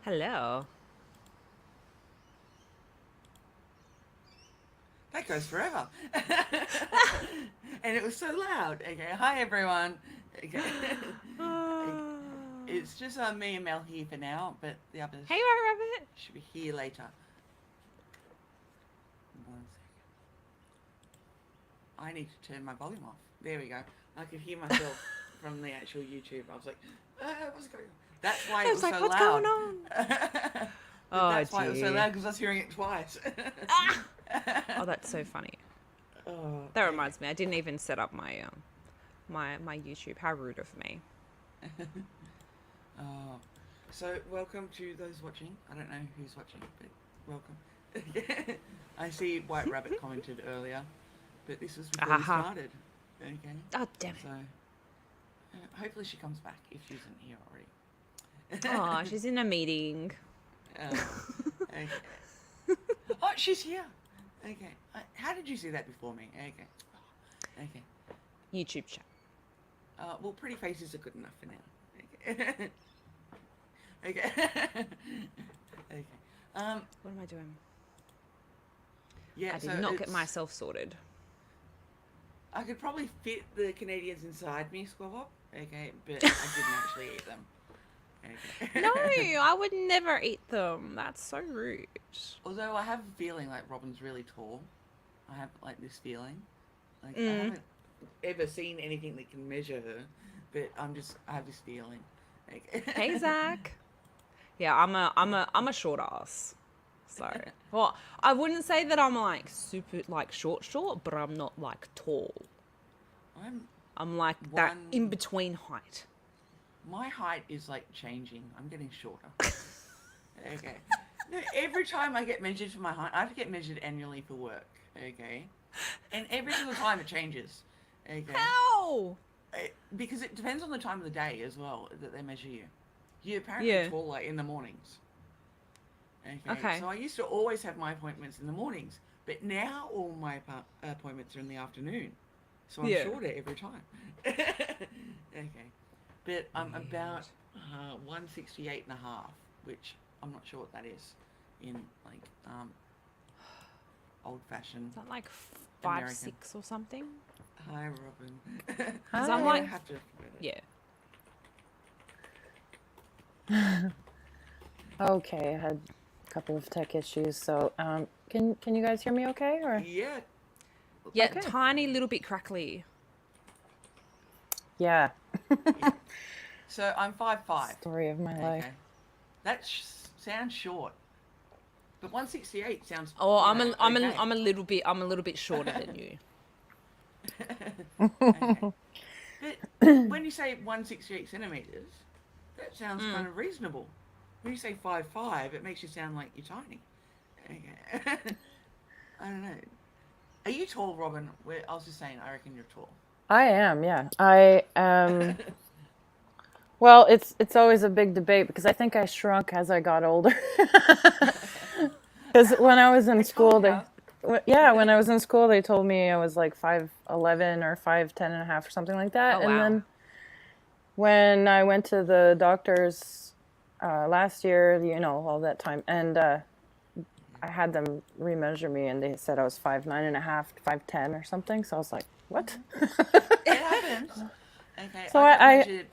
Hello. That goes forever. And it was so loud. Okay, hi everyone. Okay. It's just me and Mel here for now, but the others Hey, White Rabbit. should be here later. 1 second. I need to turn my volume off. There we go. I could hear myself from the actual YouTube. I was like, what's going on? That's why I it was was like, so what's loud. going on? Oh, That's why it was so dear. loud because I was hearing it twice. Ah! Oh, that's so funny. Oh, That okay. reminds me, I didn't even set up my YouTube. How rude of me. Oh, so welcome to those watching. I don't know who's watching, but welcome. I see White Rabbit commented earlier, but this was before we Aha. started. Okay, Oh, damn so hopefully she comes back if she isn't here already. it. Oh, she's in a meeting. Okay. Oh, she's here. Okay. How did you see that before me? Okay. Okay. YouTube chat. Well, pretty faces are good enough for now. Okay. Okay. Okay. What am I doing? Yeah. I did So not get it's, myself sorted. I could probably fit the Canadians inside me, Squabble. Okay, but I didn't actually eat them. Okay. No, I would never eat them. That's so rude. Although I have a feeling like Robin's really tall. I have like this feeling. Like I Mm. haven't ever seen anything that can measure her, but I have this feeling. Like, Hey, Zach. Yeah, I'm a short ass. So, well, I wouldn't say that I'm like super like short, but I'm not like tall. I'm I'm like that one. in between height. My height is like changing. I'm getting shorter. Okay. No, every time I get measured for my height, I have to get measured annually for work. Okay. And every single time it changes. Okay. How? Because it depends on the time of the day as well that they measure you. You're apparently Yeah. taller in the mornings. Okay. Okay. So I used to always have my appointments in the mornings, but now all my appointments are in the afternoon. So I'm Yeah. shorter every time. Okay. But I'm about 168 and a half, which I'm not sure what that is in like old fashioned Is that like American. 5'6" or something? Hi, Robin. Because I'm I like, have to. yeah. Okay, I had a couple of tech issues, so can you guys hear me okay? Or Yeah. Yeah, Okay. tiny little bit crackly. yeah, So I'm 5'5". story of my life. Okay. That sounds short. But 168 sounds. Oh, you I'm know, a, I'm okay. a, I'm a little bit shorter than you. Okay. But when you say 168 centimeters, that sounds kind of reasonable. When you say 5'5", it makes you sound like you're tiny. Okay. I don't know. Are you tall, Robin? I was just saying, I reckon you're tall. I am, yeah. I well, it's always a big debate because I think I shrunk as I got older. Because when I was in school, when I was in school, they told me I was like 5'11" or 5'10" and a half or something like that. Oh, And wow. then when I went to the doctors last year, all that time, and I had them remeasure me, and they said I was 5'9" and a half, 5'10" or something. So I was like, what? It happens. Okay. So I got I measured.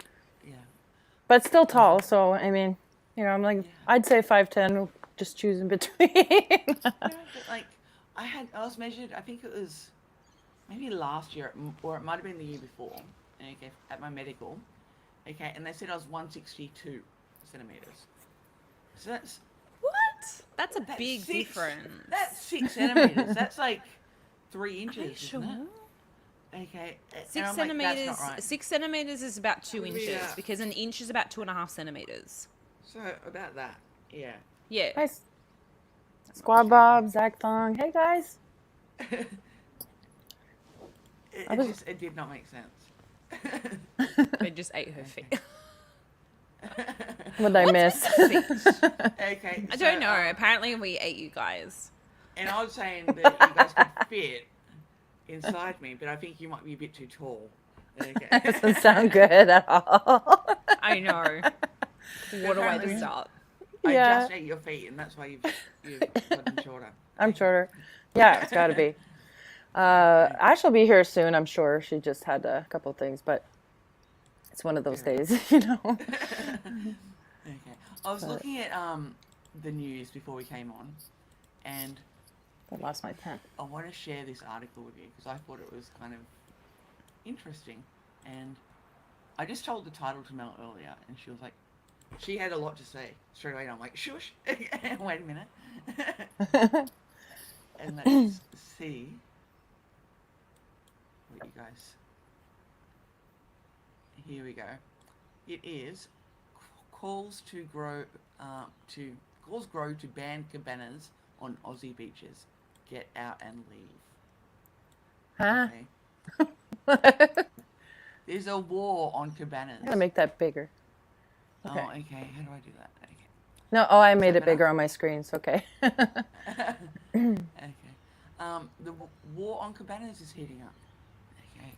Yeah. but still tall. So I mean, I'm like, Yeah. I'd say 5'10", just choose in between. But like, I was measured. I think it was maybe last year, or it might have been the year before. Okay, at my medical. Okay, and they said I was 162 centimeters. So What? That's a that's big difference. That's 6 centimeters. That's like 3 inches, Are you isn't sure? it? Okay. And 6 I'm centimeters. Like, that's not right. 6 centimeters is about 2 inches Yeah. because an inch is about 2.5 centimeters. So about that. Yeah. Yeah. Nice. Squad Bob, Zach Thong. Hey guys. It did not make sense. I just ate her feet. What did I miss? Okay. I don't know. Apparently, we ate you guys. And I was saying that you guys could fit inside me, but I think you might be a bit too tall. Okay. Doesn't sound good at all. I know. What a way to Apparently- start. I Yeah. just ate your feet, and that's why you've gotten shorter. I'm shorter. Yeah, it's got to be. Ash will be here soon, I'm sure. She just had a couple things, but it's one of those Fair days, you know. Okay. I was But- looking at the news before we came on, and I lost my pen. I want to share this article with you because I thought it was kind of interesting. And I just told the title to Mel earlier, and she was like, she had a lot to say straight away. And I'm like, shush, wait a minute. And let's see what you guys. Here we go. It is calls grow to ban cabanas on Aussie beaches. Get out and leave. Huh? Okay. There's a war on cabanas. I'm gonna make that bigger. Oh, Okay. okay. How do I do that? Okay. No, oh, I made Step it it bigger up. on my screen, so okay. Okay. The war on cabanas is heating up. Okay.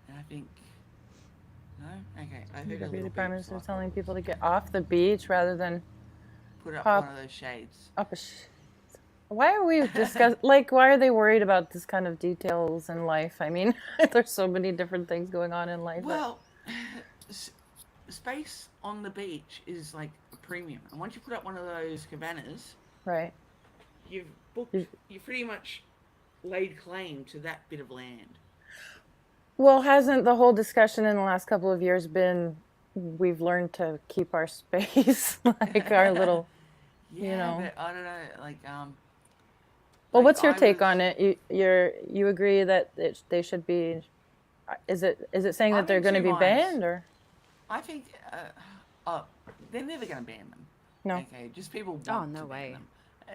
And I think. No. Okay. I heard a The little beauty beep, departments so I are thought telling people to get off the beach rather than put up pop one of those shades. up a. Why are we like? Why are they worried about this kind of details in life? I mean, there's so many different things going on in life. Well, space on the beach is like a premium, and once you put up one of those cabanas, Right. you've booked. You pretty much laid claim to that bit of land. Well, hasn't the whole discussion in the last couple of years been we've learned to keep our space, like our little. Yeah, know. but I don't know, like Well, like what's your I take was- on it? You agree that they should be? Is it saying I'm that they're in going to two be minds. banned or I think they're never going to ban them. no? Okay, just people want Oh, to no ban way. them.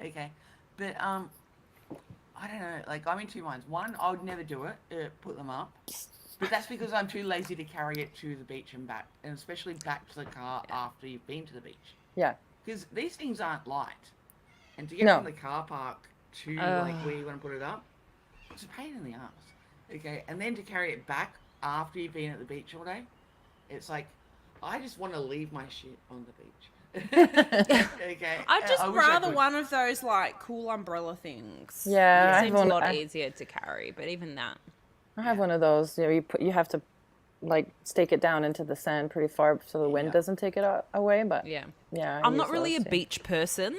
Okay, but I don't know. Like I'm in two minds. One, I would never do it. Put them up. But that's because I'm too lazy to carry it to the beach and back, and especially back to the car after you've been to the beach. Yeah. Because these things aren't light, and to get No. from the car park to like where you want to put it up, it's a pain in the ass. Okay, and then to carry it back after you've been at the beach all day, it's like I just want to leave my shit on the beach. Okay, I'd just I wish I rather could. one of those like cool umbrella things. Yeah, I It have seems a one- lot I- easier to carry, but even that. I have one of those. You have to like stake it down into the sand pretty far so the wind Yeah. doesn't take it away. But Yeah. yeah, I I'm not use really a those, too. beach person,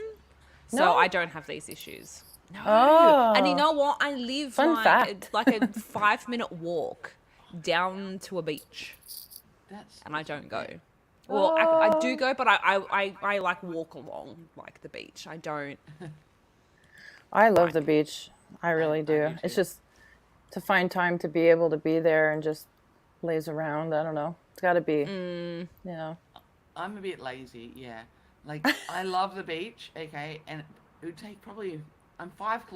so No? I don't have these issues. No. Oh. And you know what? I live Fun like fact. like a 5-minute walk down to a beach, That's and I don't go. Well, I do Oh. go, but I like walk along like the beach. I don't. I love the beach. I really I do. do It's too. just to find time to be able to be there and just laze around. I don't know. It's got to be. Mm, You know. I'm a bit lazy, yeah. Like I love the beach, okay, and it would take probably I'm 5.2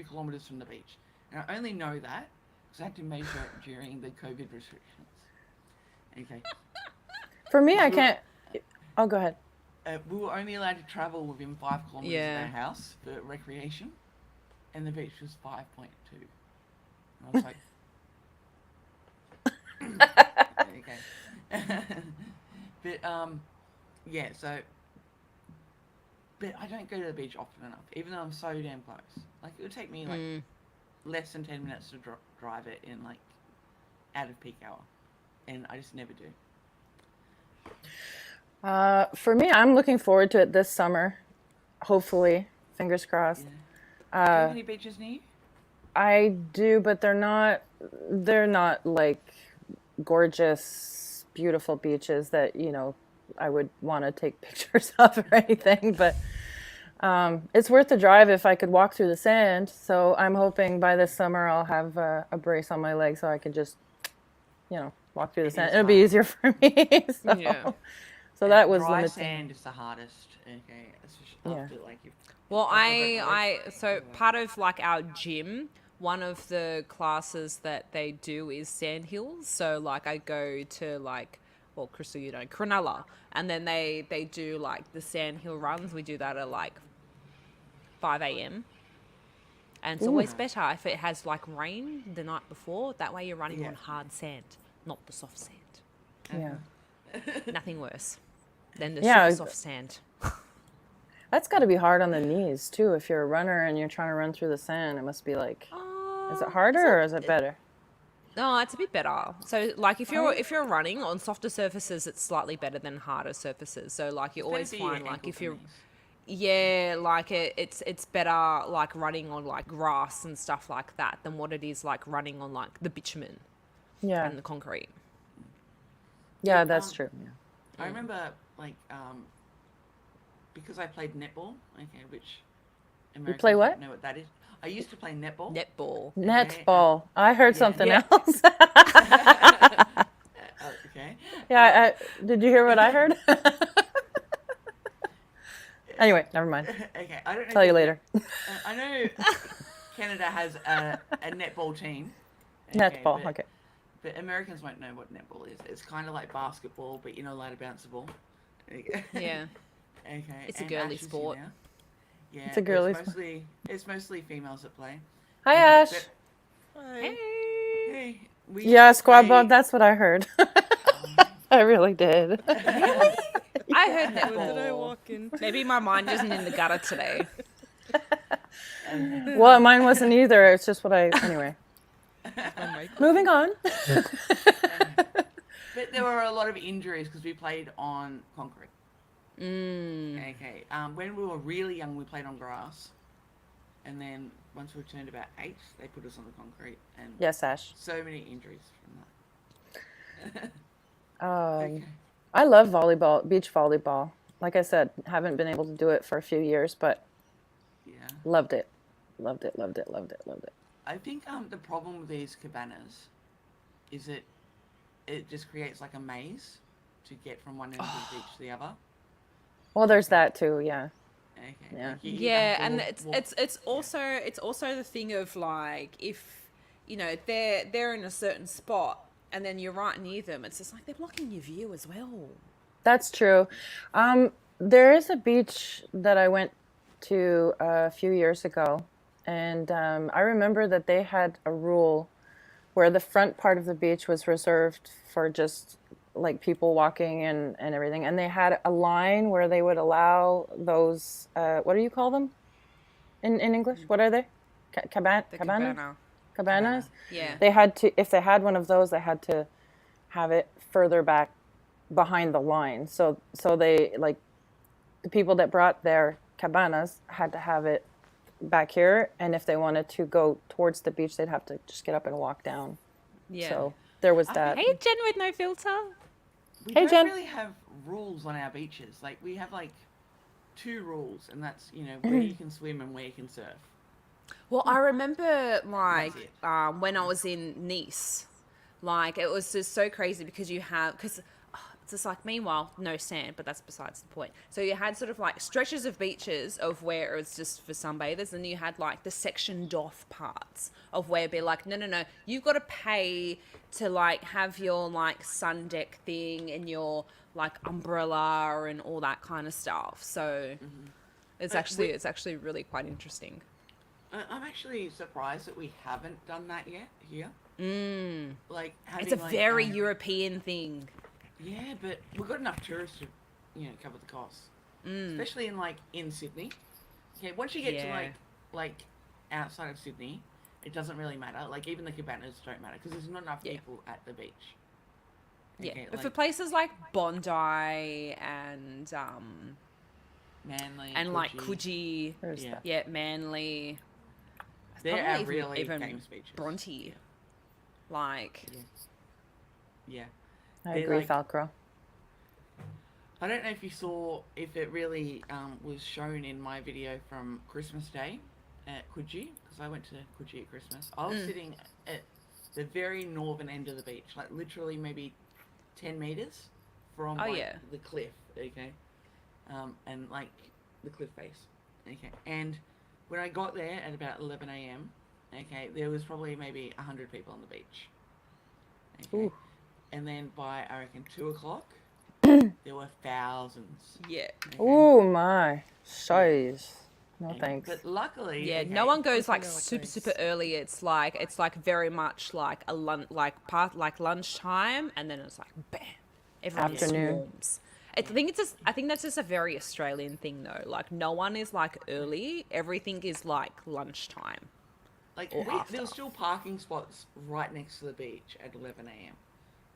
kilometers from the beach, and I only know that because I had to measure it during the COVID restrictions. Okay, For me, I Sure. can't. Oh, go ahead. we were only allowed to travel within 5 kilometers Yeah. of our house for recreation, and the beach was 5.2. And I was like, okay. But yeah. So, but I don't go to the beach often enough, even though I'm so damn close. Like it would take me like mm. less than 10 minutes to drive it in like out of peak hour, and I just never do. For me, I'm looking forward to it this summer. Hopefully, fingers Yeah. crossed. Do you have Uh, any beaches near you? I do, but they're not. They're not like gorgeous, beautiful beaches that I would want to take pictures of or anything. But it's worth the drive if I could walk through the sand. So I'm hoping by this summer I'll have a brace on my leg so I can just, walk through the It sand. is It'll be fun. easier for me. So, Yeah. so that was dry limiting. sand is the hardest. Okay, especially Yeah. after like you. Well, I've got so part of like our gym, one of the classes that they do is sandhills. So like I go to like, well, Crystal, Cronulla, and then they do like the sandhill runs. We do that at like 5 a.m. And it's always better if it has like rain the night before. That way you're running Yeah. on hard sand, not the soft sand. Yeah. Nothing worse. than the Yeah, super soft sand. that's got to be hard on the knees too. If you're a runner and you're trying to run through the sand, it must be like. Is it harder or is it better? No, it's a bit better. So, like, if you're running on softer surfaces, it's slightly better than harder surfaces. So, like, you always find like if you're like it's better like running on like grass and stuff like that than what it is like running on like the bitumen Yeah. and the concrete. Yeah, that's true. Yeah. I remember, like, because I played netball, okay, which Americans play don't what? know what that is. I used to play netball. Netball. Netball. I heard something Yeah. else. Okay. Yeah, did you hear what I heard? Anyway, never mind. Okay, I don't know. Tell you later. I know Canada has a netball team. Netball, but, okay. But Americans won't know what netball is. It's kind of like basketball, but you're not allowed to bounce the ball. Okay. Yeah. Okay. It's a and girly Ash is here sport. now. Yeah, It's a girly it's mostly females that play. Hi, Okay, Ash. but, Hey. hey, we Yeah, used to Squad play- Bob, that's what I heard. I really did. I heard Did I netball. walk in? Maybe my mind isn't in the gutter today. Well, mine wasn't either. It's just what I. Anyway. My mic. Moving on. But there were a lot of injuries because we played on concrete. Mm. Okay. When we were really young, we played on grass, and then once we turned about 8, they put us on the concrete, and Yes, Ash. so many injuries from that. Okay. I love volleyball, beach volleyball. Like I said, haven't been able to do it for a few years, but Yeah. loved it. Loved it, loved it, loved it, loved it. I think the problem with these cabanas is it just creates like a maze to get from one end of the beach to the other. Well, there's that too, yeah. Okay. Yeah. Like, you either Yeah, have to and walk- it's also the thing of like if you know they're in a certain spot and then you're right near them, it's just like they're blocking your view as well. That's true. There is a beach that I went to a few years ago, and I remember that they had a rule where the front part of the beach was reserved for just like people walking and everything, and they had a line where they would allow those what do you call them in English? What are they? The Cabanas? cabana. Cabanas? Yeah. They had to, if they had one of those, they had to have it further back behind the line. So they, like, the people that brought their cabanas had to have it back here, and if they wanted to go towards the beach, they'd have to just get up and walk down. Yeah. So there was that. Hey, Jen with no filter. We Hey, don't Jen. really have rules on our beaches. Like, we have like 2 rules, and that's, where you can swim and where you can surf. Well, I remember like That's it. when I was in Nice, like it was just so crazy because it's just like meanwhile no sand, but that's besides the point. So you had sort of like stretches of beaches of where it was just for sunbathers, and you had like the sectioned off parts of where it'd be like no, you've got to pay to like have your like sun deck thing and your like umbrella and all that kind of stuff. So it's actually really quite interesting. I'm actually surprised that we haven't done that yet here. Like, having, It's a like, very European thing. Yeah, but we've got enough tourists to, cover the costs. Especially in Sydney. Okay, once you get Yeah. to like outside of Sydney, it doesn't really matter. Like, even the cabanas don't matter because there's not enough Yeah. people at the beach. Yeah, Okay, but for like places like Bondi and Manly, like Coogee, There's Yeah. that. yeah, Manly, they're probably our really even famous beaches. Bronte, like Yeah. I They're agree, like- Falcro. I don't know if it really was shown in my video from Christmas Day at Coogee, because I went to Coogee at Christmas. I was sitting at the very northern end of the beach, like literally maybe 10 meters from Oh, yeah. the cliff, okay? And like the cliff face, okay? And when I got there at about 11 a.m., okay, there was probably maybe 100 people on the beach. Okay? Ooh. And then by, I reckon, 2 o'clock, there were thousands. yeah, Okay? Oh my, shiz. No Okay, thanks. But luckily, yeah. okay, No one goes like Vanilla super cakes. super early. It's like very much like a lunchtime, and then it's like bam, everyone Afternoon. swarms. I think that's just a very Australian thing though. Like no one is like early. Everything is like lunchtime Like or after. there were still parking spots right next to the beach at 11 a.m.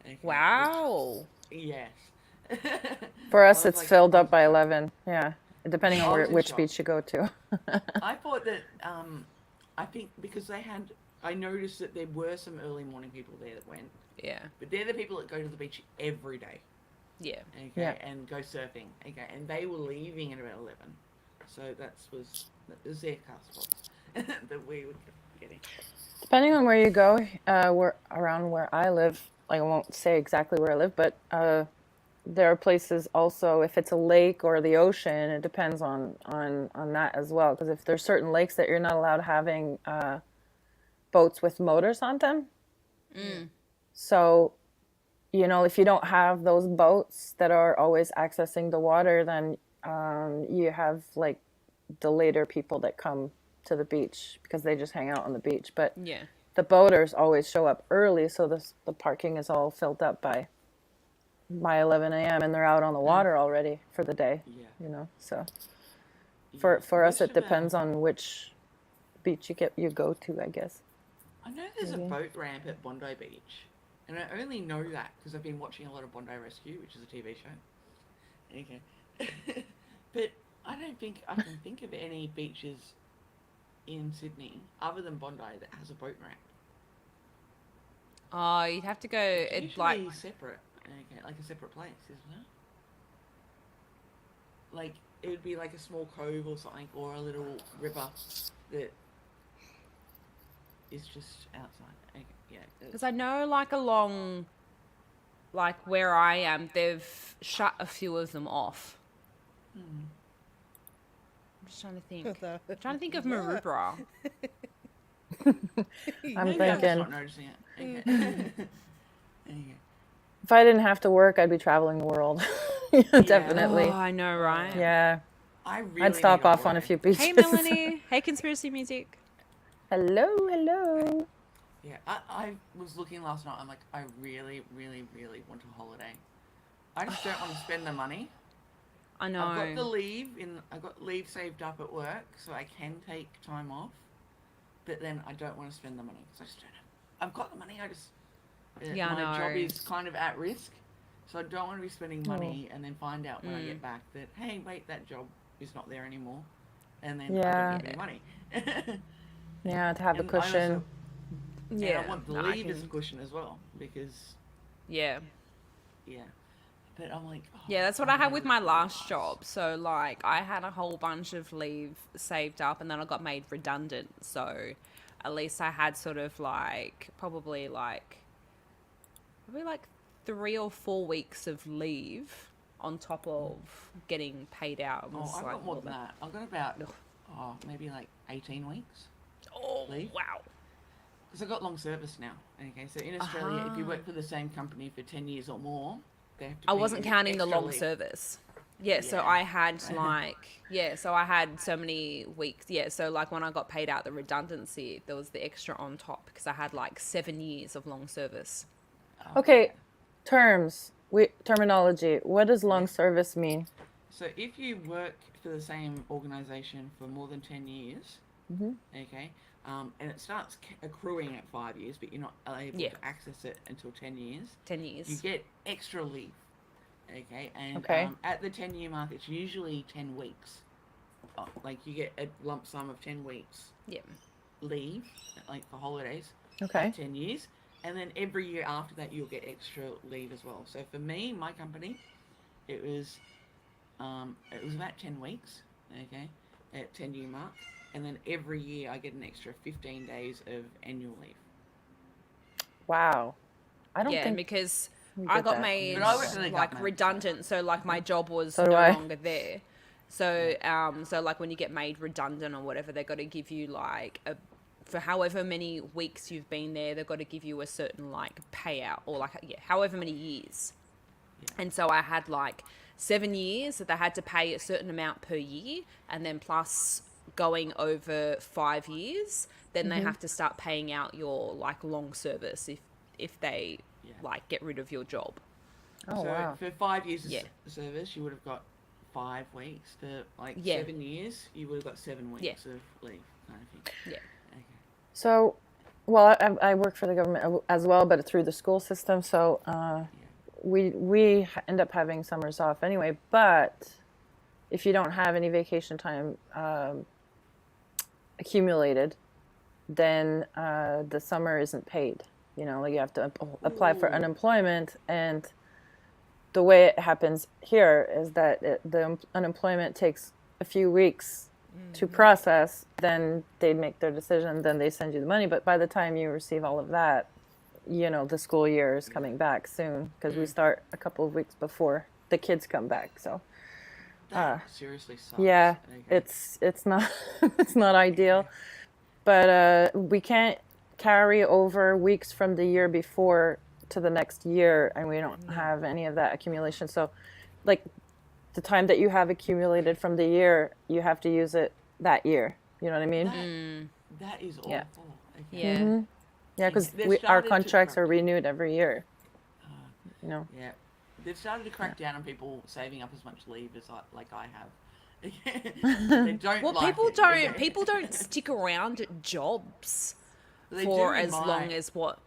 Okay, Wow. yes. For I us, was it's like, filled I up was- by 11. Yeah, depending on I was in which shock. beach you go to. I thought that I think because I noticed that there were some early morning people there that went, Yeah. but they're the people that go to the beach every day. Yeah. Okay, Yeah. and go surfing. Okay, and they were leaving at about 11, so that was their car spots that we were getting. Depending on where you go, around where I live, like, I won't say exactly where I live, but there are places also, if it's a lake or the ocean, it depends on that as well. Because if there's certain lakes that you're not allowed having boats with motors on them, so if you don't have those boats that are always accessing the water, then you have like the later people that come to the beach because they just hang out on the beach. But Yeah. the boaters always show up early, so the parking is all filled up by 11 a.m. and they're out on the water already for the day. Yeah. So Yeah. for us, Most it of depends on which beach you go to, I guess. I know there's a Maybe. boat ramp at Bondi Beach, and I only know that because I've been watching a lot of Bondi Rescue, which is a TV show. Okay. But I don't think I can think of any beaches in Sydney other than Bondi that has a boat ramp. Oh, you'd have to go. It's It usually like separate. Okay, like a separate place, isn't it? Like it would be like a small cove or something, or a little river that is just outside. Okay, yeah. because I know like along like where I am, they've shut a few of them off. Hmm. I'm just trying to think. I'm trying to think of Maroubra. I'm Maybe I'm just thinking not noticing it. Okay. Okay. if I didn't have to work, I'd be traveling the world. Definitely. Oh, I know, right? Yeah. I really I'd stop need off on a holiday. few beaches. Hey, Melanie. Hey, Conspiracy Music. Hello. Yeah, I was looking last night. I'm like, I really, really, really want a holiday. I just don't want to spend the money. I know. I've got leave saved up at work, so I can take time off. But then I don't want to spend the money because I just don't have. I've got the money. Yeah, I my job know. is kind of at risk, so I don't want to be spending money and then find out when I get back that hey, wait, that job is not there anymore, and then I don't Yeah. have any money. Yeah, to have a And I also- cushion. Yeah. and I want the no, I leave as a can- cushion as well because Yeah. yeah. But I'm like, oh, Yeah, that's what I had with my really last nice. job. So, like, I had a whole bunch of leave saved up and then I got made redundant. So, at least I had sort of like, probably like 3 or 4 weeks of leave on top of getting paid out. It Oh, was I've like got more all than the- that. I've got about maybe like 18 weeks. Oh, leave. wow. Because I've got long service now. Okay, so in Australia, if you work for the same company for 10 years or more, they have to I pay wasn't you counting the extra long leave. service. Yeah, so Yeah. I had so I had so many weeks. Yeah, so like when I got paid out the redundancy, there was the extra on top because I had like 7 years of long service. Okay, terminology. What does long service mean? So if you work for the same organisation for more than 10 years, okay, and it starts accruing at 5 years, but you're not able Yeah. to access it until 10 years, 10 you years. get extra leave. Okay, and Okay. At the 10-year mark, it's usually 10 weeks. Like you get a lump sum of 10 weeks Yeah. leave, like for holidays, Okay. 10 years. And then every year after that, you'll get extra leave as well. So for me, my company, it was about 10 weeks, okay, at 10-year mark. And then every year I get an extra 15 days of annual leave. Wow. I don't Yeah, think because we I did got that. made But I worked in the like government, redundant, so like my job was So do no I. longer there. So so like when you get made redundant or whatever, they got to give you like for however many weeks you've been there, they've got to give you a certain like payout or like however many years. Yeah. And so I had like 7 years that they had to pay a certain amount per year, and then plus going over 5 years, then they have to start paying out your like long service if they Yeah. like get rid of your job. Oh So wow. for 5 years of Yeah. service, you would have got 5 weeks. For like Yeah. 7 years, you would have got 7 weeks Yeah. of leave, kind of thing. Yeah. Okay. So, well, I work for the government as well, but through the school system. So Yeah. we end up having summers off anyway. But if you don't have any vacation time accumulated, then the summer isn't paid. You know, like you have to apply for Ooh. unemployment, and the way it happens here is that the unemployment takes a few weeks to process. Then they make their decision, then they send you the money. But by the time you receive all of that, you know, the school year is coming back soon because we start a couple of weeks before the kids come back. So That seriously sucks. yeah, Okay. it's not it's not ideal, but we can't carry over weeks from the year before to the next year, and we don't have any of that accumulation. So, like, the time that you have accumulated from the year, you have to use it that year. You know what I mean? That is awful. Yeah. Okay. Yeah. Yeah, because They've our started to contracts are correct- renewed every year. You know. Yeah. They've started to crack down on people saving up as much leave as I have. They don't. Well, like people it, don't. okay? People don't stick around at jobs They for do in as my- long as what.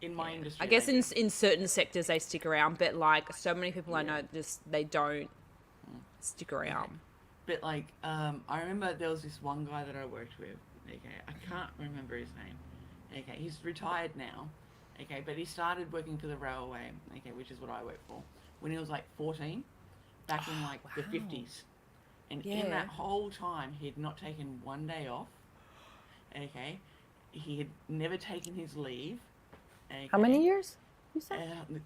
in my industry. I guess they in certain sectors they stick around, but like so many people I know just they don't stick around. But like, I remember there was this one guy that I worked with. Okay, I can't remember his name. Okay, he's retired now. Okay, but he started working for the railway. Okay, which is what I work for. When he was like 14, back in like the 50s, and in Yeah. that whole time he had not taken one day off. Okay, he had never taken his leave. Okay? How many years? You said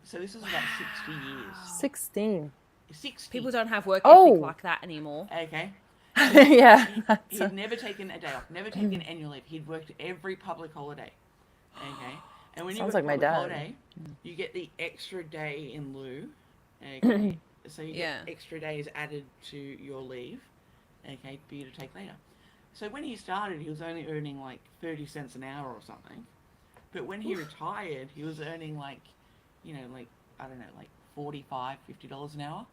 So this was about 60 years. 16. 60. People don't have work Oh. ethic like that anymore. Okay. Yeah. that's He'd never taken a day off, never taken annual leave. He'd worked every public holiday. Okay. And when you Sounds work like my public dad. holiday, you get the extra day in lieu. Okay. So you Yeah. get extra days added to your leave. Okay, for you to take later. So when he started, he was only earning like 30 cents an hour or something. But when he retired, he was earning like, like, I don't know, like $45, $50 an hour.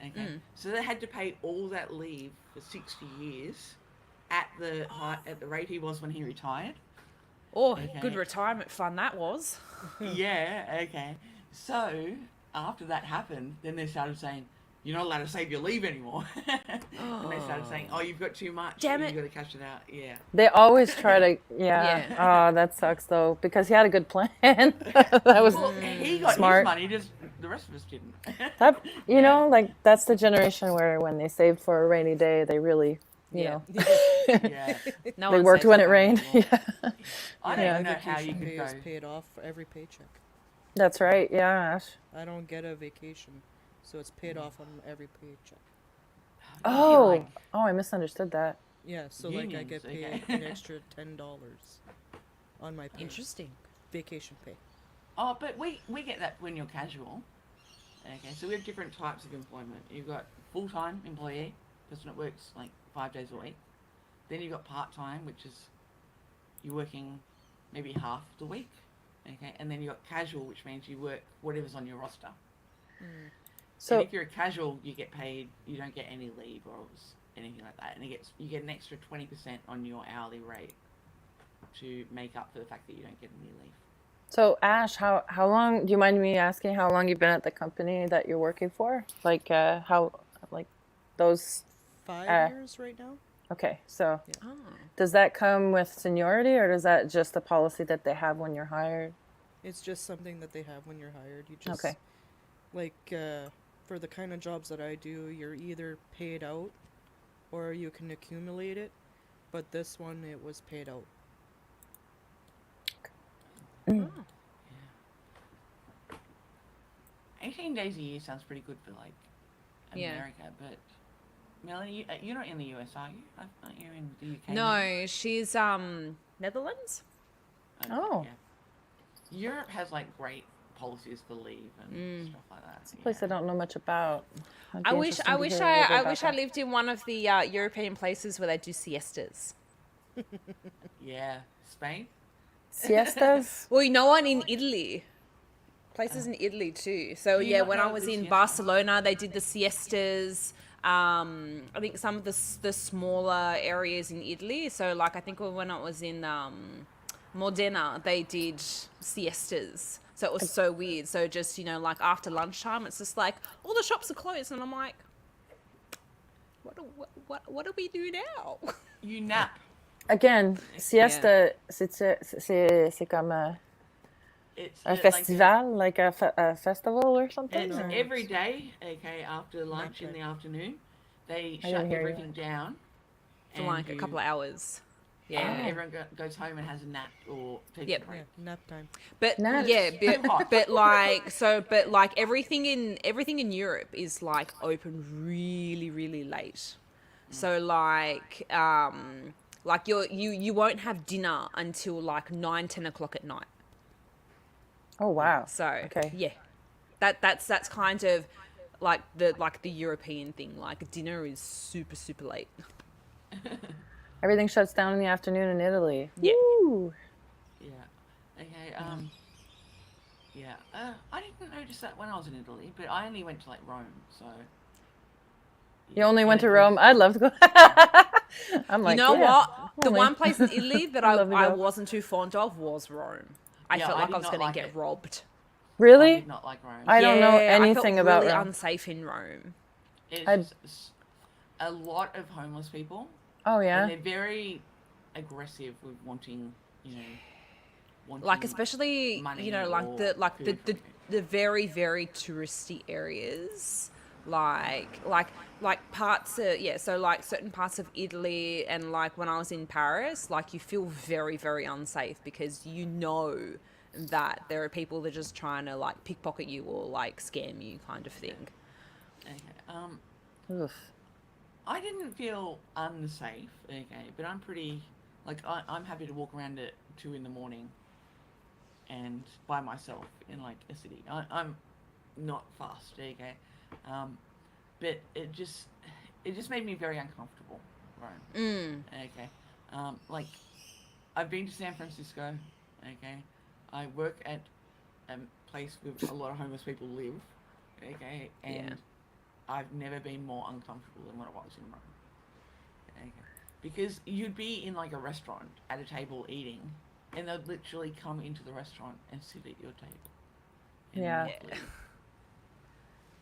Okay. So they had to pay all that leave for 60 years at the rate he was when he retired. Oh, Okay. good retirement fund that was. Yeah, okay. So after that happened, then they started saying, you're not allowed to save your leave anymore. And they started saying, oh, you've got too much. Damn You've it. got to cash it out. Yeah. They always try to, Yeah. Oh, that sucks though, because he had a good plan. That was Well, he got smart. his money, just the rest of us didn't. that. You know, like that's the generation where when they saved for a rainy day, they really, you know, Yeah. No they one worked says when that it rained. anymore. Yeah, I don't Yeah. know how you Vacation could pay go. is paid off for every paycheck. that's right. Yeah. Ash. I don't get a vacation, so it's paid off on every paycheck. Oh, like- oh, I misunderstood that. Yeah, so like I Unions, get paid okay. an extra $10 on my pay. Interesting. Vacation pay. Oh, but we get that when you're casual. Okay, so we have different types of employment. You've got full-time employee, person that works like 5 days a week. Then you've got part-time, which is you're working maybe half the week. Okay, and then you've got casual, which means you work whatever's on your roster. So And if you're a casual, you get paid. You don't get any leave or anything like that, and you get an extra 20% on your hourly rate to make up for the fact that you don't get any leave. So Ash, how long? Do you mind me asking how long you've been at the company that you're working for? Like like those? 5 years right now? Okay, so Oh. does that come with seniority, or is that just a policy that they have when you're hired? It's just something that they have when you're hired. You just Okay. like for the kind of jobs that I do, you're either paid out or you can accumulate it. But this one, it was paid out. 18 days a year sounds pretty good for like Yeah. America, but Melanie, you're not in the US, are you? Aren't you in the UK? No, she's Netherlands. Okay, Oh. yeah. Europe has like great policies for leave and stuff like that. It's a place I don't know much about. It'd be I wish interesting I to wish hear a little bit I about wish I that. lived in one of the European places where they do siestas. Yeah, Spain. Siestas. Well, you know what? In Italy. Places in Italy too. So Do you yeah, not when know I of was the in siesta? Barcelona, they did the siestas. I think some of the smaller areas in Italy. So like I think when I was in Modena, they did siestas. So it was so weird. So just like after lunchtime, it's just like all the shops are closed, and I'm like, what do we do now? You nap. Again, siesta, c'est comme It's a like festival, like a festival or something? it's or- every day. Okay, after lunch in time. the afternoon, they I shut didn't hear you. everything down. For like a couple of hours. Yeah. And everyone goes home and has a nap or takes Yep. a break. Yeah, nap time. But Nice. yeah, Too hot. but like everything in Europe is like open really, really late. So like you won't have dinner until like 9-10 o'clock at night. Oh wow. So Okay. yeah, that's kind of like the European thing. Like dinner is super, super late. Everything shuts down in the afternoon in Italy. Yeah. Woo. Yeah. Okay. Yeah. I didn't notice that when I was in Italy, but I only went to like Rome, so. You only went to And it Rome. was- I'd love to go. I'm like, You know yeah, what? The only. one place in Italy that I'd love to I go. wasn't too fond of was Rome. I Yeah, felt I like did I was not going to like get it. robbed. I Really? did not like Rome. I don't know Yeah, anything I felt about really Rome. unsafe in Rome. It's I'd- just a lot of homeless people, Oh and yeah. they're very aggressive with wanting, wanting Like especially money like or the food from you. the very, very touristy areas, like parts of so like certain parts of Italy, and like when I was in Paris, like you feel very, very unsafe because that there are people that are just trying to like pickpocket you or like scam you kind of thing. Okay. Oof. I didn't feel unsafe. Okay, but I'm pretty I'm happy to walk around at 2 in the morning, and by myself in like a city. I'm not fast. Okay, but it just made me very uncomfortable. Right. Okay. Like I've been to San Francisco. Okay. I work at a place with a lot of homeless people live. Okay, and Yeah. I've never been more uncomfortable than when I was in Rome. Okay. Because you'd be in like a restaurant at a table eating, and they'd literally come into the restaurant and sit at your table. And Yeah. not leave.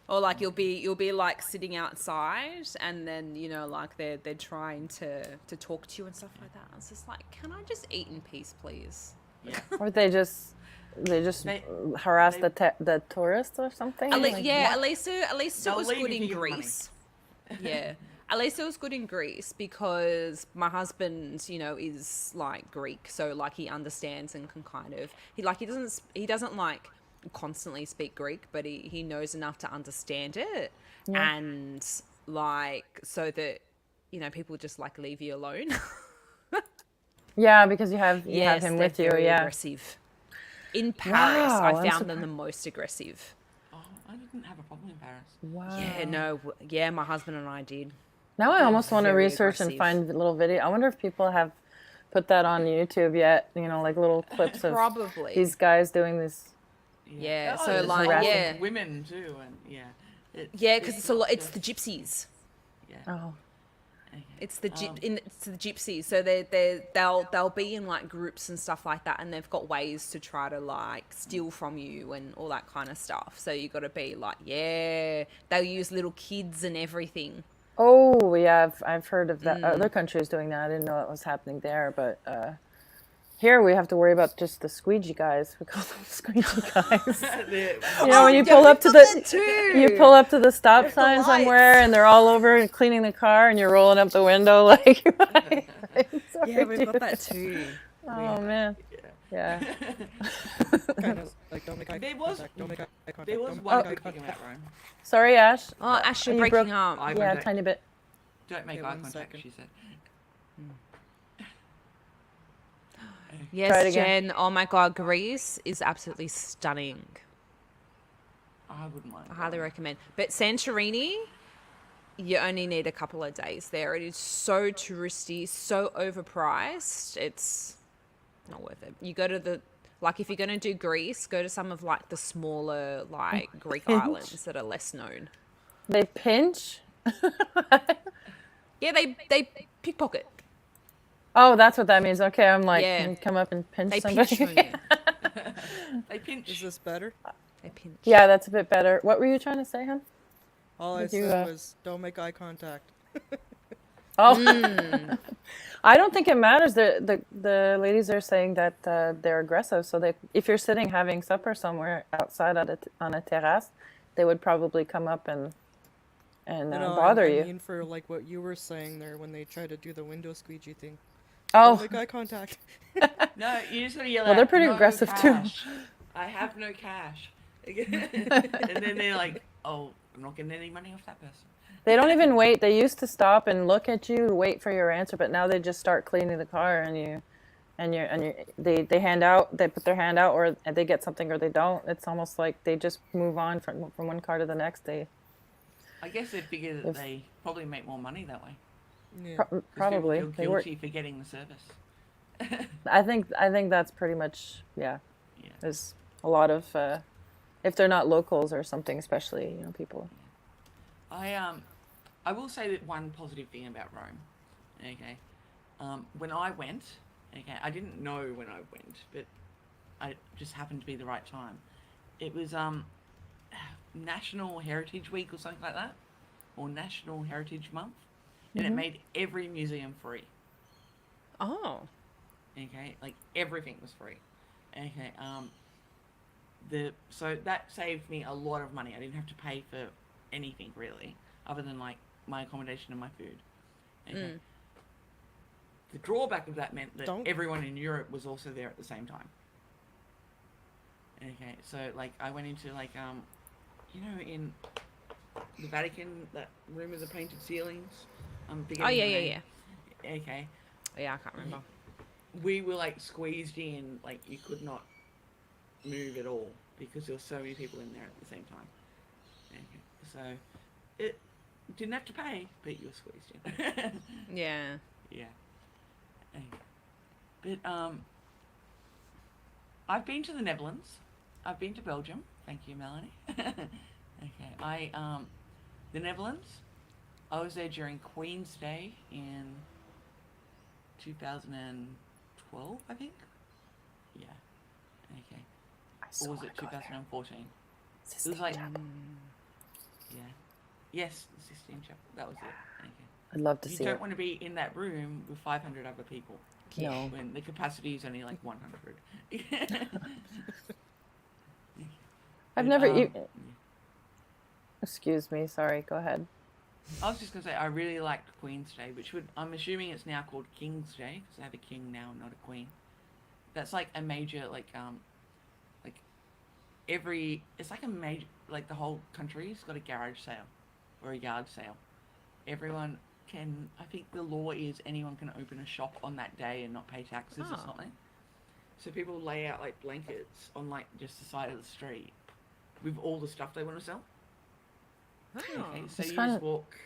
Or like you'll be like sitting outside, and then like they're trying to talk to you and stuff like that. It's just like, can I just eat in peace, please? Yeah. Or they just They- harass they- the tourists or something. Like, At least it They'll was leave good if in you give them money. Greece. Yeah. At least it was good in Greece because my husband, is like Greek, so like he understands and can kind of he doesn't like constantly speak Greek, but he knows enough to understand it, Yeah. and like so that people just like leave you alone. Yeah, because you have Yes, him they're with you. very Yeah. aggressive. In Paris, Wow, I I'm found them the most aggressive. Oh, I didn't have a problem in Paris. Wow. Yeah, no, yeah, my husband and I did. Now I almost want to very research and aggressive. find little video. I wonder if people have put that on YouTube yet. Like little clips of Probably. these guys doing this. Yeah, so there's like, lots of yeah. women too, and yeah. Yeah, because it's not it's the just- gypsies. Yeah. Oh. Okay. It's the it's the gypsies. So they'll be in like groups and stuff like that, and they've got ways to try to like steal from you and all that kind of stuff. So you got to be like, yeah, they'll use little kids and everything. Oh yeah, I've heard of that. Other countries doing that. I didn't know it was happening there, but here we have to worry about just the squeegee guys. We call them squeegee guys. You know, when you pull up to you pull up to the stop sign lights. somewhere, and they're all over and cleaning the car, and you're rolling up the window like. Sorry, Yeah, we've got dude. that too. Oh man. Yeah. Kind of like don't make eye There was- contact. Don't make eye contact. There was don't one make eye good thing contact. about Rome. Sorry, Ash. Oh, Ash, you're You breaking broke- up. Eye Yeah, a contact. tiny bit. Don't make Okay, eye one contact, second. she said. Try it Yes, again. Jen. Oh my God, Greece is absolutely stunning. I wouldn't mind. I highly going. recommend. But Santorini, you only need a couple of days there. It is so touristy, so overpriced. It's not worth it. You go to Like if you're gonna do Greece, go to some of like the smaller like Greek Pinch? islands that are less known. They pinch. Yeah, they pickpocket. Oh, that's what that means. Okay, I'm like, Yeah. can you come up and pinch They somebody? pinch on you. They Is pinch. this better? They pinch. Yeah, that's a bit better. What were you trying to say, hon? All I Did you, said was don't make eye contact. Oh, I don't think it matters. The ladies are saying that they're aggressive. So they, if you're sitting having supper somewhere outside on a terrace, they would probably come up and bother I you. mean for like what you were saying there when they try to do the window squeegee thing. Oh, Don't make eye contact. No, you just gotta yell Well, out, they're pretty "No aggressive, too." cash. I have no cash. And then they're like, oh, I'm not getting any money off that person. they don't even wait. They used to stop and look at you, wait for your answer, but now they just start cleaning the car they hand out, they put their hand out, or they get something or they don't. It's almost like they just move on from one car to the next. I guess they figure that they probably make more money that way. Yeah. 'Cause people Probably feel they work. guilty for getting the service. I think that's pretty much Yeah. There's a lot of if they're not locals or something, especially people. I will say that one positive thing about Rome. Okay. When I went, okay, I didn't know when I went, but I just happened to be the right time. It was National Heritage Week or something like that, or National Heritage Month, and it made every museum free. Oh. Okay, like everything was free. Okay, so that saved me a lot of money. I didn't have to pay for anything really, other than like my accommodation and my food. Okay. The drawback of that meant that Don't- everyone in Europe was also there at the same time. Okay, so like I went into like in the Vatican, that room with the painted ceilings. Oh forgetting yeah, the yeah, name. yeah. Okay, Yeah, I can't remember. we were like squeezed in, like you could not move at all because there were so many people in there at the same time. Okay. So it didn't have to pay, but you were squeezed in. Yeah. Yeah. Okay. But I've been to the Netherlands. I've been to Belgium. Thank you, Melanie. Okay. The Netherlands. I was there during Queen's Day in 2012, I think. Yeah. Okay. Or was it 2014? It was like, yeah. Yes, the Sistine Chapel. That was it. Okay. I'd love to You see don't it. want to be in that room with 500 other people No. when the capacity is only like 100. I've But, never. yeah. Excuse me. Sorry. Go ahead. I was just gonna say I really liked Queen's Day, which I'm assuming it's now called King's Day because they have a king now, not a queen. That's like a major like it's like a major, like the whole country's got a garage sale or a yard sale. Everyone can, I think the law is anyone can open a shop on that day and not pay taxes or Oh. something. So people lay out like blankets on like just the side of the street with all the stuff they want to sell. Oh. Okay, so It's you fun. just walk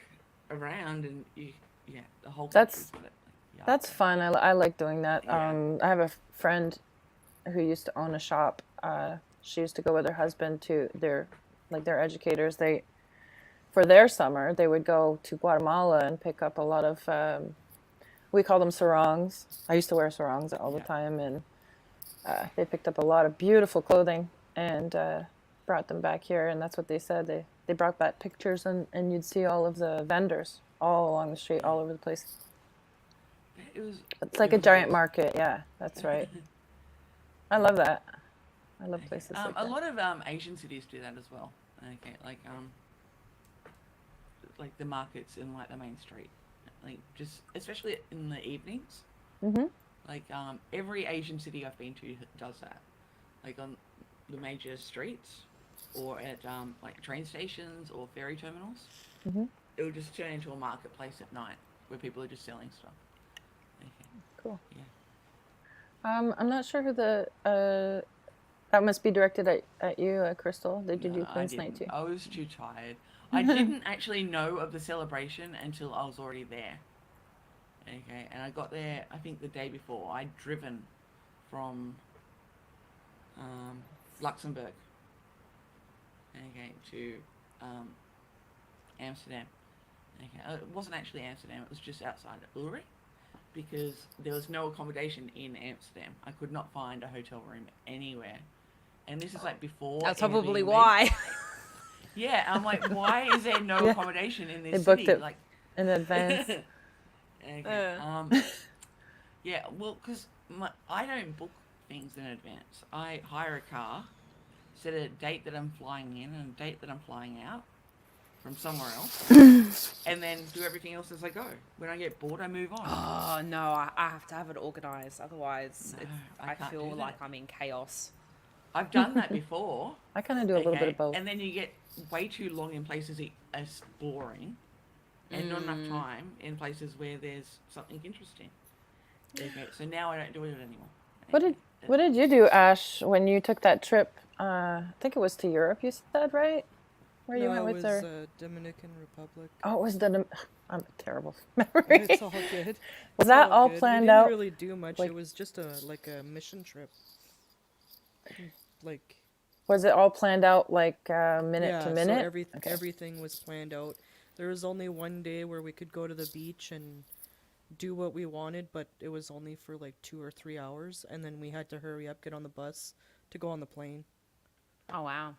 around and the whole That's- country's got it, like, yard That's sale. fun. I like doing that. Yeah. I have a friend who used to own a shop. She used to go with her husband to they're educators. For their summer, they would go to Guatemala and pick up a lot of, we call them sarongs. I used to wear sarongs all the Yeah. time, and they picked up a lot of beautiful clothing and brought them back here. And that's what they said. They brought back pictures, and you'd see all of the vendors all along the street, all over the place. It was. It's like a giant market. Yeah, that's right. I love that. I love places like A that. lot of Asian cities do that as well. Okay, like the markets in like the main street, like just especially in the evenings. Mhm. Like every Asian city I've been to does that, like on the major streets, or at like train stations or ferry terminals. Mhm. It will just turn into a marketplace at night where people are just selling stuff. Okay. Cool. Yeah. I'm not sure who that must be directed at you, Crystal. They did No, you I Queen's Night didn't. too. I was too tired. I didn't actually know of the celebration until I was already there. Okay, and I got there, I think, the day before. I'd driven from Luxembourg. Okay, to Amsterdam. Okay, it wasn't actually Amsterdam. It was just outside Ulrich, because there was no accommodation in Amsterdam. I could not find a hotel room anywhere, and this is like before. That's probably Airbnb. why. Yeah, I'm like, why is there no Yeah. accommodation in They this booked city? it Like, in advance. okay. Yeah, well, because I don't book things in advance. I hire a car, set a date that I'm flying in and a date that I'm flying out from somewhere else, and then do everything else as I go. When I get bored, I move on. Oh no, I have to have it organized. Otherwise, No, I I can't feel do like that. I'm in chaos. I've done that before. I kind of do a little bit of both. And then you get way too long in places exploring, and not enough time in places where there's something interesting. Okay, so now I don't do it anymore. What did you do, Ash, when you took that trip? I think it was to Europe. You said, right? Where you No, went it with was her? Dominican Republic. Oh, it was the. I'm a terrible memory. It's all good. Was It's that all good. planned we didn't out? really do much. like- It was just a mission trip. Like Was it all planned out like minute yeah, to minute? so Okay. everything was planned out. There was only one day where we could go to the beach and do what we wanted, but it was only for like 2 or 3 hours, and then we had to hurry up, get on the bus to go on the plane. Oh wow.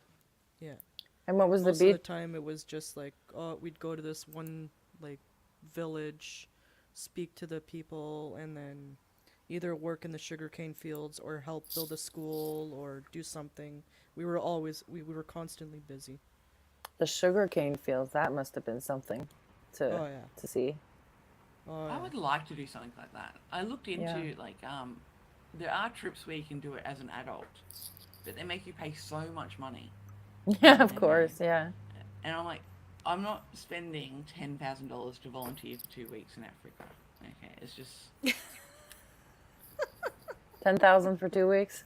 And what was Most the of the beach? time it was just like, oh, we'd go to this one like village, speak to the people, and then either work in the sugarcane fields or help build a school or do something. We were constantly busy. The sugarcane fields. That must have been something to Oh yeah. to see. Oh I yeah. would like to do something like that. I looked into Yeah. like there are trips where you can do it as an adult, but they make you pay so much money, Yeah, of course. Yeah. and I'm like, I'm not spending $10,000 to volunteer for 2 weeks in Africa. Okay, it's just 10,000 for 2 weeks.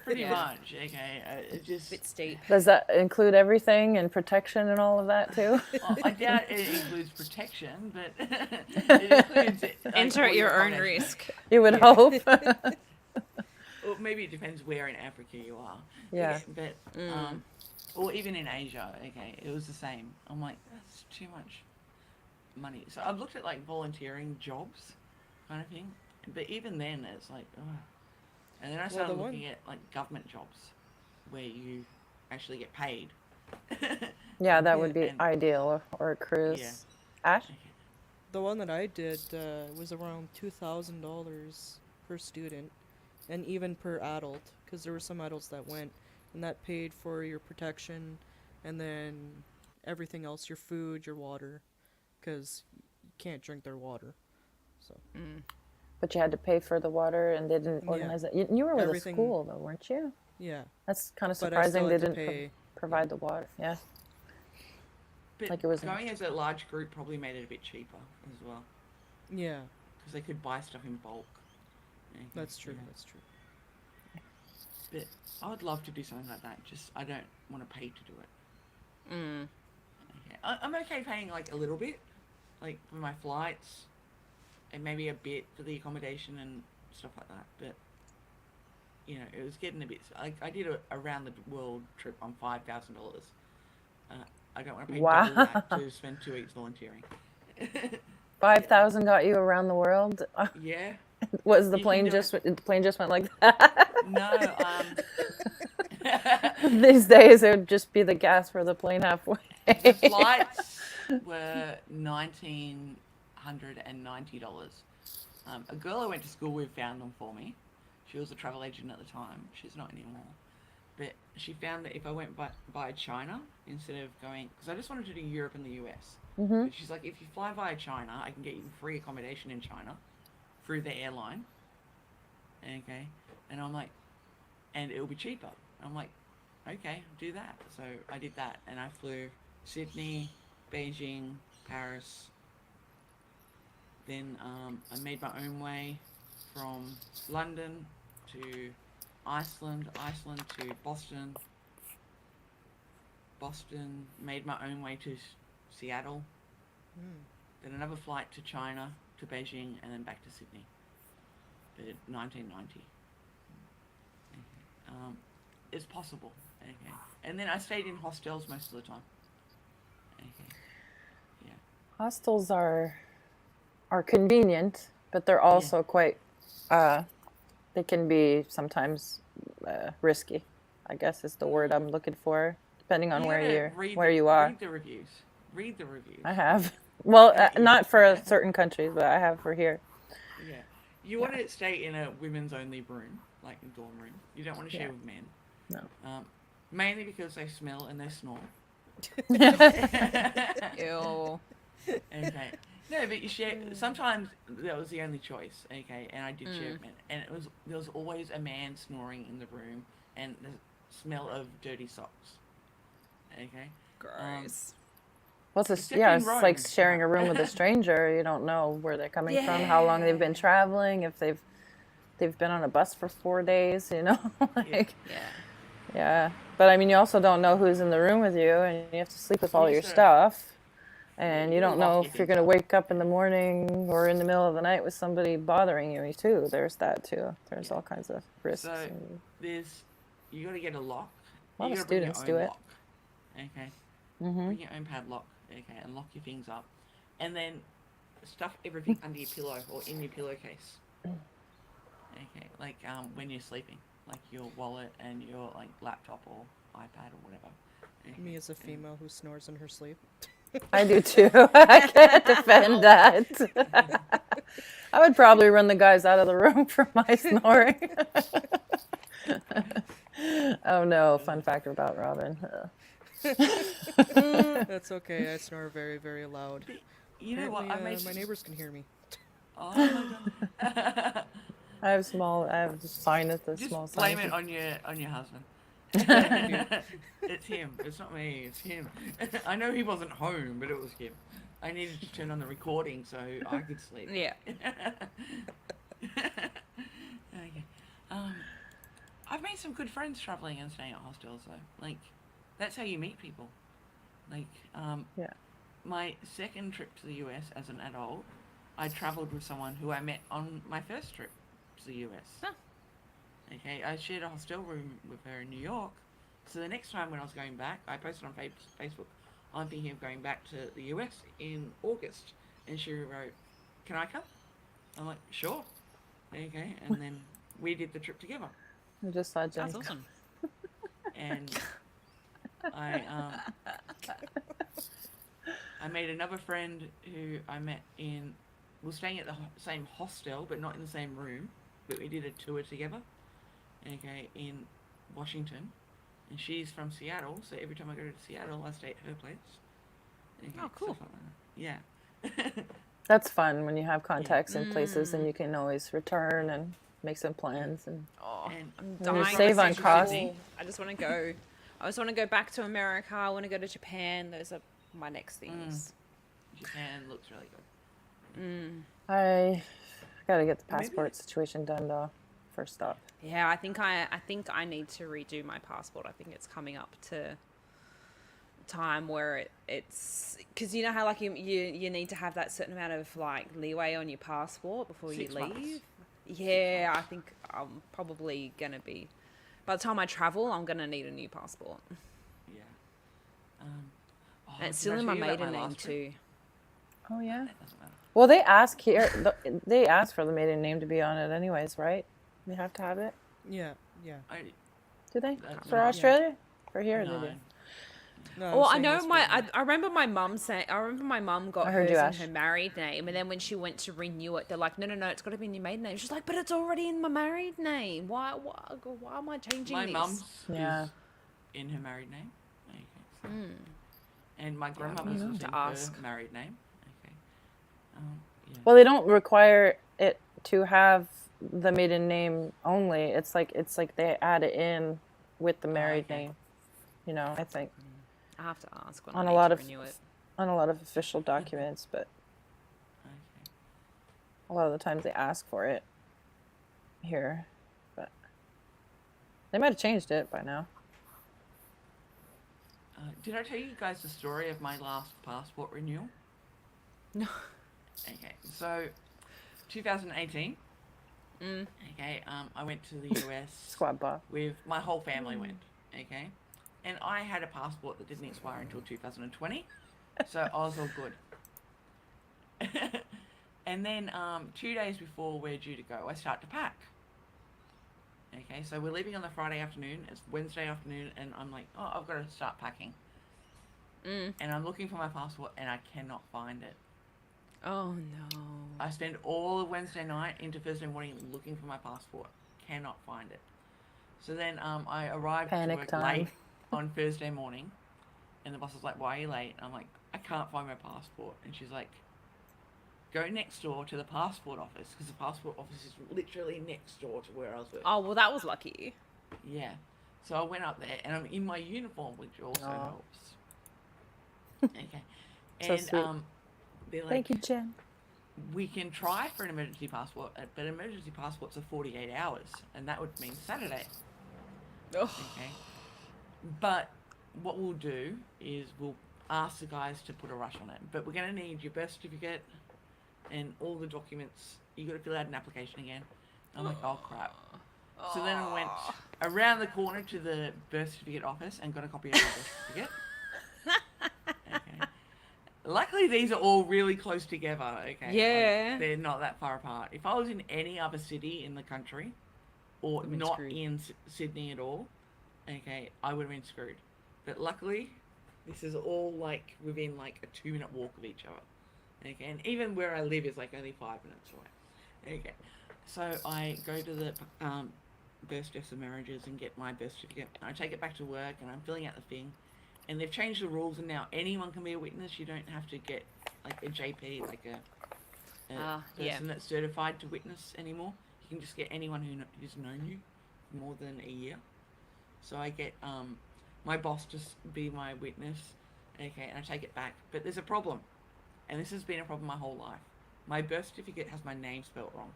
pretty Yeah. much. Okay, it's just. Bit steep. Does that include everything and protection and all of that too? Well, I doubt it includes protection, but it includes like, Enter all at your own accommodation. risk. You would Yeah. hope. Or maybe it depends where in Africa you are. Yeah. Okay, but or even in Asia. Okay, it was the same. I'm like, that's too much money. So I've looked at like volunteering jobs, kind of thing. But even then, it's like, ugh. And then I started the looking at like government jobs, where you actually get paid. Yeah, that would be And- ideal, or a cruise. Yeah. Ash? The one that I did was around $2,000 per student, and even per adult, because there were some adults that went, and that paid for your protection, and then everything else, your food, your water, because you can't drink their water. So But you had to pay for the water and they didn't Yeah. organize it. You were with Everything- a school though, weren't you? yeah, That's kind of but I surprising still they had to didn't pay. provide the water. Yeah. But Like it was- going as a large group probably made it a bit cheaper as well, Yeah, because they could buy stuff in bulk. Okay, that's true. yeah. That's true. But I would love to do something like that. Just I don't want to pay to do it. Mm. Okay. I'm okay paying like a little bit, like for my flights, and maybe a bit for the accommodation and stuff like that. But you know, it was getting a bit. I did a around the world trip on $5,000. I don't want to pay double that Wow. to spend 2 weeks volunteering. 5,000 got you around the world. Yeah. Was the You can plane do just the plane just went like that? No. These days it would just be the gas for the plane halfway. The flights were $1,990. A girl I went to school with found them for me. She was a travel agent at the time. She's not anymore. But she found that if I went by China instead of going, because I just wanted to do Europe and the US. Mhm. But she's like, if you fly via China, I can get you free accommodation in China through the airline. Okay, and I'm like, and it'll be cheaper. I'm like, okay, do that. So I did that, and I flew Sydney, Beijing, Paris. Then I made my own way from London to Iceland, Iceland to Boston. Boston, made my own way to Seattle. Then another flight to China, to Beijing, and then back to Sydney. But 1990. it's possible. Okay. And then I stayed in hostels most of the time. Okay. Yeah. Hostels are convenient, but they're also quite they can be sometimes risky, I guess is the word I'm looking for, depending on You where gotta you're read where the, you are. Read the reviews. Read the reviews. I have. Well, Yeah. not for certain countries, but I have for here. Yeah. You want to stay in a women's only room, like a dorm room. You don't want to share Yeah. with men. No. Mainly because they smell and they snore. Ew. Okay. No, but you share. Sometimes that was the only choice. Okay, and I did share with men, and there was always a man snoring in the room, and the smell of dirty socks. Okay. Gross. What's Except yeah, in it's Rome. like sharing a room with a stranger. You don't know where they're coming from, how long they've been traveling, if they've been on a bus for 4 days, like Yeah. yeah. But I mean, you also don't know who's in the room with you, and you have to sleep with all You your just stuff. And you you don't gotta know lock if your you're things going to up. wake up in the morning or in the middle of the night with somebody bothering you too. There's that too. There's all kinds of risks. So you got to get a lock. A lot You of got to bring your students own do it. lock. Okay. Mm-hmm. Bring your own padlock. Okay, and lock your things up, and then stuff everything under your pillow or in your pillowcase. Okay, like when you're sleeping, like your wallet and your like laptop or iPad or whatever. Okay. Me as a female who snores in her sleep. I do too. I can't defend that. I would probably run the guys out of the room for my snoring. Oh no, fun fact about Robin. That's okay. I snore very, very loud. You know what? Apparently, my neighbors can hear me. Oh my god. I have sinus, the Just small blame sinus. it on your husband. It's him. It's not me. It's him. I know he wasn't home, but it was him. I needed to turn on the recording so I could sleep. Yeah. Okay. I've made some good friends traveling and staying at hostels though. Like, that's how you meet people. Like, Yeah. my second trip to the US as an adult, I traveled with someone who I met on my first trip to the US. Huh. Okay, I shared a hostel room with her in New York. So the next time when I was going back, I posted on Facebook, I'm thinking of going back to the US in August. And she wrote, can I come? I'm like, sure. Okay, and then we did the trip together. I just saw Jen. That's awesome. And I made another friend who I met we were staying at the same hostel, but not in the same room, but we did a tour together, okay, in Washington, and she's from Seattle, so every time I go to Seattle, I stay at her place. Okay, Oh, cool. stuff like that. Yeah. That's fun when you have contacts in places and you can always return and make some plans. And Oh, And I'm you dying. to save see on cost. travel. I just want to go. I just want to go back to America. I want to go to Japan. Those are my next things. Japan looks really good. I got to get the Maybe- passport situation done though. First stop. Yeah, I think I need to redo my passport. I think it's coming up to time where it's because you know how like you need to have that certain amount of like leeway on your passport before 6 you leave. months. Yeah, I think I'm probably gonna be. By the time I travel, I'm gonna need a new passport. Yeah. And it's did I still in my tell you about maiden name last trip? too. Oh yeah. That doesn't matter. Well, they ask here. They ask for the maiden name to be on it, anyways, right? They have to have it. Yeah, yeah. Do they? That's For not- Australia? For here, No. they do. No, Well, I'm I saying know that's my. for- I remember my mum saying. I remember my mum got I heard hers you, in Ash. her married name, and then when she went to renew it, they're like, no, it's got to be in your maiden name. She's like, but it's already in my married name. Why am I changing My this? mum's Yeah. is in her married name. Okay. so- Hmm. And my grandmother's know. was To in ask. her married name. Okay. Yeah. Well, they don't require it to have the maiden name only. It's like they add it in with the married okay. name. You know, I think I have to ask when on I a need lot to of renew it. official documents, but Okay. a lot of the times they ask for it here. But they might have changed it by now. Did I tell you guys the story of my last passport renewal? No. Okay. So, 2018, Okay, I went to the US Squad bar. with my whole family went. Okay, and I had a passport that didn't expire until 2020, so I was all good. And then 2 days before we're due to go, I start to pack. Okay, so we're leaving on the Friday afternoon. It's Wednesday afternoon, and I'm like, oh, I've got to start packing. And I'm looking for my passport, and I cannot find it. Oh no. I spend all of Wednesday night into Thursday morning looking for my passport. Cannot find it. So then I arrived Panic to work time. late on Thursday morning, and the boss was like, "Why are you late?" And I'm like, "I can't find my passport." And she's like, "Go next door to the passport office, because the passport office is literally next door to where I was working." Oh well, that was lucky. Yeah. So I went up there, and I'm in my uniform, which also Aw. helps. Okay. So And sweet. they're like, Thank you, Jen. we can try for an emergency passport, but emergency passports are 48 hours, and that would mean Saturday. Ugh. Okay. But what we'll do is we'll ask the guys to put a rush on it. But we're going to need your birth certificate and all the documents. You got to fill out an application again. I'm like, oh crap. So then I went around the corner to the birth certificate office and got a copy of the birth certificate. Okay. Luckily, these are all really close together. Okay. Yeah. Like, they're not that far apart. If I was in any other city in the country, or Would've been not screwed. in Sydney at all, okay, I would have been screwed. But luckily, this is all like within like a 2-minute walk of each other. Okay, and even where I live is like only 5 minutes away. Okay, so I go to the birth deaths and marriages and get my birth certificate. And I take it back to work and I'm filling out the thing. And they've changed the rules, and now anyone can be a witness. You don't have to get like a JP, like a person yeah. that's certified to witness anymore. You can just get anyone who's known you for more than a year. So I get my boss to be my witness, okay, and I take it back. But there's a problem, and this has been a problem my whole life. My birth certificate has my name spelled wrong.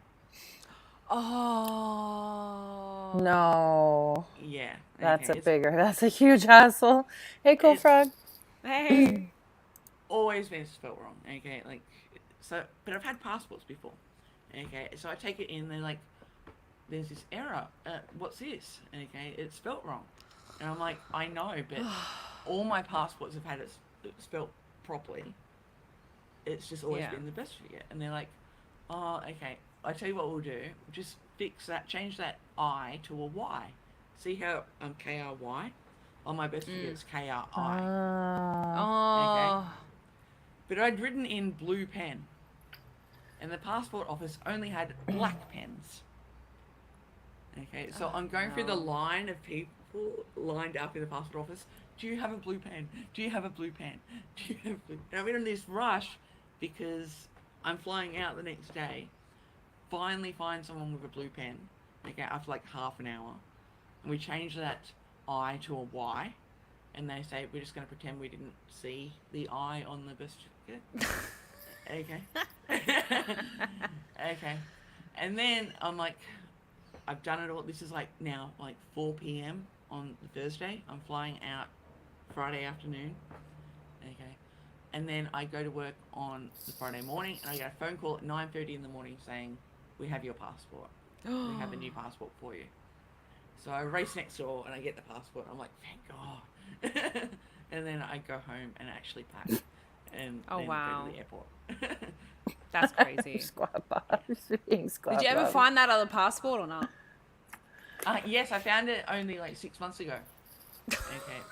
Oh. No. Yeah, That's okay, that's a huge hassle. Hey, Cool It's- Frog. Hey. always been spelled wrong. Okay, like so, but I've had passports before. Okay, so I take it in. They're like, "There's this error. What's this?" Okay, it's spelt wrong, and I'm like, "I know, but all my passports have had it spelt properly. It's just always Yeah. been the birth certificate." And they're like, "Oh, okay. I tell you what we'll do. We'll just fix that. Change that I to a Y. See how KRY on my birth certificate it's KRI." Ah. Oh. But I'd written in blue pen, and the passport office only had black pens. Okay, so I'm going through the no. line of people lined up in the passport office. Do you have a blue pen? Do you have a blue pen? Do you have a blue? And I'm in this rush because I'm flying out the next day. Finally find someone with a blue pen. Okay, after like half an hour, and we change that I to a Y, and they say we're just going to pretend we didn't see the I on the birth certificate. Okay. Okay. And then I'm like, I've done it all. This is like now like 4 p.m. on the Thursday. I'm flying out Friday afternoon. Okay. And then I go to work on the Friday morning, and I get a phone call at 9:30 in the morning saying, "We have your passport. We have a new passport for you." So I race next door and I get the passport. I'm like, thank God. And then I go home and actually pack and Oh, then wow. go to the airport. That's crazy. Squad bars. Being squad Did you ever bars. find that other passport or not? Yes, I found it only like 6 months ago. Okay.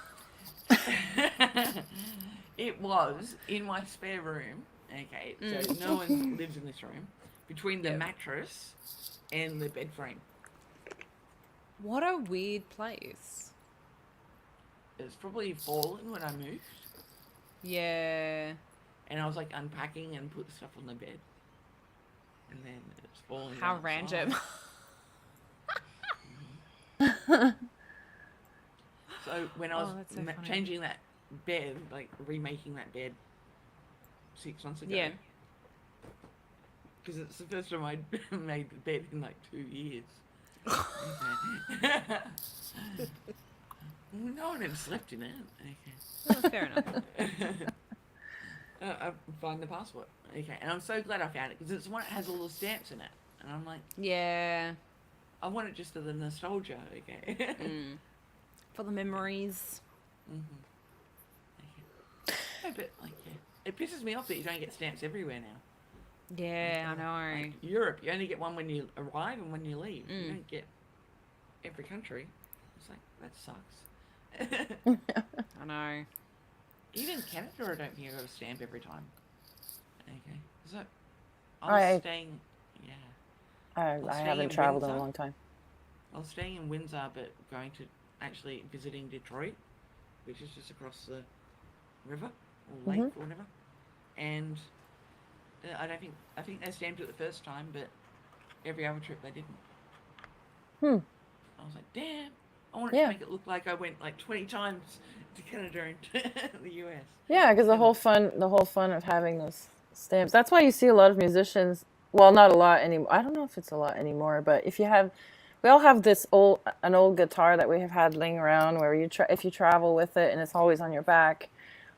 It was in my spare room. Okay, so no one lives in this room. Between the Yep. mattress and the bed frame. What a weird place. It's probably fallen when I moved. Yeah. And I was like unpacking and put stuff on the bed. And then it's falling How down the random. side. So when I was Oh, that's so funny. changing that bed, like remaking that bed 6 months ago. Yeah. Because it's the first time I'd made the bed in like 2 years. No one ever slept in it. Okay. Oh, fair enough. I find the passport. Okay, and I'm so glad I found it because it's the one that has all the stamps in it. And And I'm like, Yeah. I want it just for the nostalgia, okay? For the memories. No, but like, yeah, it pisses me off that you don't get stamps everywhere now. Yeah, I know. Like Europe, you only get one when you arrive and when you leave. You don't get every country. It's like that sucks. I know. Even Canada, I don't think I got a stamp every time. Okay, so I- was staying. Yeah, I staying haven't in traveled in a Windsor? long time. I was staying in Windsor, but going to actually visiting Detroit, which is just across the river or lake or whatever. And I think they stamped it the first time, but every other trip they didn't. I was like, damn. I wanted Yeah. to make it look like I went like 20 times to Canada and to the US. Yeah, because the whole fun of having those stamps. That's why you see a lot of musicians. Well, not a lot anymore. I don't know if it's a lot anymore, but we all have an old guitar that we have had laying around where if you travel with it and it's always on your back.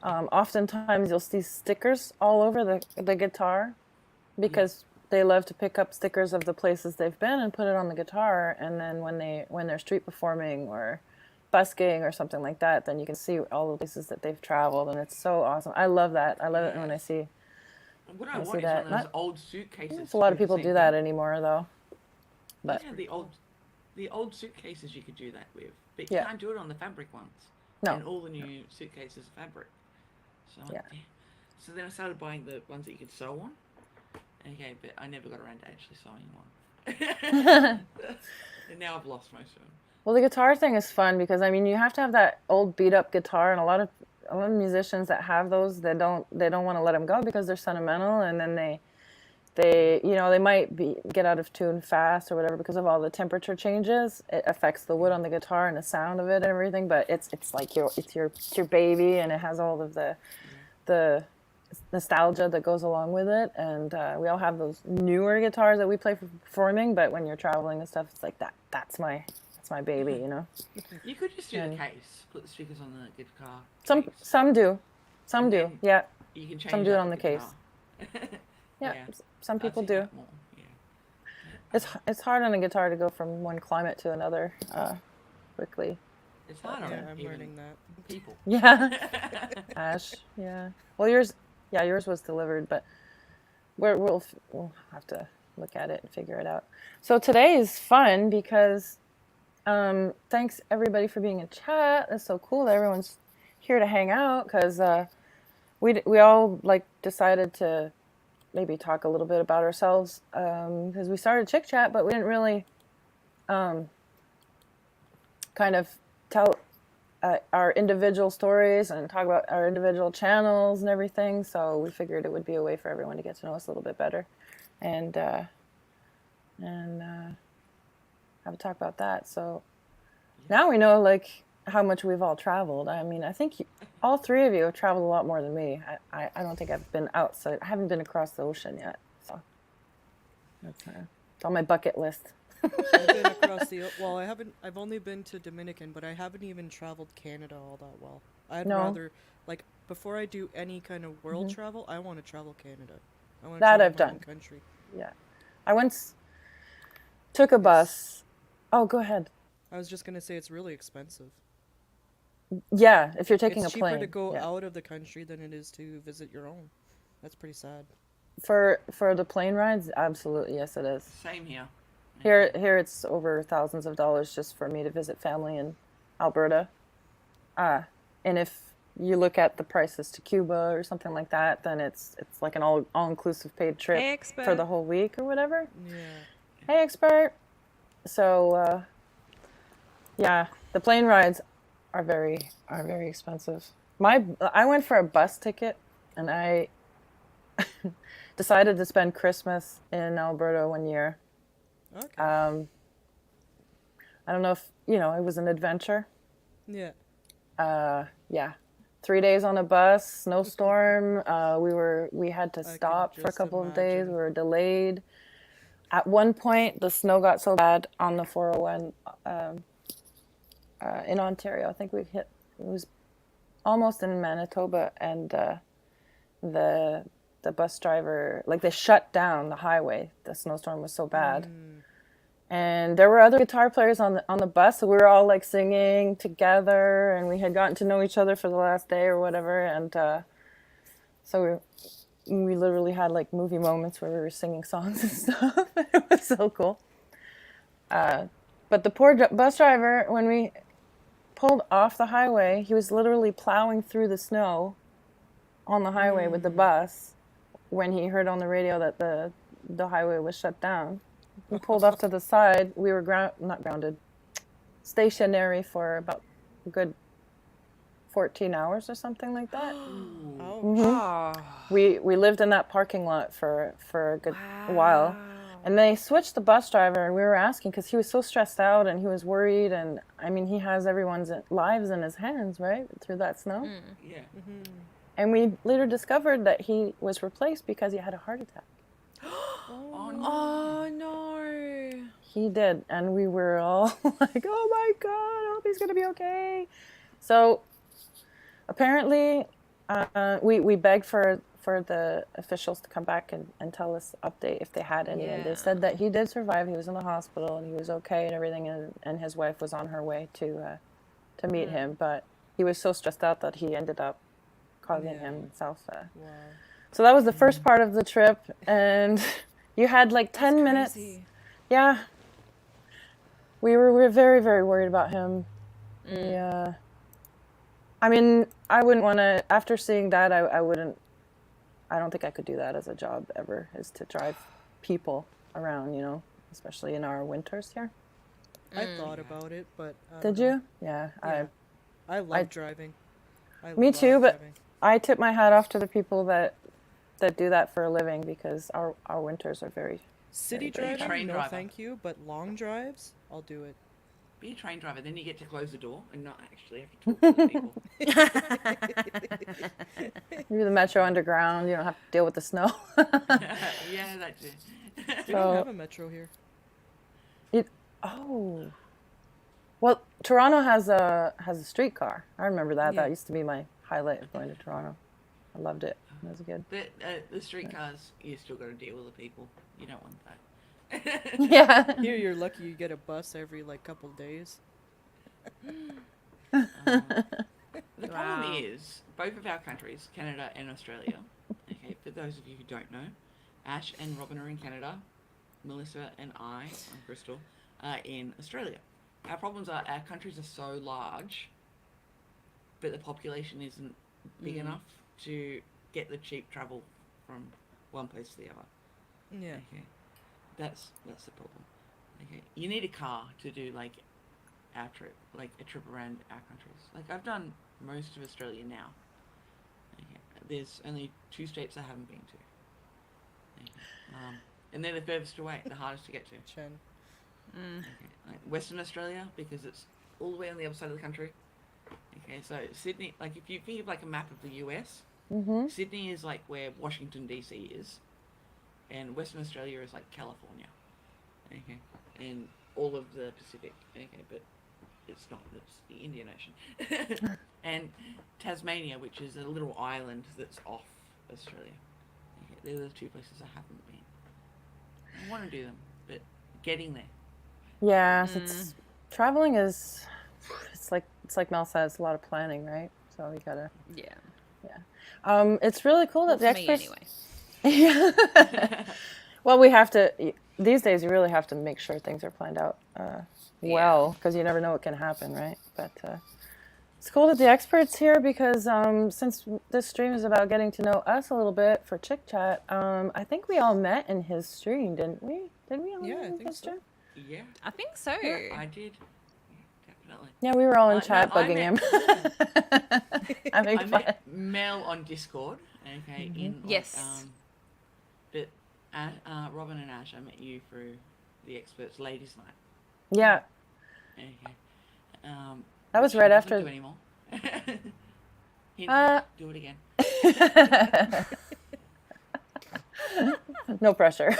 Oftentimes you'll see stickers all over the guitar because they love to pick up stickers of the places they've been and put it on the guitar, and then when they're street performing or busking or something like that, then you can see all the places that they've traveled, and it's so awesome. I love that. I love it when I see. What I I want see is that. one of those old suitcases. A lot of with the people same do that thing. anymore, though. But Yeah, the old suitcases you could do that with, but you Yeah. can't do it on the fabric ones. No. And all the new suitcases are fabric. So Yeah. So then I started buying the ones that you could sew on. Okay, but I never got around to actually sewing one. And now I've lost most of them. well, the guitar thing is fun because I mean you have to have that old beat up guitar, and a lot of musicians that have those they don't want to let them go because they're sentimental, and then they they might get out of tune fast or whatever because of all the temperature changes. It affects the wood on the guitar and the sound of it and everything. But it's like it's your baby, and it has all of the nostalgia that goes along with it. And we all have those newer guitars that we play for performing. But when you're traveling and stuff, it's like that's my baby, you know. You could just do the And- case, put the speakers on the guitar. Some case. some do, some And do, then yeah. You can change some do it up on the case. guitar. Yeah, some I've people seen do. that more, yeah. It's hard on a guitar to go from one climate to another quickly. It's hard on Yeah, I'm even learning that. people. Yeah, Ash. Yeah. Well, yours was delivered, but we'll have to look at it and figure it out. So today is fun because thanks everybody for being in chat. It's so cool that everyone's here to hang out because we all like decided to maybe talk a little bit about ourselves because we started Chick Chat, but we didn't really kind of tell our individual stories and talk about our individual channels and everything. So we figured it would be a way for everyone to get to know us a little bit better, and have a talk about that. So now we know like how much we've all traveled. I mean, I think all three of you have traveled a lot more than me. I don't think I've been outside. I haven't been across the ocean yet. So that's it's on my bucket list. I've been across well, I've only been to Dominican, but I haven't even traveled Canada all that well. I'd No. rather, like, before I do any kind of world travel, I want to travel Canada. I want to That travel I've my own done. country. Yeah. I once took a bus. Oh, go ahead. I was just gonna say it's really expensive. Yeah, if you're taking It's a cheaper plane. to go yeah. out of the country than it is to visit your own. That's pretty sad. For the plane rides, absolutely, yes it is. Same here. Here it's over thousands of dollars just for me to visit family in Alberta. And if you look at the prices to Cuba or something like that, then it's like an all inclusive paid trip Hey, for expert. the whole week or whatever. Yeah. Hey, expert. So yeah, the plane rides are very expensive. I went for a bus ticket, and I decided to spend Christmas in Alberta one year. Okay. I don't know if it was an adventure. Yeah. Yeah, 3 days on a bus, snowstorm. We had to can stop for a just couple of days. imagine. We were delayed. At one point, the snow got so bad on the 401 in Ontario. I think it was almost in Manitoba, and the the bus driver, like they shut down the highway. The snowstorm was so bad. And there were other guitar players on the bus, so we were all like singing together, and we had gotten to know each other for the last day or whatever, and so we literally had like movie moments where we were singing songs and stuff. It was so cool. But the poor bus driver, when we pulled off the highway, he was literally plowing through the snow on the highway with the bus when he heard on the radio that the highway was shut down. We pulled off to the side. We were not grounded, stationary for about a good 14 hours or something like that. Oh. We lived in that parking lot for a good while. And they switched the bus driver, and we were asking because he was so stressed out and he was worried. And I mean, he has everyone's lives in his hands, right, through that snow. Yeah. And we later discovered that he was replaced because he had a heart attack. Oh, no. Oh no. He did, and we were all like, "Oh my God, I hope he's gonna be okay." So apparently, we begged for the officials to come back and tell us update if they had any, and they said that he did survive. He was in the hospital and he was okay and everything, and his wife was on her way to meet him, but he was so stressed out that he ended up causing himself. Wow. So that was the first part of the trip, and you had like 10 minutes. Crazy. Yeah. We were very, very worried about him. Yeah. I mean, I wouldn't want to, after seeing that, I don't think I could do that as a job ever, is to drive people around, especially in our winters here. I thought about it, but I Did don't know. you? Yeah. Yeah. I love driving. Me love too, but driving. I tip my hat off to the people that do that for a living, because our winters are very... City very driving, train no driver. thank you, but long drives, I'll do it. Be a train driver, then you get to close the door and not actually have to talk to the people. Maybe the Metro Underground, you don't have to deal with the snow. Yeah, that's it. We So- don't have a metro here. Oh. Well, Toronto has a streetcar. I remember that. Yeah. That used to be my highlight of going to Toronto. I loved it. It was good. But the streetcars, you still got to deal with the people. You don't want that. Yeah. Here, you're lucky you get a bus every like couple days. The problem Wow. is, both of our countries, Canada and Australia, okay, for those of you who don't know, Ash and Robin are in Canada, Melissa and I'm Crystal, are in Australia. Our problems are our countries are so large, but the population isn't big enough to get the cheap travel from one place to the other. Yeah. Okay, that's the problem. Okay, you need a car to do like our trip, like a trip around our countries. Like I've done most of Australia now. Okay, there's only 2 states I haven't been to. Okay. And they're the furthest away, the hardest to get to. Chen. Okay. Like Western Australia, because it's all the way on the other side of the country. Okay, so Sydney, like if you think of like a map of the US, Sydney is like where Washington DC is, and Western Australia is like California. Okay, and all of the Pacific. Okay, but it's not. It's the Indian Ocean, and Tasmania, which is a little island that's off Australia. Okay, they're the 2 places I haven't been. I want to do them, but getting there. Yeah. It's traveling is. It's like Mel says, a lot of planning, right? So you gotta. Yeah. It's really cool that Well, the for me experts. anyway. Well, we have to. These days, you really have to make sure things are planned out well, because you never know what can happen, right? But it's cool that the experts here, because since this stream is about getting to know us a little bit for Chick Chat, I think we all met in his stream, didn't we? Did we all Yeah, meet I in think his so. stream? Yeah, I think so. I did. Yeah, definitely. Yeah, we were all in No, chat I bugging him. met- Having I fun. met Mel on Discord. Okay, in like, Yes. but Robin and Ash, I met you through the experts ladies' night. Yeah, Okay. That was which right he after- doesn't do anymore. Hint, Uh, do it again. no pressure.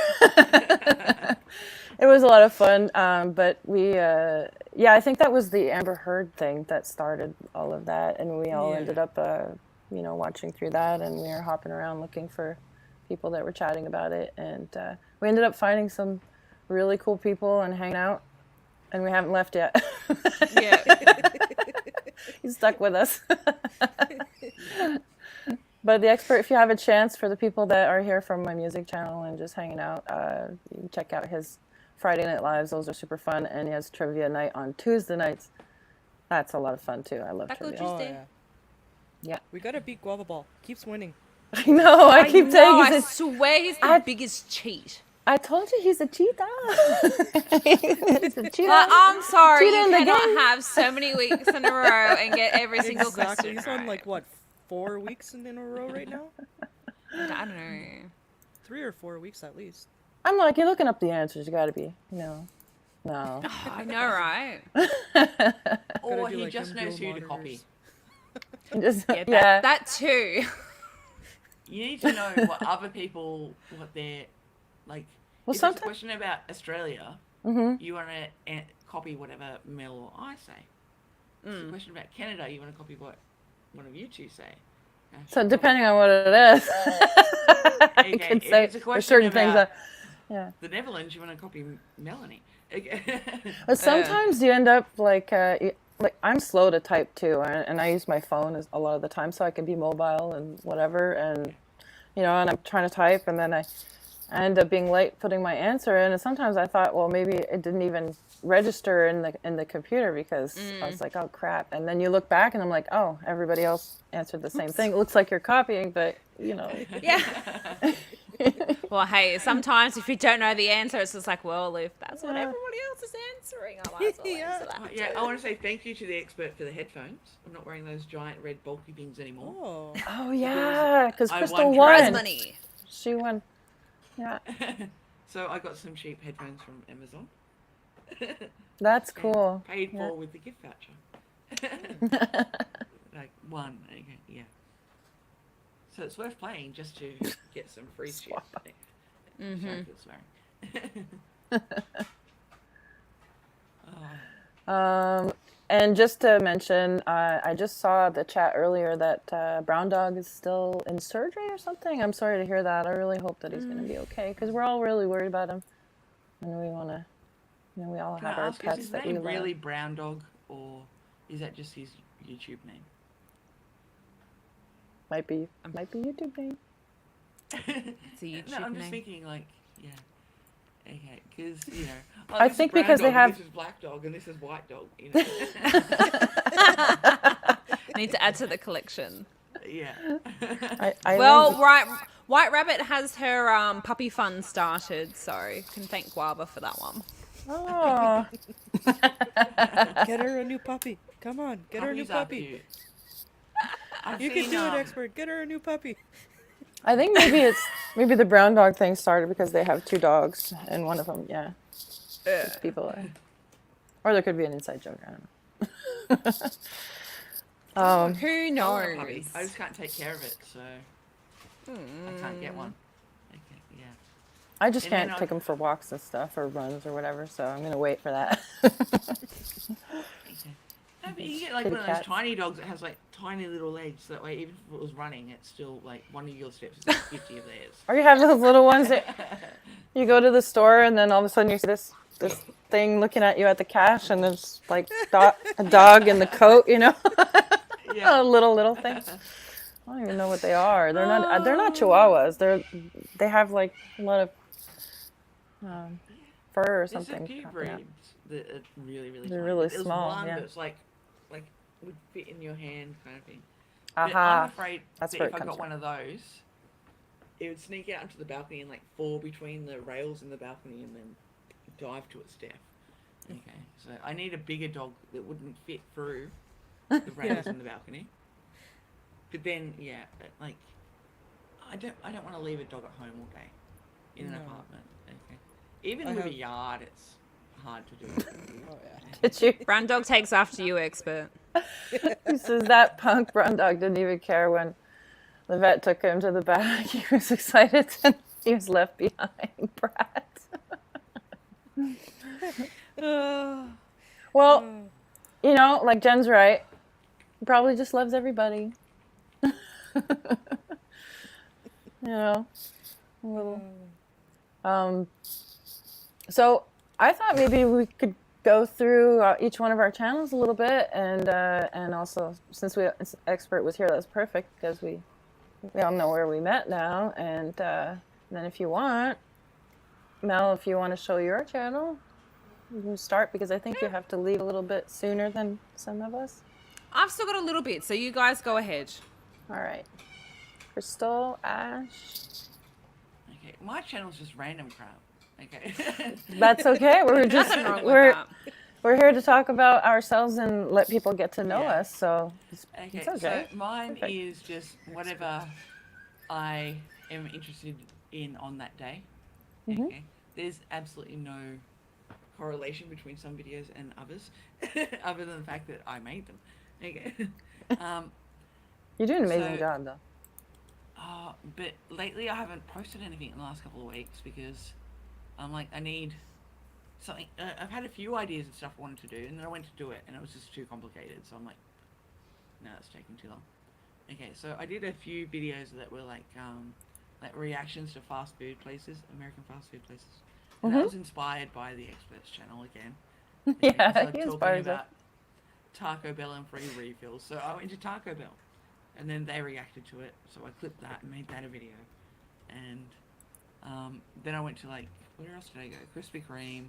It was a lot of fun, but we, I think that was the Amber Heard thing that started all of that, and we all Yeah. ended up, watching through that, and we were hopping around looking for people that were chatting about it, and we ended up finding some really cool people and hanging out, and we haven't left yet. Yeah. He's stuck with us. But the expert, if you have a chance, for the people that are here from my music channel and just hanging out, you can check out his Friday Night Lives. Those are super fun, and he has trivia night on Tuesday nights. That's a lot of fun too. I love Taco trivia. Oh Tuesday. yeah. Yeah. We gotta beat Guava Ball. Keeps winning. I know. I keep know, saying I he's a, swear he's the I- biggest cheat. I told you he's a cheetah. He's a cheetah. Like, I'm sorry, Cheater you in the cannot game. have so many weeks in a row and get every single Exactly. question He's on right. like what, 4 weeks in a row right now? I don't know. 3 or 4 weeks at least. I'm like, you're looking up the answers. You gotta be. No. I know, right? Or Gotta do, he like, just knows who to monitors. copy. Just, Yeah, yeah. that too. You need to know what other people, what they're like. Well, if it's a sometimes. question about Australia, Mm-hmm. you want to copy whatever Mel or I say. If it's a question about Canada, you want to copy what one of you two say. So depending on what it is, I Okay, could if say it's a there's question certain things about- that. Yeah. The Netherlands, you want to copy Melanie. Okay. But sometimes you end up like like I'm slow to type too, and I use my phone a lot of the time, so I can be mobile and whatever, and and I'm trying to type, and then I end up being late putting my answer in, and sometimes I thought, well, maybe it didn't even register in the computer because I was like, oh crap, and then you look back and I'm like, oh, everybody else answered the same thing. It looks like you're copying, but Yeah. Well, hey, sometimes if you don't know the answer, it's just like, well, if that's what Yeah. everybody else is answering, I might as well Yeah. answer that. Yeah, I want to say thank you to the expert for the headphones. I'm not wearing those giant red bulky things anymore. Oh. oh yeah, because I Crystal won won. Prize money. She won. Yeah, So I got some cheap headphones from Amazon. that's And cool. Paid Yeah. for with the gift voucher. Like one. Okay, yeah. So it's worth playing just to get some free shit. Mm-hmm. Sorry for the swearing. And just to mention, I just saw the chat earlier that Brown Dog is still in surgery or something. I'm sorry to hear that. I really hope that he's going to be okay because we're all really worried about him, and we want to. We all Can I have our ask, is pets his that we name love. really Brown Dog, or is that just his YouTube name? Might be YouTube name. It's a YouTube No, I'm just name. thinking like, yeah. Okay, because oh, I this is think brown because they dog, and have- this is black dog and this is white dog. Need to add to the collection. Yeah. I Well, think- right, White Rabbit has her puppy fund started, so you can thank Guava for that one. Oh, Get her a new puppy. Come on, get her a new Puppies are puppy. cute. I've You can seen, do it, expert. Get her a new puppy. I think maybe the Brown Dog thing started because they have two dogs and one of them, yeah, it's people, or there could be an inside joke. I don't know. Who I knows? want a puppy. I just can't take care of it, so I can't get one. Okay, yeah. I just And then can't I'll- take them for walks and stuff or runs or whatever, so I'm gonna wait for that. Okay. No, but you get like Kitty one of those cats. tiny dogs that has like tiny little legs. So that way, even if it was running, it's still like one of your steps is like 50 of theirs. Or you have those little ones that you go to the store and then all of a sudden you see this thing looking at you at the cash and there's like a dog in the coat, Yeah. a little thing. I don't even know what they are. They're not Chihuahuas. They have like a lot of fur or There's something. a few popping out. breeds that are really, really They're tiny. really There's small, one yeah. that's like would fit in your hand kind of thing. But I'm Aha. afraid That's that where if it I comes got from. one of those, it would sneak out onto the balcony and like fall between the rails in the balcony and then dive to its death. Okay, so I need a bigger dog that wouldn't fit through the rails in the balcony. But then, yeah, like I don't want to leave a dog at home all day in an No. apartment. Okay, even I with have- a yard, it's hard to do. Oh yeah. Did you? Brown Dog takes after you, expert. He says that punk Brown Dog didn't even care when the vet took him to the back. He was excited and he was left behind, Brad. Well, like Jen's right. He probably just loves everybody. A little. So I thought maybe we could go through each one of our channels a little bit, and also since expert was here, that's perfect because we all know where we met now, and then if you want, Mel, if you want to show your channel, you can start because I think you have to leave a little bit sooner than some of us. I've still got a little bit, so you guys go ahead. All right, Crystal, Ash. Okay, my channel's just random crap. Okay. That's okay. We're just Nothing wrong with that. we're here to talk about ourselves and let people get to know Yeah. us. So Okay, it's okay. so mine Perfect. is just whatever I am interested in on that day. Mhm. Okay, there's absolutely no correlation between some videos and others, other than the fact that I made them. Okay. You're doing an amazing So- job, though. But lately I haven't posted anything in the last couple of weeks because I'm like, I need something. I've had a few ideas and stuff I wanted to do, and then I went to do it, and it was just too complicated. So I'm like, no, it's taking too long. Okay, so I did a few videos that were like reactions to fast food places, American fast food places. And that was inspired by the Experts channel again. Okay, Yeah, so he talking inspires us. about Taco Bell and free refills. So I went to Taco Bell, and then they reacted to it. So I clipped that and made that a video. And then I went to like, where else did I go? Krispy Kreme.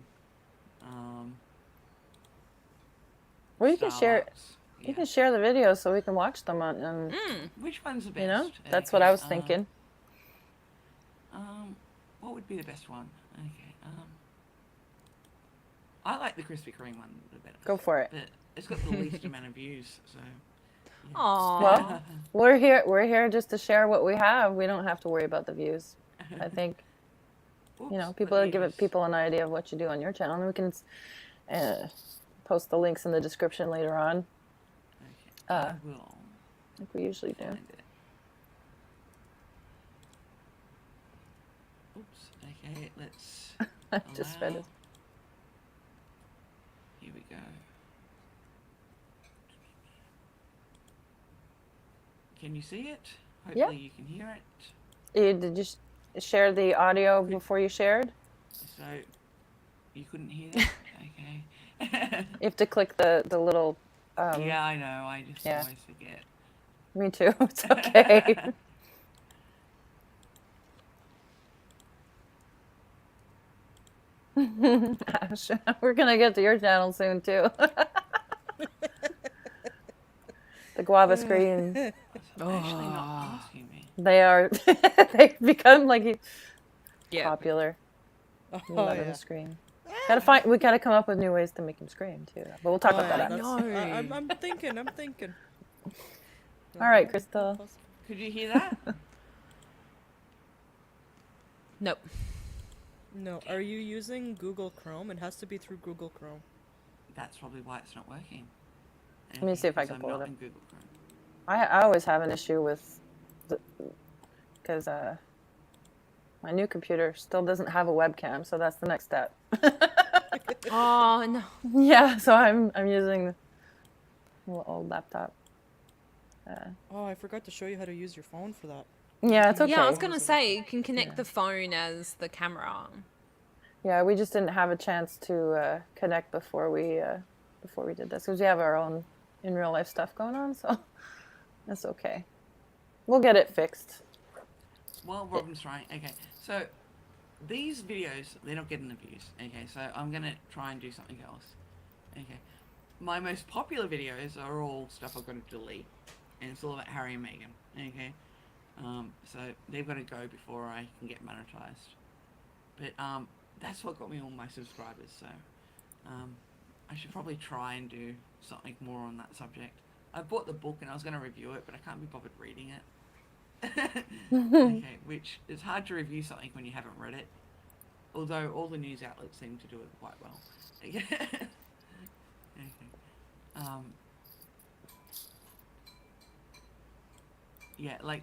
Well, you can share. Starbucks. You Yeah. can share the videos so we can watch them on. And Which one's the best? you know, that's what I was thinking. What would be the best one? Okay. I like the Krispy Kreme one the better. Go for it. But it's got the least amount of views, so. Yeah. Aww. Well, we're here. We're here just to share what we have. We don't have to worry about the views. I think Oops, you know let people me give it just- people an idea of what you do on your channel, and we can post the links in the description later on, Okay, I will like we usually do. find it. Oops. Okay, let's. I just read it. allow- Here we go. Can you see it? Yeah. Hopefully you can hear it. Did you share the audio before you shared? So, you couldn't hear that? Okay. You have to click the little. Yeah, I know. I just yeah. always forget. Me too. It's okay. Ash, we're gonna get to your channel soon too. The guava screen. It's actually not asking me. They are. They become like Yeah. popular. Oh, Let yeah. them scream. Gotta find. We gotta come up with new ways to make them scream too. But we'll talk Oh, about yeah, that. that's- No. I'm thinking. I'm thinking. All right, Crystal. Could you hear that? Nope. No, are you using Google Chrome? It has to be through Google Chrome. That's probably why it's not working. Let me see if I Because can pull I'm it not up. in Google Chrome. I always have an issue with, because my new computer still doesn't have a webcam, so that's the next step. Oh no. Yeah, so I'm using the little old laptop. Oh, I forgot to show you how to use your phone for that. Yeah, it's okay. Yeah, I was gonna say you can connect Yeah. the phone as the camera. Yeah, we just didn't have a chance to connect before we did this because we have our own in real life stuff going on, so that's okay. We'll get it fixed. Well, Robin's right. Okay, so these videos, they're not getting the views. Okay, so I'm going to try and do something else. Okay, my most popular videos are all stuff I've got to delete. And it's all about Harry and Meghan. Okay, so they've got to go before I can get monetized. But that's what got me all my subscribers, so I should probably try and do something more on that subject. I bought the book and I was going to review it, but I can't be bothered reading it. Okay, which is hard to review something when you haven't read it. Although all the news outlets seem to do it quite well. Okay. Yeah, like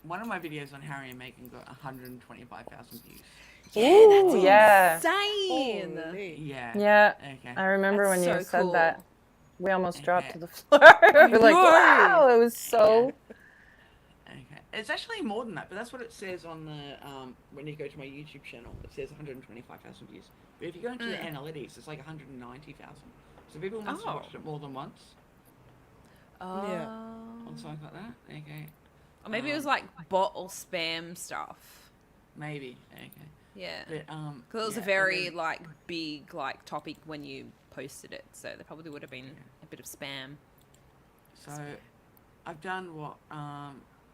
one of my videos on Harry and Meghan got 125,000 views. Ooh, yeah. Insane. Holy. Yeah. Yeah, Okay. I remember That's when you so said cool. that. We almost dropped Okay. to the floor. We're like, know. wow, it was so. Okay. it's actually more than that, but that's what it says on the when you go to my YouTube channel. It says 125,000 views. But if you go into the analytics, it's like 190,000. So people must have watched it more than once Oh. or something like that. Okay, Or maybe it was like bot or spam stuff. maybe. Okay, Yeah. but Because it was yeah, a and very then- like big like topic when you posted it, so there probably would have been a bit of spam. So, I've done what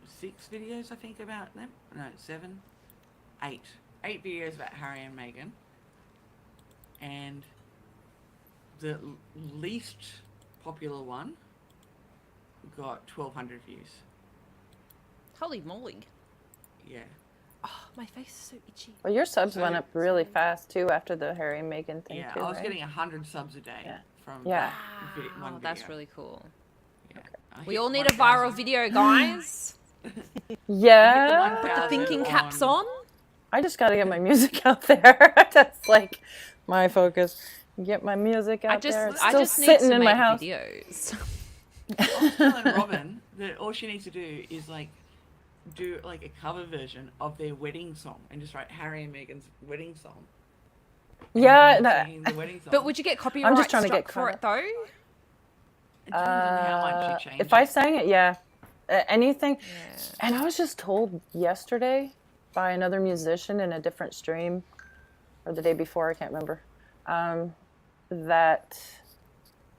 6 videos I think about them. No, 7, 8. 8 videos about Harry and Meghan, and the least popular one got 1,200 views. Holy moly! Yeah. Oh, my face is so itchy. Well, your subs went So- up really fast too after the Harry and Meghan thing Yeah, too, I was right? getting 100 subs a day Yeah. from Yeah. that one Wow, video. that's really cool. Yeah. I We hit all need a viral 1,000. video, guys. Yeah. Put The thinking caps on. I just got to get my music out there. That's like my focus. Get my music out there. It's I still just need sitting to in make my house. videos. I was telling Robin that all she needs to do is like do like a cover version of their wedding song and just write Harry and Meghan's wedding song. And Yeah, them that- singing the wedding song. But would you get copyright trying to struck get for caught it though? It depends on how much you change if I it. sang it, yeah. Anything. Yeah. And I was just told yesterday by another musician in a different stream, or the day before, I can't remember, that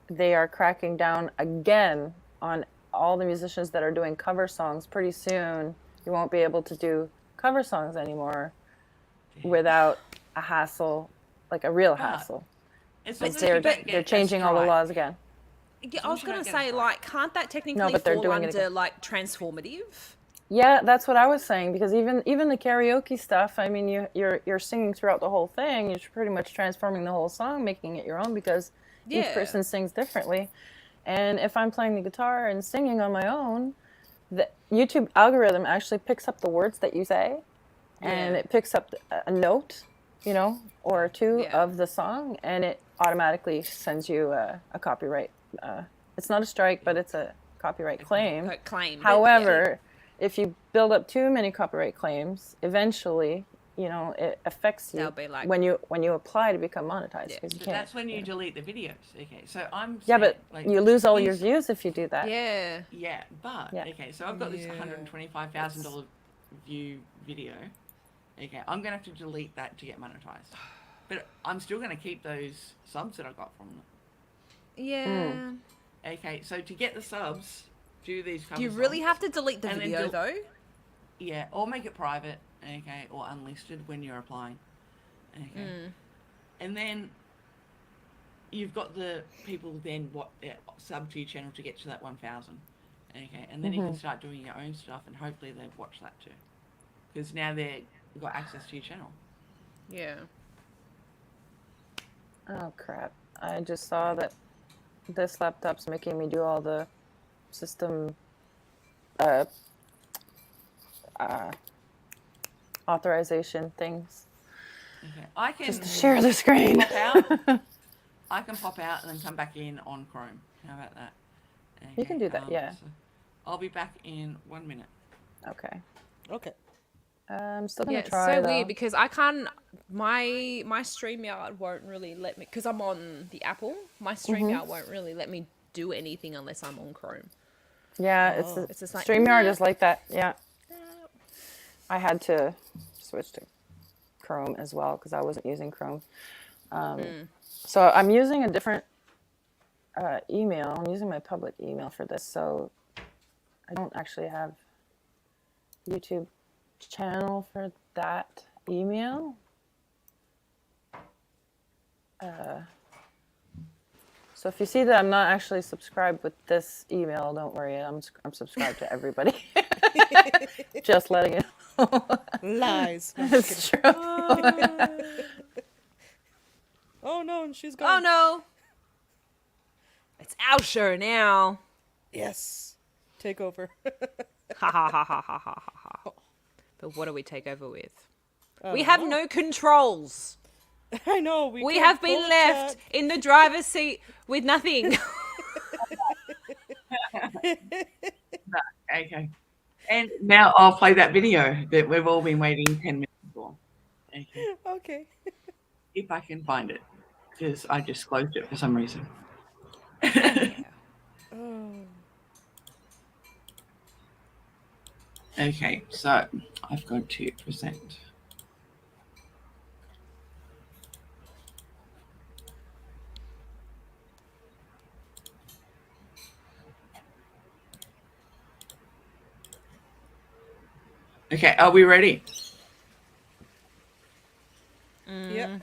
they are cracking down again on all the musicians that are doing cover songs. Pretty soon, you won't be able to do cover songs anymore without a hassle, like a real hassle. As Like long as you don't they're get a changing all the strike. laws again. Yeah, I long was as you gonna don't get a say, strike. like, can't that technically but they're fall doing it under again. like transformative? Yeah, that's what I was saying, because even the karaoke stuff, I mean, you're singing throughout the whole thing. You're pretty much transforming the whole song, making it your own, because each Yeah. person sings differently. And if I'm playing the guitar and singing on my own, the YouTube algorithm actually picks up the words that you say, and Yeah. it picks up a note, or two Yeah. of the song, and it automatically sends you a copyright. It's not a strike, but it's a copyright claim. Claim. However, if you build up too many copyright claims, eventually, it affects you They'll be like- when you apply to become monetized, Yeah. 'cause you But can't. that's when you delete the videos. Okay, so I'm Yeah, saying, but like, you lose all your these- views if you do that. yeah. Yeah, but Yeah. okay, so I've got this Yeah. $125,000 view video. Okay, I'm gonna have to delete that to get monetized, but I'm still gonna keep those subs that I got from them. Yeah. Okay, so to get the subs, do these. Do you really have to delete the And then video del- though? Yeah, or make it private. Okay, or unlisted when you're applying. Okay, Mm. and then you've got the people then sub to your channel to get to that 1,000. Okay, and then you can start doing your own stuff, and hopefully they watch that too, because now they've got access to your channel. Yeah. Oh crap! I just saw that this laptop's making me do all the system authorization things. Okay, I can Just to share the screen. pop out. I can pop out and then come back in on Chrome. How about that? You can do that, yeah. So I'll be back in 1 minute. Okay. Okay. I'm still Yeah, gonna it's try so though. weird because I can't. My StreamYard won't really let me, because I'm on the Apple. My StreamYard won't really let me do anything unless I'm on Chrome. Yeah, It's just like, StreamYard nah. is like that. Yeah. I had to switch to Chrome as well because I wasn't using Chrome. So I'm using a different email. I'm using my public email for this, so I don't actually have YouTube channel for that email. So if you see that I'm not actually subscribed with this email, don't worry. I'm subscribed to everybody. Just letting you know. Lies. No, I'm just It's kidding. true. Oh no, and she's Oh gone. no! It's our show now. Yes. Take over. Ha ha ha ha ha ha ha ha. But what do we take over with? I We don't have know. no controls. I know. We We can't have been full left chat. in the driver's seat with nothing. Okay. And now I'll play that video that we've all been waiting 10 minutes for. Okay. Okay. If I can find it, because I just closed it for some reason. Yeah. Oh. Okay, so I've got to present. Okay, are we ready? Yep.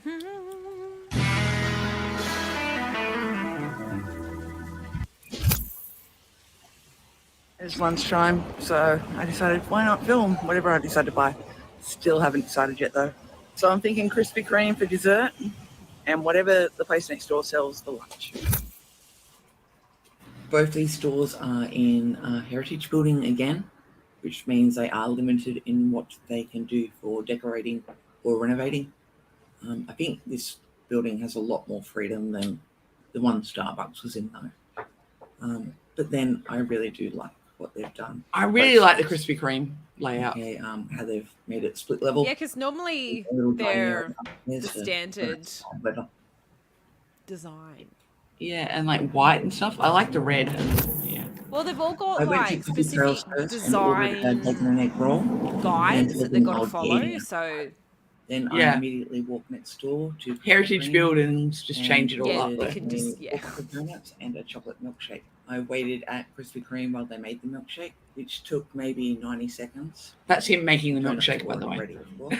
It's lunchtime, so I decided why not film whatever I decide to buy. Still haven't decided yet though. So I'm thinking Krispy Kreme for dessert and whatever the place next door sells for lunch. Both these stores are in Heritage Building again, which means they are limited in what they can do for decorating or renovating. I think this building has a lot more freedom than the one Starbucks was in though. But then I really do like what they've done. I really like the Krispy Kreme layout. Okay, how they've made it split level. Yeah, because normally A little dining they're area the upstairs for standard weather. design. Yeah, and like white and stuff. I like the red. Yeah. Well, they've all got I went to like Coffee Trails specific first and ordered a bacon design and egg roll. guides that they've got to Old follow. eating. So Then I immediately walked next door to Heritage Kreme Buildings. Just change it all yeah, up. you There. can just yeah. Donuts and a chocolate milkshake. I waited at Krispy Kreme while they made the milkshake, which took maybe 90 seconds. That's him making the milkshake, by the way. Ready, of course.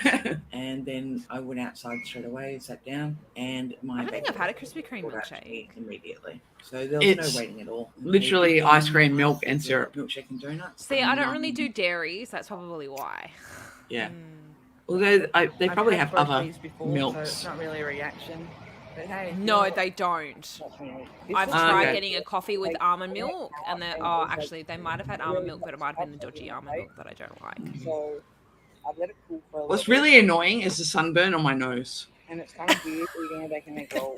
And then I went outside straight away, sat down, and my I don't think I've had a bagel Krispy Kreme brought out to milkshake. me immediately. So there was It's no waiting at all. literally They ice did cream, milk, and syrup. Milkshake and donuts. See, I and, don't really do dairies. That's probably why. Yeah. Mm. Although they I've probably had have both other these before, milks. So it's not really a reaction. But hey, No, you know they don't. what? I've This tried okay. getting a coffee with almond milk, and then oh, actually, they might have had almond milk, but it might have been the dodgy almond milk that I don't like. So I've let it cool for a What's little really annoying is the sunburn on my nose. bit, and it's kind of weird eating a bacon egg roll.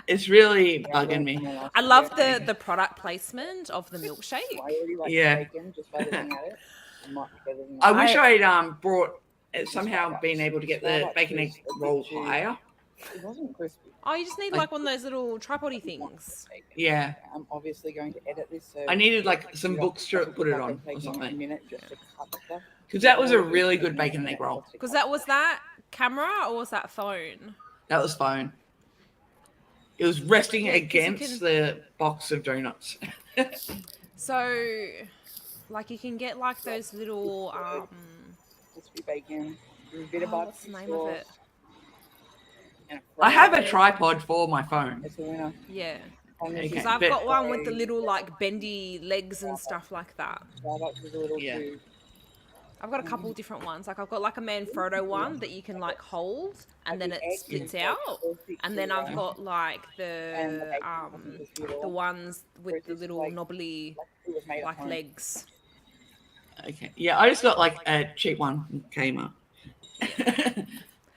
It's really bugging me. I love the product placement of the milkshake. Yeah. Bacon just by looking at it. It might be better than I that. wish I'd brought somehow been able to get the bacon egg roll higher. It wasn't crispy. Oh, you just need like one of those little tripody things. Yeah. I'm obviously going to edit this. So I needed like some you books to don't- put it like, on take or me a something. minute just to cut stuff. Because that was a really good bacon and egg roll. Because that was that camera or was that phone? That was fine. It was resting Yeah, 'cause you against the box of donuts. So, like, you can get like those little Crispy bacon. A bit of oh, what's the name of it? I have a tripod for my phone. It's a winner. Yeah, And Okay, because I've but- got one with the little like bendy legs and stuff like that. Starbucks is a little Yeah. too. I've got a couple different ones. Like I've got like a Manfrotto one that you can like hold and then it splits out. And then I've got like the ones with the little knobbly like legs. Okay. Yeah, I just got like a cheap one from Kmart.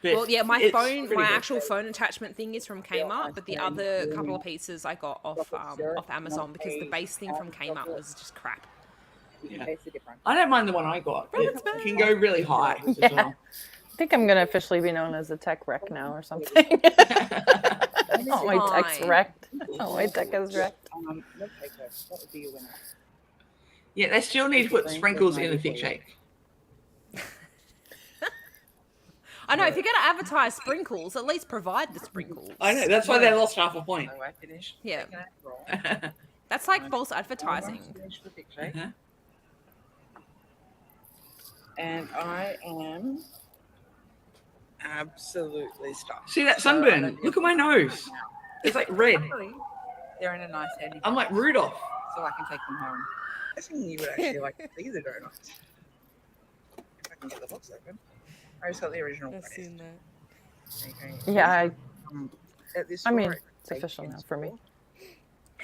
But Well, yeah, my it's phone, pretty my good. actual phone attachment thing is from Kmart, but the other couple of pieces I got off Amazon because the base thing from Kmart was just crap. Yeah. Taste the difference. I don't mind the one I got. Oh, It that's can go really high as Yeah. well. I think I'm gonna officially be known as a tech wreck now or something. Oh, my tech's Fine. wrecked. Oh, my tech is wrecked. Milkshake though, that would be a winner. Yeah, they still need to put sprinkles in the thick shake. I know, if you're going to advertise sprinkles, at least provide the sprinkles. I know, that's why they lost half a point. So I finished. Yeah. bacon egg roll. That's like false advertising. I finished the thick shake, Uh-huh. and I am absolutely stuffed. See that So I sunburn? don't Look get at my nose. It's like red. Luckily, they're in a nice handy. I'm like Rudolph. so I can take them home. I think you would actually like to see the donuts. If I can get the box open. I just got the original I've price. seen that. Okay. Yeah, At this I mean, store, it's official now for me.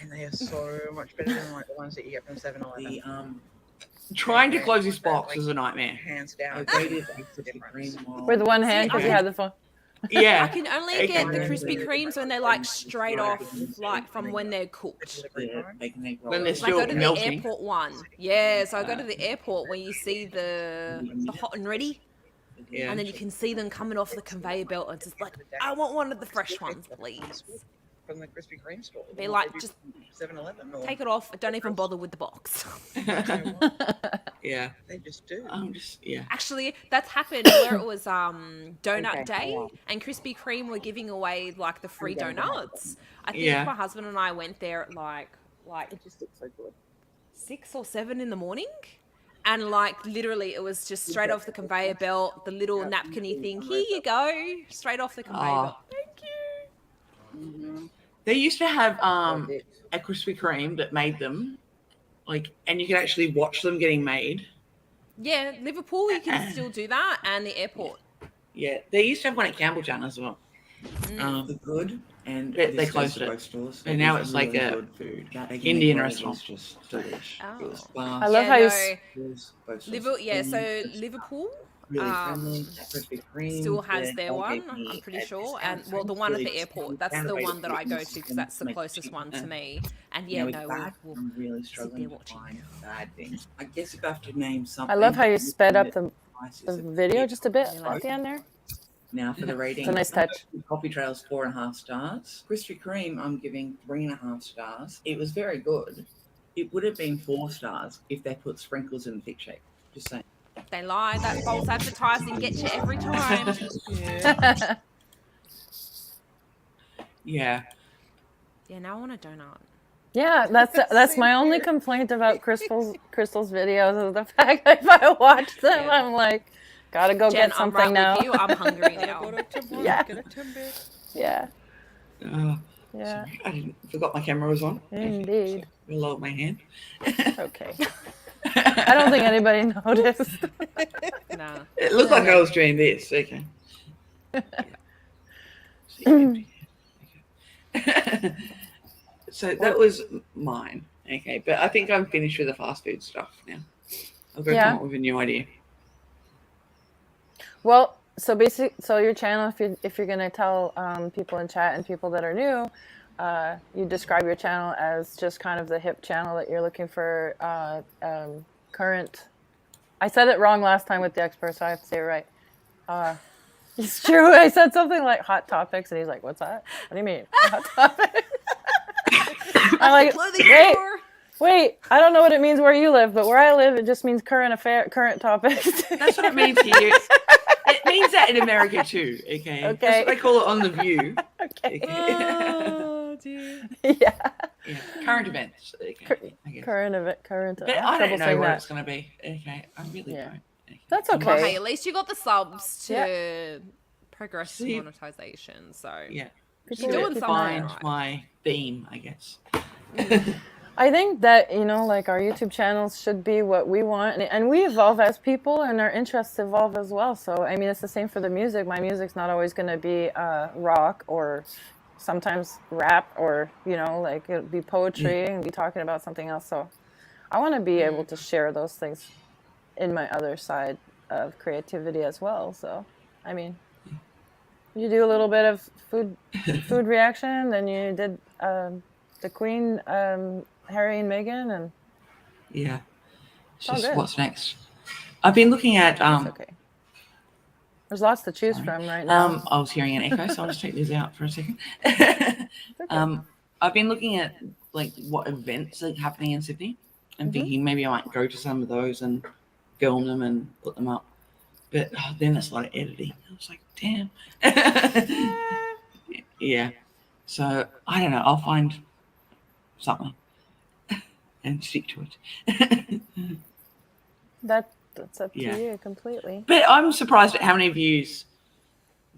and they are so much better than like the ones that you get from 7-Eleven. Trying to close this box is a nightmare. Hands down. I waited Makes a difference. With one hand See, because you I- had the phone. Yeah. I can only Okay. get the Krispy Kremes when they're like straight off, like from when they're cooked. When they're I still go to the melting. airport one. Yeah, so I go to the airport where you see the hot and ready, Yeah. and then you can see them coming off the conveyor belt. And it's just like, I want one of the fresh ones, please. From the Krispy Kreme store. Be like, just 7-Eleven. Or take it off. Don't even bother with the box. Yeah. they just do. Yeah. Actually, that's happened where it was donut Okay, day, hold on. and Krispy Kreme were giving away like the free donuts. I think Yeah. my husband and I went there at like It just looks so good. 6 or 7 in the morning, and like literally it was just straight off the conveyor belt, the little napkin-y thing. Here you go, straight off the conveyor Oh. belt. Thank you. They used to have a Krispy Kreme that made them, like, and you could actually watch them getting made. Yeah, Liverpool, you can still do that, and the airport. Yeah, they used to have one at Campbelltown as well. The good and They this closed goes to it. both stores. And It now was it's like really a good food. That egg and Indian egg roll restaurant. was just delish. It was Oh. fast. I love Yeah, how you no, s- It was both stores. Liverpool. Yeah, so Just Liverpool really friendly. um, That Krispy Kreme, still has the their old one, egg meat I'm pretty at sure, discount and well, the one at really the airport. That's found a the way one that I go use to because them that's the make it closest one to cheaper. me. And Now yeah, with no, that, we'll I'm really there struggling to watching. find bad things. I guess if I have to name something. I love how you sped up that the prices are video cheap. just a bit You like at the end there. Now for the rating. It's a nice touch. Coffee Trails 4.5 stars. Krispy Kreme I'm giving 3.5 stars. It was very good. It would have been 4 stars if they put sprinkles in the thick shake. Just saying. They lie. That false advertising gets you every time. Yeah. Yeah. Yeah, now I want a donut. Yeah, that's my only complaint about Crystal's videos is the fact that if I watch them, Yeah. I'm like, gotta go Jen, get I'm something right now. with you. I'm hungry Gotta now. go to Tim Hortons, Yeah. get a Timbit. Yeah, Oh, yeah, sorry. I forgot my camera was on. indeed. I lowered my hand. Okay. I don't think anybody noticed. Nah. It looked like I was doing this. Okay. Okay. So that was mine. Okay, but I think I'm finished with the fast food stuff now. I'll go Yeah. come up with a new idea. Well, so your channel, if you're gonna tell people in chat and people that are new, you describe your channel as just kind of the hip channel that you're looking for current. I said it wrong last time with the expert, so I have to say it right. It's true. I said something like hot topics, and he's like, "What's that? What do you mean hot topics?" I'm like, Clothing wait, store. wait. I don't know what it means where you live, but where I live, it just means current topics. That's what it means here. It means that in America too. Okay. That's Okay. what they call it on the View. Okay. Oh, dear. Yeah. Yeah. Current events. Okay. I guess. Current. But I trouble don't know saying what that. it's going to be. Okay. I really Yeah. don't. Okay. That's I'm okay. Well, not- hey, at least you got the subs to Yeah. progress to See- monetization. So Yeah. People You're doing keep something an eye. Find right. my theme, I guess. I think that, like our YouTube channels should be what we want, and we evolve as people, and our interests evolve as well. So, I mean, it's the same for the music. My music's not always going to be rock or sometimes rap or, like it'll be poetry and be talking about something else. So I want to be able to share those things in my other side of creativity as well. So, I mean, you do a little bit of food reaction, then you did the Queen, Harry and Meghan, and Yeah. It's all just good. what's next. I've been looking at it's okay. There's lots to choose from right now. I was hearing an echo, so I'll just take this out for a second. okay. I've been looking at like what events are happening in Sydney and thinking maybe I might go to some of those and film them and put them up. But then it's a lot of editing. I was like, damn. Yeah. So I don't know. I'll find something and stick to it. That's up to Yeah. you completely. But I'm surprised at how many views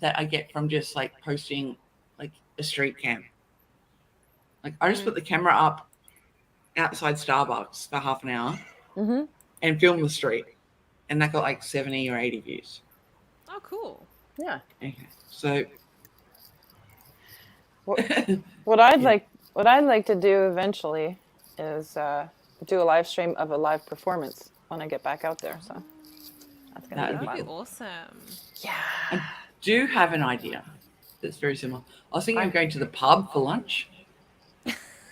that I get from just like posting like a street cam. Like I just put the camera up outside Starbucks for half an hour hmm and film the street, and that got like 70 or 80 views. oh, cool. Yeah. Okay, so What I'd like to do eventually is do a live stream of a live performance when I get back out there. So that's gonna That'd be That'd fun. be awesome. Yeah. do have an idea that's very similar. I was thinking of going to the pub for lunch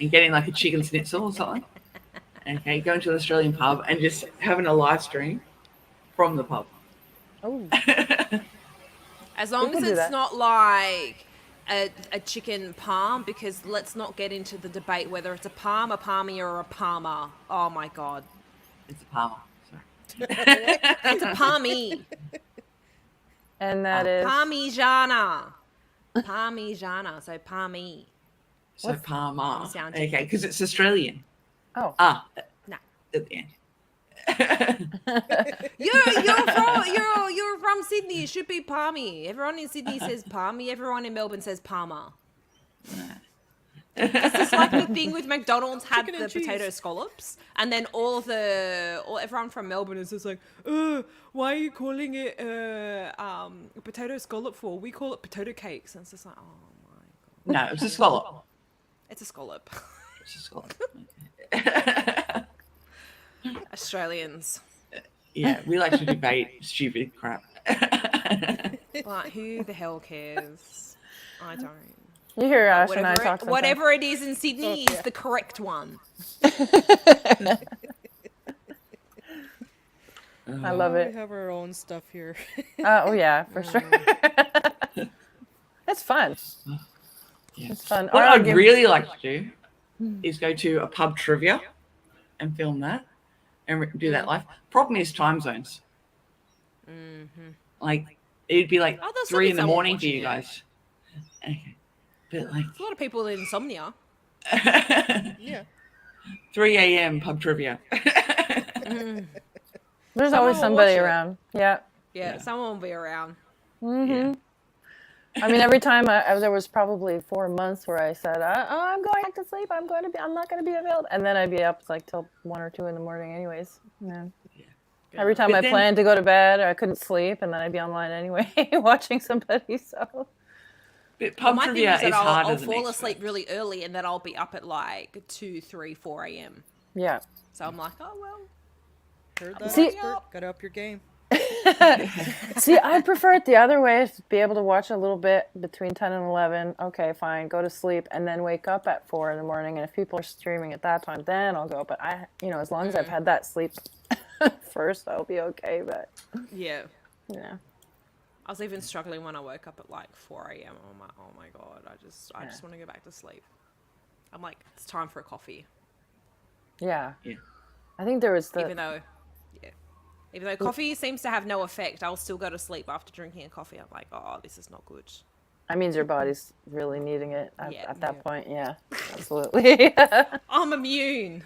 and getting like a chicken schnitzel or something. Okay, going to an Australian pub and just having a live stream from the pub. Oh, As long could as do it's that. not like a chicken palm, because let's not get into the debate whether it's a palm, a palmy, or a palmer. Oh my god. It's a Parma. Sorry. It's a palmy. and that is Parmigiana. Parmigiana. So palmy. So Parma. Sound Okay, chicken. because it's Australian. oh. Nah. At the end. You're from Sydney. It should be palmy. Everyone in Sydney says palmy. Everyone in Melbourne says palmer. It's like the thing with McDonald's had Chicken the and cheese. potato scallops, and then everyone from Melbourne is just like, why are you calling it a potato scallop for? We call it potato cakes, and it's just like, oh my god, No, it's a scallop. it's a scallop. It's a scallop. Australians, Yeah, we like to debate stupid crap. like who the hell cares? I don't. You hear Ash and I Whatever, talk sometimes. whatever it is in Sydney is the correct one. I love We it. have our own stuff here. Oh yeah, for sure. It's fun. Yeah. It's fun. What Or I'll I'd give- really like to do is go to a pub trivia and film that and do that live. Problem is time zones. Like it'd be like Oh, there'll still 3 be in the someone morning for watching you it. guys. Okay. But like There's a lot of people with insomnia. 3 a.m. pub trivia. There's Someone always will somebody watch it. around. Yeah. Yeah, someone will be around. hmm I mean, every time there was probably 4 months where I said, "Oh, I'm going back to sleep. I'm not going to be available," and then I'd be up like till 1 or 2 in the morning, anyways. Yeah. Every time But I then- planned to go to bed, I couldn't sleep, and then I'd be online anyway, watching somebody. So But pub My thing trivia is that is I'll harder than fall asleep experts. really early, and then I'll be up at like 2, 3, 4 a.m. yeah. So I'm like, oh well. Heard that, See- expert? Gotta up your game. See, I prefer it the other way, to be able to watch a little bit between 10 and 11. Okay, fine, go to sleep, and then wake up at 4 in the morning. And if people are streaming at that time, then I'll go. But as long as I've had that sleep first, I'll be okay. But Yeah. yeah, I was even struggling when I woke up at like 4 a.m. I'm like, oh my god, I just want to go back to sleep. I'm like, it's time for a coffee. yeah. Yeah. I think there was Even though coffee seems to have no effect, I'll still go to sleep after drinking a coffee. I'm like, oh, this is not good. That means your body's really needing it at, Yeah. at that point. Yeah, absolutely. I'm immune.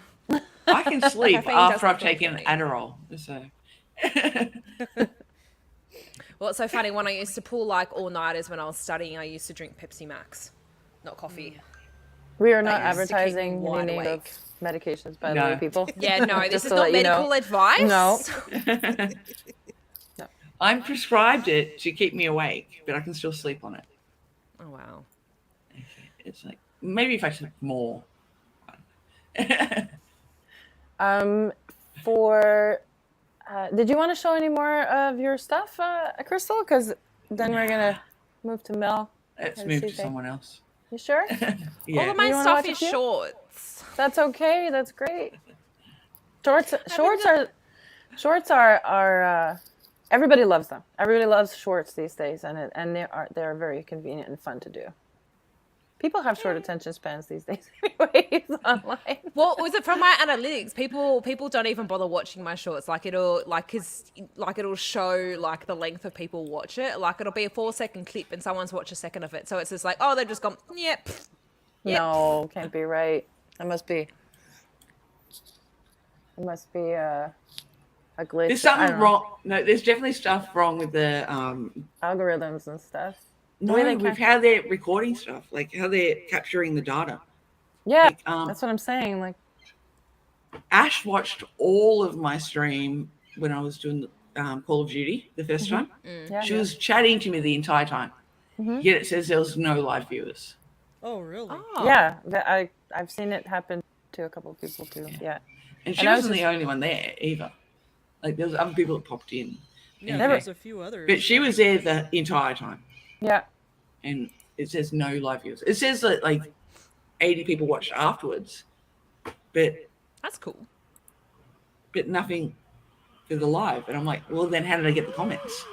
I can sleep Caffeine after doesn't I've feel taken funny. Adderall. So Well, it's so funny. When I used to pull like all-nighters when I was studying, I used to drink Pepsi Max, not coffee. We are not That used to keep me advertising any wide name of awake. medications, by the No. way, people. Yeah, no, this Just is to not let you know. medical advice. No. I'm prescribed it to keep me awake, but I can still sleep on it. Oh wow. It's like maybe if I sleep more. Did you want to show any more of your stuff, Crystal? Because then we're gonna move to Mel. Let's Let's move see to if they- someone else. You sure? All Yeah. of my You wanna stuff watch a is few? shorts. That's okay. That's great. Shorts are everybody loves them. Everybody loves shorts these days, and they're very convenient and fun to do. People have short attention spans these days, anyways, online. Well, was it from my analytics? People don't even bother watching my shorts. Like it'll show like the length of people watch it. Like it'll be a 4-second clip and someone's watched a second of it. So it's just like, oh, they've just gone, yep. Yep. No, can't be right. It must be a glitch. There's I something don't know. wrong. No, there's definitely stuff wrong with the Algorithms and stuff. no, way they with how they're recording stuff, like how they're capturing the data. Yeah, Like, that's what I'm saying. Like, Ash watched all of my stream when I was doing the Call of Duty the first time. yeah. She was chatting to me the entire time. Mhm. Yet it says there was no live viewers. Oh, really? Oh. Yeah, I've seen it happen to a couple of people too. Yeah. And she And I was wasn't the just- only one there either. Like there was other people that popped in. Yeah, Never- there's a few others. But she was there the entire time. Yeah. and it says no live viewers. It says that like 80 people watched afterwards, but That's cool. nothing for the live. And I'm like, well, then how did I get the comments?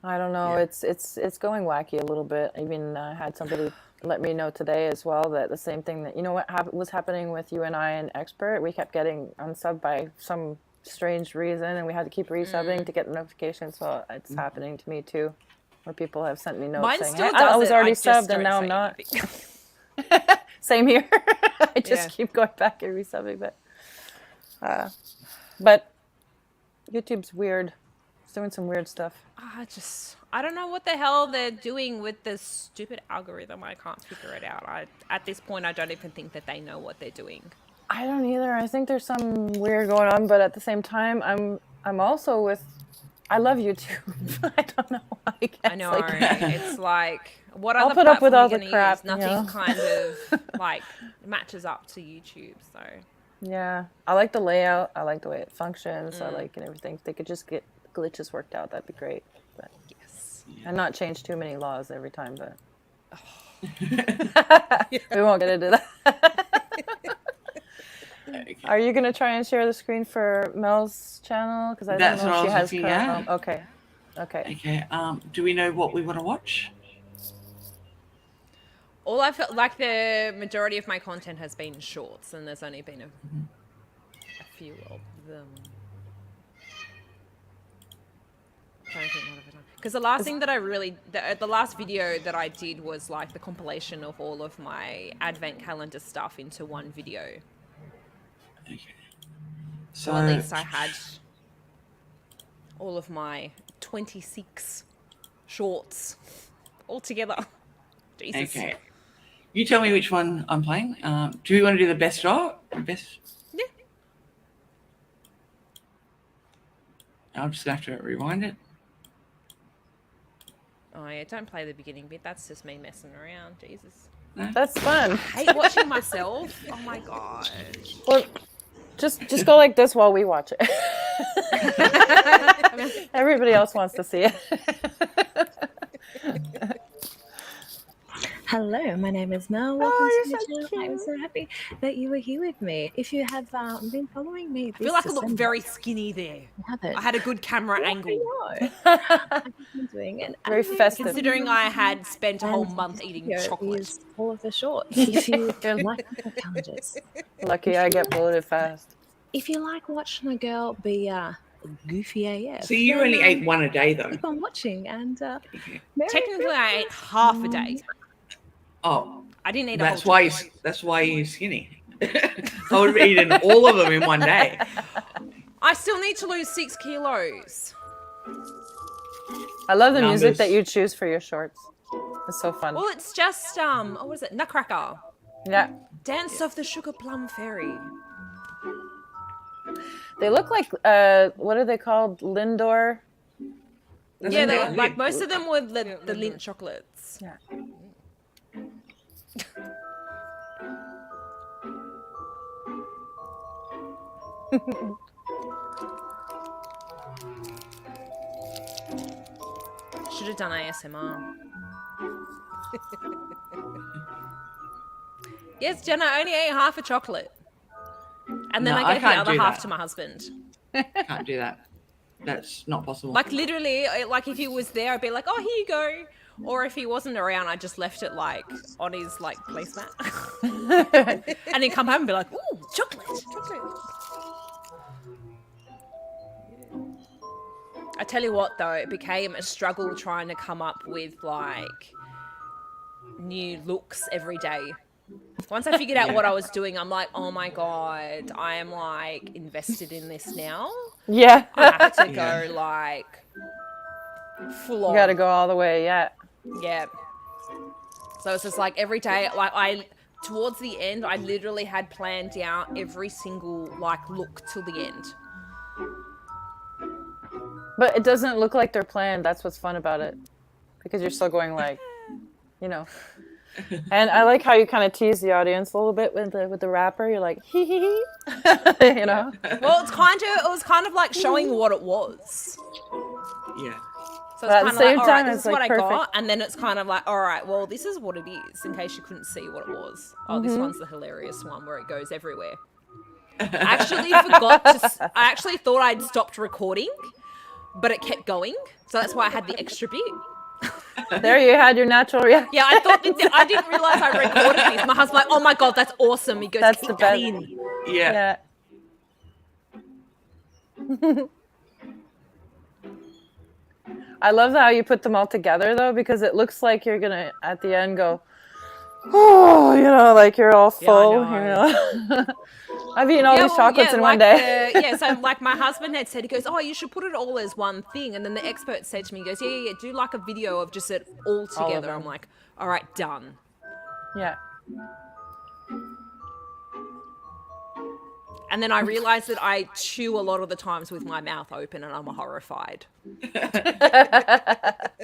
I don't know. Yeah. It's going wacky a little bit. I even had somebody let me know today as well that the same thing that what was happening with you and I and Expert. We kept getting unsubbed by some strange reason, and we had to keep resubbing to get the notification. So it's happening to me too, where people have sent me notes Mine saying, still "Hey, I does was it, already I just subbed and don't now I'm say not." anything. Same here. I just Yeah. keep going back and resubbing, but YouTube's weird. It's doing some weird stuff. I don't know what the hell they're doing with this stupid algorithm. I can't figure it out. At this point, I don't even think that they know what they're doing. I don't either. I think there's some weird going on, but at the same time, I'm also with. I love YouTube. I don't know why. I know. It's like, what I'll other put up with platform all are you the gonna crap, use? you Nothing know? kind of like matches up to YouTube. So Yeah, I like the layout. I like the way it functions. I like and everything. If they could just get glitches worked out, that'd be great. But yes. and not change too many laws every time. But we won't get into that. Okay. Are you gonna try and share the screen for Mel's channel? Because I That's don't know what if I she was has looking Chrome. at. Okay. Okay. Okay. Do we know what we want to watch? All I felt like the majority of my content has been shorts, and there's only been a few of them. Because the last thing that the last video that I did was like the compilation of all of my advent calendar stuff into one video. Okay. So at least I had all of my 26 shorts all together. Jesus. Okay. You tell me which one I'm playing. Do we want to do the best shot? Best. Yeah. I'm just gonna have to rewind it. Oh yeah, don't play the beginning bit. That's just me messing around. Jesus. That's fun. I hate watching myself. Oh my gosh. Well, just go like this while we watch it. Everybody else wants to see it. Hello, my name is Mel. Welcome Oh, to you're my so channel. I'm so happy that you were here with me. If you have been following me, I feel like I look very skinny there. I I had a good camera angle. I've been doing an Very festive. Considering I had spent a whole month eating video chocolate. is all of the shorts. If you like challenges, Lucky I get bloated fast. if you like watching a girl be goofy AF, So you then, only ate one a day, though. keep on watching and Okay. Merry Technically, I ate half a day. Oh, I didn't eat that's a whole why. chocolate. That's why you're skinny. I would have eaten all of them in one day. I still need to lose 6 kilos. I love the music that Numbers. you choose for your shorts. It's so fun. Well, it's just what is it? Nutcracker. Yeah. Dance of the Sugar Plum Fairy. They look like what are they called? Lindor. Yeah, Isn't it? like most of them were the Lindt chocolates. Yeah. Should have done ASMR. Yes, Jenna, I only ate half a chocolate. And then No, I I gave the can't other do half that. to my husband. Can't do that. That's not possible. Like literally, like if he was there, I'd be like, "Oh, here you go." Or if he wasn't around, I just left it like on his like placemat, and then come home and be like, "Ooh, chocolate, chocolate." I tell you what, though, it became a struggle trying to come up with like new looks every day. Once I figured out what I was doing, I'm like, "Oh my god, I am like invested in this now." Yeah. I have to Yeah. go like full You on. gotta go all the way, yeah. Yeah. So it's just like every day, like towards the end, I literally had planned out every single like look till the end. But it doesn't look like they're planned. That's what's fun about it. Because you're still going like, you know. And I like how you kind of tease the audience a little bit with the rapper. You're like, hee hee hee. You know? Well, it was kind of like showing what it was. Yeah. So But at it's the kind of same like, all right, time, this it's is what like I perfect. got, and then it's kind of like, all right, well, this is what it is, in case you couldn't see what it was. Oh, this one's the hilarious one where it goes everywhere. I actually forgot to. I actually thought I'd stopped recording, but it kept going, so that's why I had the extra bit. There you had your natural reaction. Yeah, I thought I didn't realize I recorded this. My husband's like, "Oh my god, that's awesome!" He goes, That's "Keep the that best. in." Yeah. Yeah. I love how you put them all together though, because it looks like you're gonna at the end go, oh, you know, like you're all Yeah, I full. know. I've eaten all these chocolates in one day. So like my husband had said, he goes, "Oh, you should put it all as one thing." And then the expert said to me, he goes, "Yeah, do like a video of just it all together." I'm them. like, "All right, done." Yeah. And then I realized that I chew a lot of the times with my mouth open, and I'm horrified. And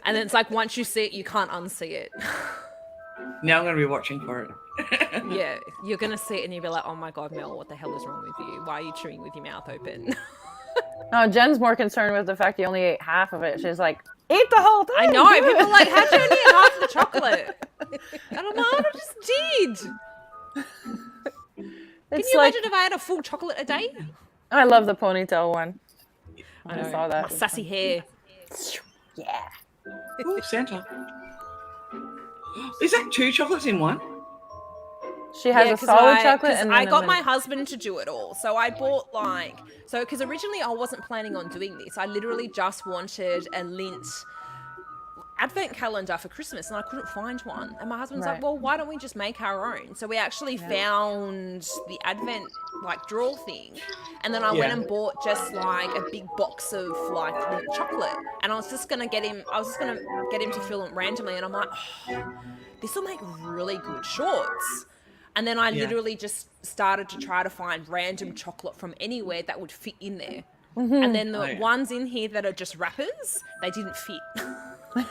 then it's like once you see it, you can't unsee it. Now I'm going to be watching for it. Yeah, you're gonna see it and you'll be like, "Oh my god, Mel, what the hell is wrong with you? Why are you chewing with your mouth open?" No, Jen's more concerned with the fact you only ate half of it. She's like, eat the whole thing. I know. do People it." are like, "How'd you only eat half the chocolate?" And I'm like, "I just did." Can It's you like, imagine if I had a full chocolate a day? I love the ponytail one. I know, saw that. My sassy hair. Yeah. Ooh, Santa. Is that 2 chocolates in one? She has a 'cause solid chocolate, 'cause and I then got my husband to do it all. So I bought because originally I wasn't planning on doing this. I literally just wanted a Lindt advent calendar for Christmas, and I couldn't find one. And my husband's like, Right. "Well, why don't we just make our own?" So we actually found the advent drawer thing, and then I went Yeah. and bought just like a big box of like Lindt chocolate, and I was just gonna get him to fill it randomly, and I'm like, "Oh, this will make really good shorts." And then I Yeah. literally just started to try to find random chocolate from anywhere that would fit in there. Mm-hmm. And then the Oh, yeah. ones in here that are just wrappers, they didn't fit. Oh,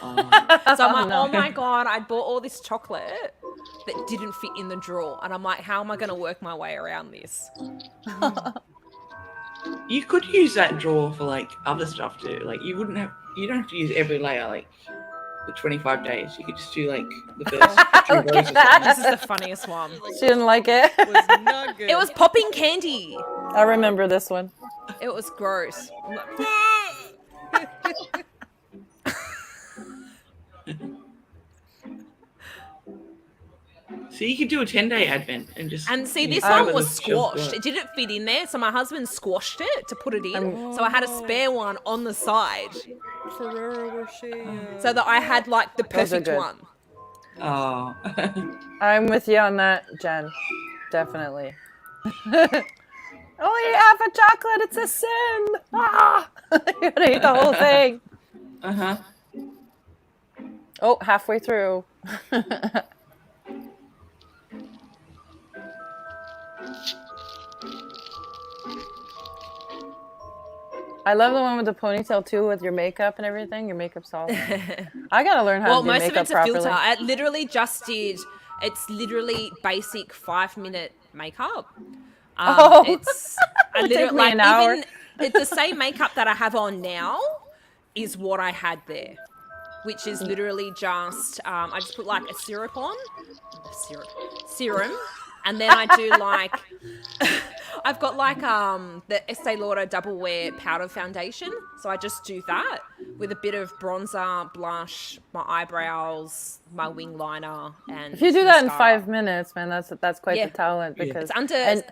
So I'm like, no. "Oh my god, I bought all this chocolate that didn't fit in the drawer." And I'm like, "How am I going to work my way around this?" you could use that drawer for like other stuff too. Like you don't have to use every layer like for 25 days. You could just do like the first 2 Look rows at or that. This is the funniest one. She didn't like it. It was not good. It was popping candy. I remember this one. It was gross. I'm like, So you could do a 10-day advent and just. And see, this cover one was the shelf squashed. door. It didn't fit in there, so my husband squashed it to put it in. So I had a spare one on the side, Ferrero Rocher. so that I had like the Those are perfect good. one. Oh. I'm with you on that, Jen. Definitely. Only half a chocolate. It's a sin. Ah! You gotta eat the whole thing. Uh-huh. Oh, halfway through. I love the one with the ponytail too, with your makeup and everything. Your makeup's all. I gotta learn how Well, to do most of makeup it's a properly. filter. I literally just did. It's literally basic 5-minute makeup. Oh. It's I Would take literally me like an hour. even it's the same makeup that I have on now is what I had there, which is literally just I just put like a serum, and then I do like I've got like the Estee Lauder Double Wear Powder Foundation, so I just do that with a bit of bronzer, blush, my eyebrows, my wing liner, and If you do that in mascara. 5 minutes, man, that's quite Yeah. the talent Yeah. because It's under and-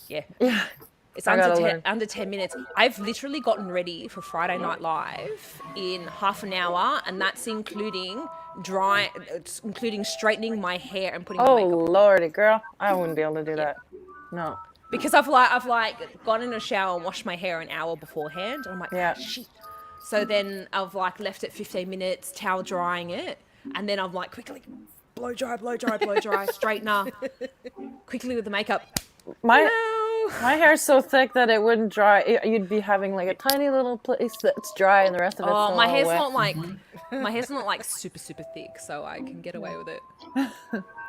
yeah. yeah. It's I under gotta 10, learn. under 10 minutes. I've literally gotten ready for Friday Night Live in half an hour, and that's including including straightening my hair and putting Oh my makeup on. lordy, girl, I wouldn't be able to do that. No. Because I've gone in a shower and washed my hair an hour beforehand, and I'm like, Yeah. "Ah, shit." So then I've like left it 15 minutes, towel drying it, and then I'm like quickly blow dry, straightener, quickly with the makeup. My No. my hair's so thick that it wouldn't dry. You'd be having like a tiny little place that's dry, and the rest of it's Oh, still my all hair's wet. not like my hair's not like super thick, so I can get away with it.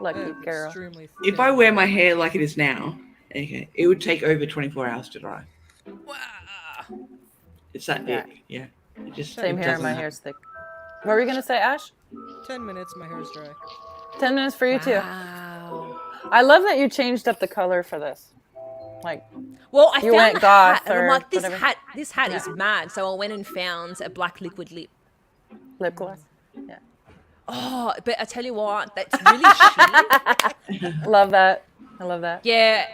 Lucky girl. Extremely If I wear my hair like it is now, okay, it would take over 24 hours to dry. Wow. It's that Yeah. big. Yeah. Just Same it here. My doesn't- hair's thick. What were you gonna say, Ash? 10 minutes, my hair's dry. 10 minutes for you too. Wow. I love that you changed up the color for this. Like, Well, I You found went the goth hat, and I'm or like, this whatever. hat is mad. So I went and found a black liquid lip. lip gloss. Oh, but I tell you what, that's really shitty. Love that. I love that. Yeah,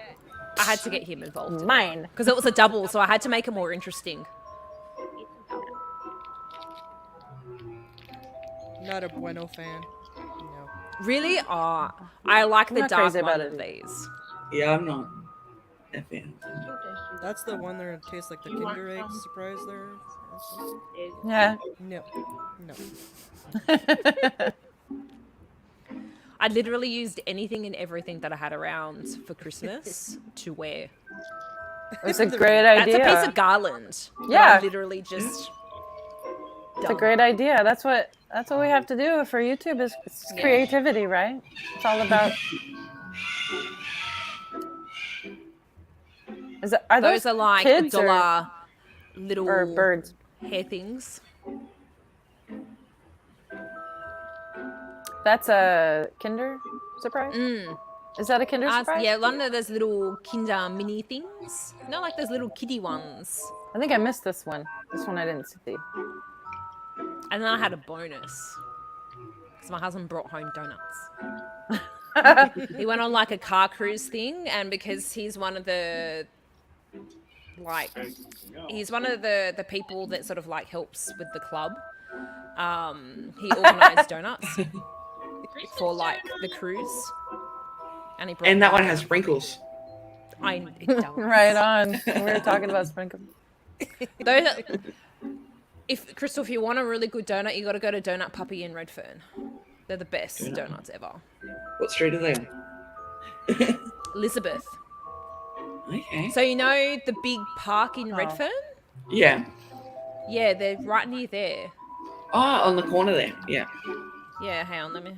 I had to get him involved Mine. because it was a double, so I had to make it more interesting. Not a Bueno fan. No. Really? Oh, I like the not dark crazy one about of it. these. Yeah, I'm not a fan. That's the one that tastes like the Kinder Egg surprise there. or something? Yeah. No. No. I literally used anything and everything that I had around for Christmas to wear. It's a great That's idea. a piece of garland. that Yeah. I literally just. It's a great idea. That's what we have to do for YouTube is it's creativity, right? It's all about. Are Those are like kids dollar little or birds? hair things. That's a Kinder surprise. Is that a Kinder surprise? Yeah, one of those little Kinder mini things. Not like those little kiddie ones. I think I missed this one. This one I didn't see. And then I had a bonus. Because my husband brought home donuts. He went on like a car cruise thing, and because he's one of the he's one of the people that sort of like helps with the club. He organized donuts for like the cruise. And he brought And that one has sprinkles. it does. Right on. We were talking about sprinkles. Those are, Crystal, if you want a really good donut, you got to go to Donut Puppy in Redfern. They're the best donuts ever. What street are they on? Elizabeth. Okay. So you know the big park in Redfern? Yeah. Yeah, they're right near there. Oh, on the corner there. Yeah. Yeah, hang on, let me.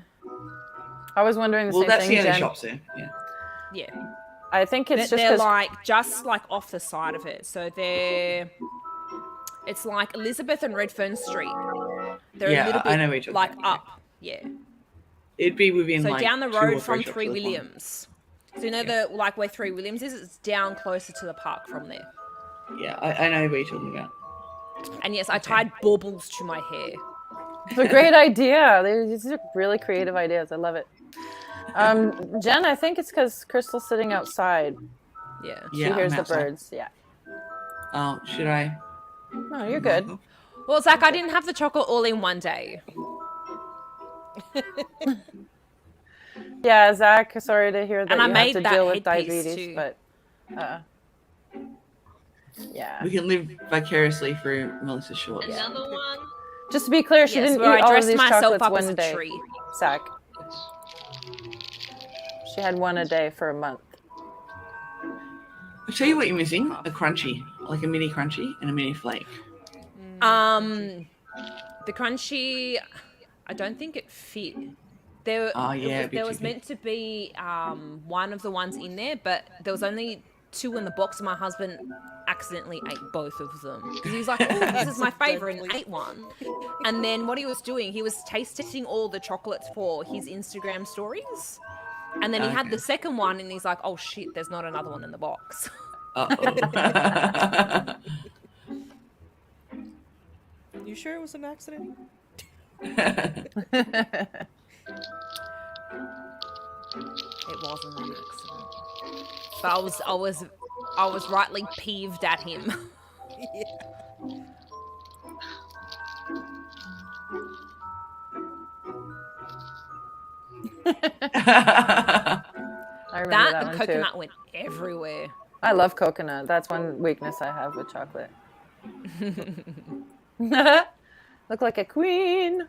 I was wondering the Well, same that's thing, the only Jen. shops there. Yeah. Yeah, I think it's just they're 'cause- like just like off the side of it. So it's like Elizabeth and Redfern Street. They're Yeah, a little bit I know what you're talking like about, up. Yeah. It'd be within So like down the 2 or road 3 from shops Three at a time. Williams. So you know the like where Three Williams is? It's down closer to the park from there. Yeah, I know what you're talking about. And yes, I tied baubles to my hair. It's a great idea. These are really creative ideas. I love it. Jen, I think it's because Crystal's sitting outside. Yeah. She Yeah, hears I'm the outside. birds. Yeah. Should I? No, you're good. Well, Zach, I didn't have the chocolate all in one day. Yeah, Zach, sorry to hear that And I you made have to that deal with headpiece diabetes, too. but yeah. We can live vicariously through Melissa Short. Another one. Just to be clear, she Yes, didn't where eat I all of dressed these myself chocolates up as one a day. tree. Zach. She had one a day for a month. I'll tell you what you're missing: a crunchy, like a mini crunchy and a mini flake. The crunchy, I don't think it fit. There, Oh, yeah, it'd be there too was big. meant to be one of the ones in there, but there was only 2 in the box, and my husband accidentally ate both of them because he was like, "Oh, this is my favorite," and ate one. And then what he was doing, he was tasting all the chocolates for his Instagram stories, and then he had Okay. the second one, and he's like, "Oh shit, there's not another one in the box." Uh-oh. You sure it was an accident? It wasn't an accident. But I was rightly peeved at him. I remember That, that the one coconut too. went everywhere. I love coconut. That's one weakness I have with chocolate. Look like a queen.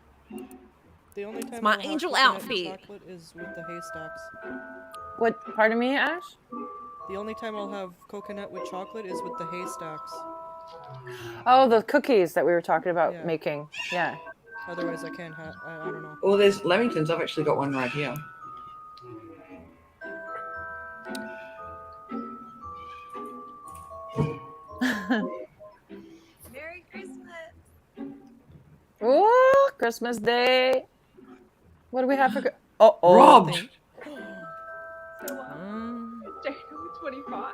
The only time my I'll have angel coconut outfit. chocolate is with the haystacks. What? Pardon me, Ash? The only time I'll have coconut with chocolate is with the haystacks. Oh, the cookies that we were talking about Yeah. making. Yeah. Otherwise, I can't have. I don't know. Well, there's Lamingtons. I've actually got one right here. Merry Christmas. Ooh, Christmas Day. What do we have for? Oh, Robbed. Stay number 25.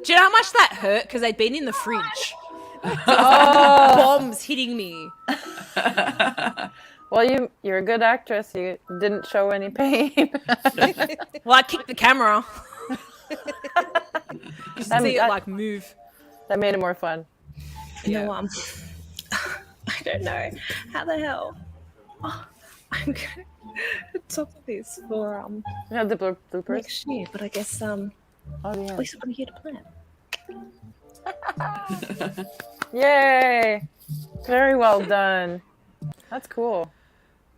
Do you know how much that hurt? Because they'd been in the fridge. Oh. Bombs hitting me. Well, you're a good actress. You didn't show any pain. Well, I kicked the camera. You That- see it that- like move. That made it more fun. You know, I don't know how the hell. Oh, I'm gonna top this for You have the bloopers. next year, but I guess Oh yeah. we still got a year to plan. Yay! Very well done. That's cool.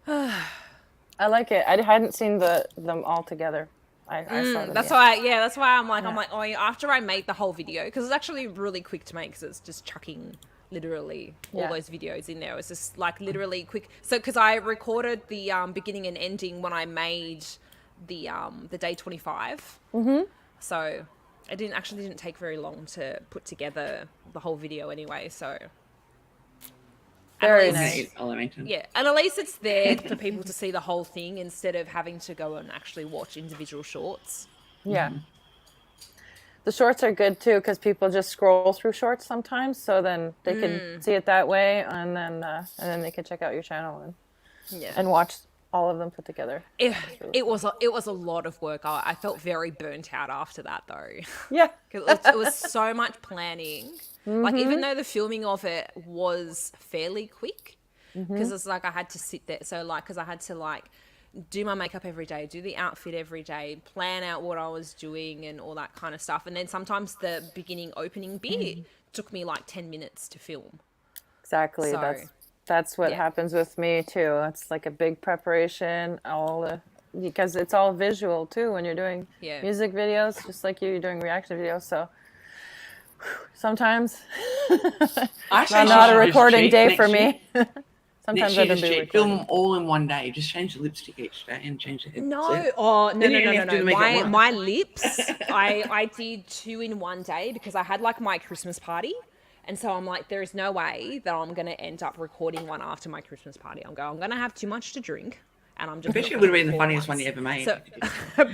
I like it. I hadn't seen them all together. I saw them. That's yeah. that's why I'm like, Yeah. oh, yeah, after I made the whole video, because it's actually really quick to make, because it's just chucking literally all Yeah. those videos in there. It's just like literally quick. So, because I recorded the beginning and ending when I made the day 25. Mhm. So it didn't take very long to put together the whole video anyway. So Very at least- nice. Elementum. Yeah, and at least it's there for people to see the whole thing instead of having to go and actually watch individual shorts. Yeah. The shorts are good too because people just scroll through shorts sometimes, so then they can see it that way, and then they can check out your channel Yeah. and watch all of them put together. It was a lot of work. I felt very burnt out after that though. Yeah. 'Cause it was so much planning. Like even though the filming of it was fairly quick, because it's like I had to sit there. So like, because I had to like do my makeup every day, do the outfit every day, plan out what I was doing and all that kind of stuff. And then sometimes the beginning opening bit took me like 10 minutes to film. Exactly. So, That's what yeah. happens with me too. It's like a big preparation, because it's all visual too when you're doing Yeah. music videos, just like you're doing reaction videos. So sometimes I say not a just recording cheat day next for year. me. Sometimes Next I year, don't just do cheat. Film recording. all in one day. Just change the lipstick each day and change the head. No, oh no, Then no, you no, only no, have to do no. the makeup once. My lips, I did 2 in one day because I had like my Christmas party, and so I'm like, there is no way that I'm gonna end up recording one after my Christmas party. I'm gonna have too much to drink, and I'm I just. bet you it gonna would have been the record funniest one once. you ever made. So